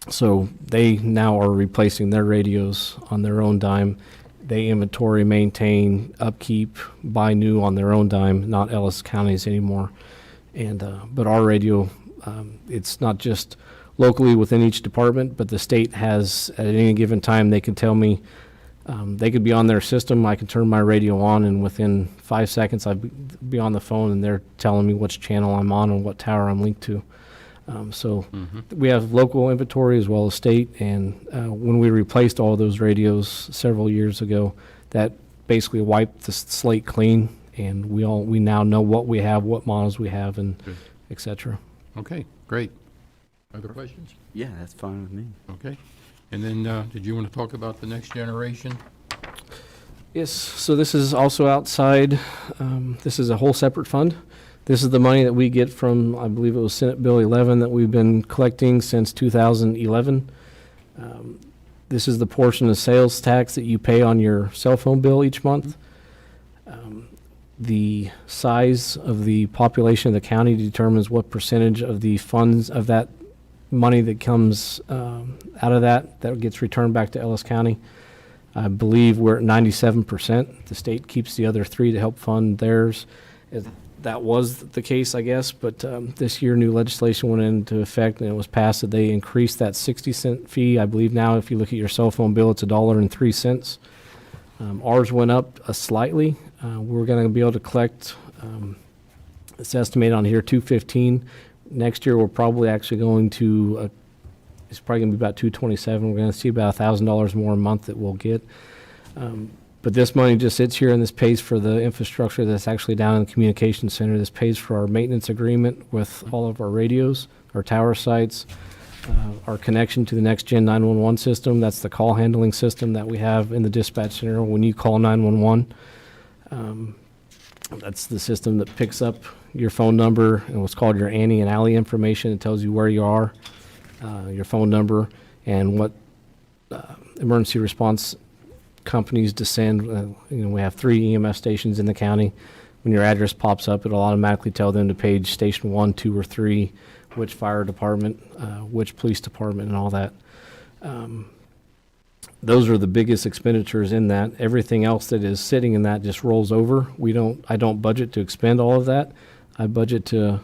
So they now are replacing their radios on their own dime. They inventory, maintain, upkeep, buy new on their own dime, not Ellis County's anymore. But our radio, it's not just locally within each department, but the state has, at any given time, they can tell me, they could be on their system, I can turn my radio on, and within 5 seconds I'd be on the phone and they're telling me which channel I'm on and what tower I'm linked to. We have local inventory as well as state, and when we replaced all those radios several years ago, that basically wiped the slate clean, and we now know what we have, what models we have, and et cetera. Okay, great. Other questions? Yeah, that's fine with me. Okay. And then, did you want to talk about the next generation? Yes, so this is also outside, this is a whole separate fund. This is the money that we get from, I believe it was Senate Bill 11 that we've been collecting since 2011. This is the portion of sales tax that you pay on your cell phone bill each month. The size of the population of the county determines what percentage of the funds of that money that comes out of that gets returned back to Ellis County. I believe we're at 97%. The state keeps the other 3 to help fund theirs. That was the case, I guess, but this year new legislation went into effect and it was passed that they increased that 60-cent fee. I believe now if you look at your cell phone bill, it's $1.03. Ours went up slightly. We're going to be able to collect, it's estimated on here, $215. Next year, we're probably actually going to, it's probably going to be about $227. We're going to see about $1,000 more a month that we'll get. But this money just sits here and this pays for the infrastructure that's actually down in the communication center. This pays for our maintenance agreement with all of our radios, our tower sites, our connection to the next gen 911 system. That's the call handling system that we have in the dispatch center when you call 911. That's the system that picks up your phone number and what's called your Annie and Allie information. It tells you where you are, your phone number, and what emergency response companies descend. We have 3 EMS stations in the county. When your address pops up, it'll automatically tell them to page station 1, 2, or 3, which fire department, which police department, and all that. Those are the biggest expenditures in that. Everything else that is sitting in that just rolls over. I don't budget to expend all of that. I budget to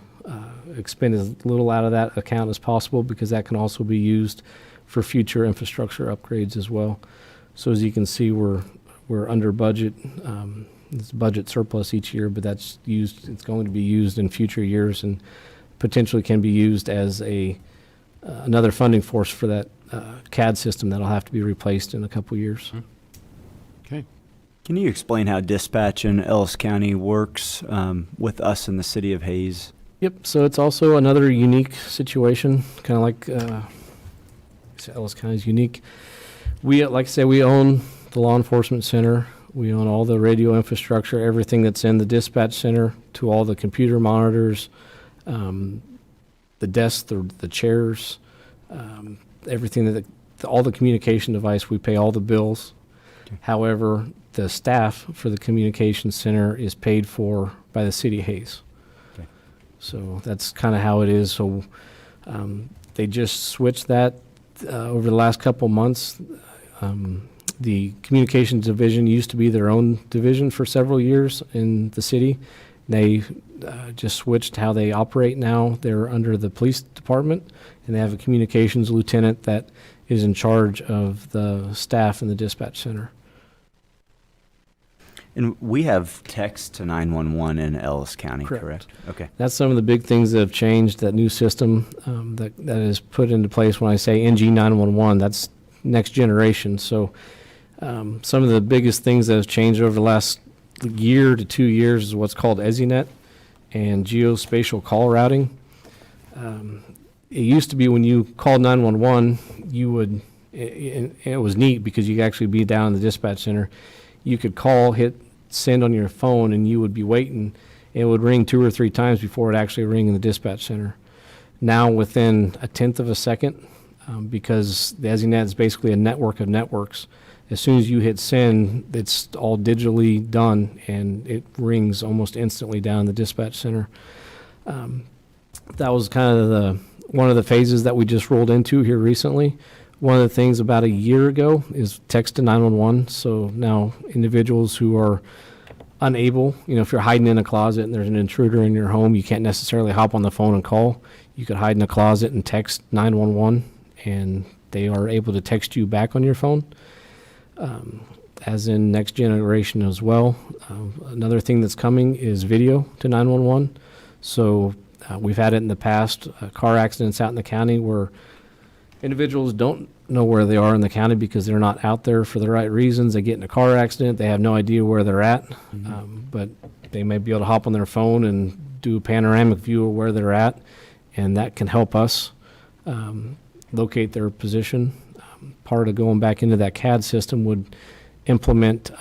expend as little out of that account as possible because that can also be used for future infrastructure upgrades as well. So as you can see, we're under budget. It's budget surplus each year, but that's used. It's going to be used in future years and potentially can be used as another funding force for that CAD system that'll have to be replaced in a couple years. Okay. Can you explain how dispatch in Ellis County works with us in the city of Hayes? Yep. So it's also another unique situation, kind of like Ellis County is unique. We, like I say, we own the law enforcement center. We own all the radio infrastructure, everything that's in the dispatch center, to all the computer monitors, the desks, the chairs, everything all the communication device. We pay all the bills. Okay. However, the staff for the communication center is paid for by the city of Hayes. Okay. So that's kind of how it is. So they just switched that over the last couple months. The communications division used to be their own division for several years in the city. They just switched how they operate now. They're under the police department, and they have a communications lieutenant that is in charge of the staff in the dispatch center. And we have text to 911 in Ellis County, Correct. correct? Okay. That's some of the big things that have changed, that new system that is put into place. When I say NG 911, that's next generation. So some of the biggest things that have changed over the last year to 2 years is what's called EZNet and geospatial call routing. It used to be when you called 911, you would, it was neat because you could actually be down in the dispatch center. You could call, hit send on your phone, and you would be waiting. It would ring 2 or 3 times before it actually ring in the dispatch center. Now, within a tenth of a second, because the EZNet is basically a network of networks, as soon as you hit send, it's all digitally done, and it rings almost instantly down the dispatch center. That was kind of one of the phases that we just rolled into here recently. One of the things about a year ago is text to 911. So now individuals who are unable, if you're hiding in a closet and there's an intruder in your home, you can't necessarily hop on the phone and call. You could hide in a closet and text 911, and they are able to text you back on your phone, as in next generation as well. Another thing that's coming is video to 911. So we've had it in the past, car accidents out in the county where individuals don't know where they are in the county because they're not out there for the right reasons. They get in a car accident, they have no idea where they're at, but they may be able to hop on their phone and do a panoramic view of where they're at, and that can help us locate their position. Part of going back into that CAD system would implement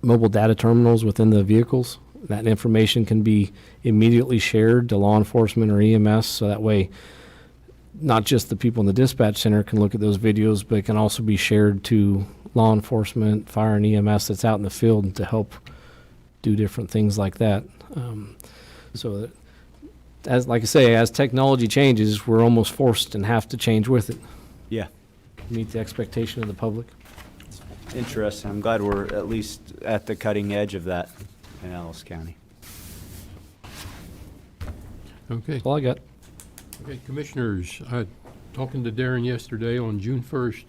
mobile data terminals within the vehicles. That information can be immediately shared to law enforcement or EMS, so that way not just the people in the dispatch center can look at those videos, but it can also be shared to law enforcement, fire, and EMS that's out in the field to help do different things like that. So that, like I say, as technology changes, we're almost forced and have to change with it. Yeah. Meet the expectation of the public. Interesting. I'm glad we're at least at the cutting edge of that in Ellis County. Okay. That's all I got. Okay, Commissioners, talking to Darren yesterday, on June 1st,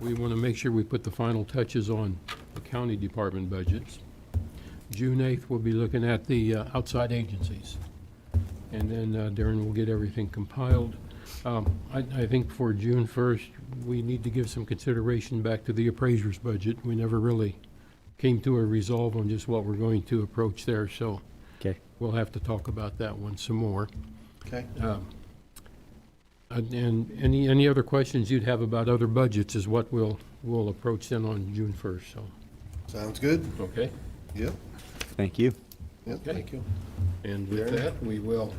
we want to make sure we put the final touches on the county department budgets. June 8th, we'll be looking at the outside agencies. And then Darren will get everything compiled. I think for June 1st, we need to give some consideration back to the appraiser's budget. We never really came to a resolve on just what we're going to approach there, so Okay. we'll have to talk about that one some more. Okay. And any other questions you'd have about other budgets is what we'll approach then on June 1st, so. Sounds good. Okay. Yep. Thank you. Yep, thank you. And with that, we will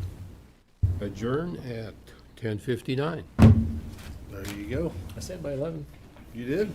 adjourn at 10:59. There you go. I said by 11. You did?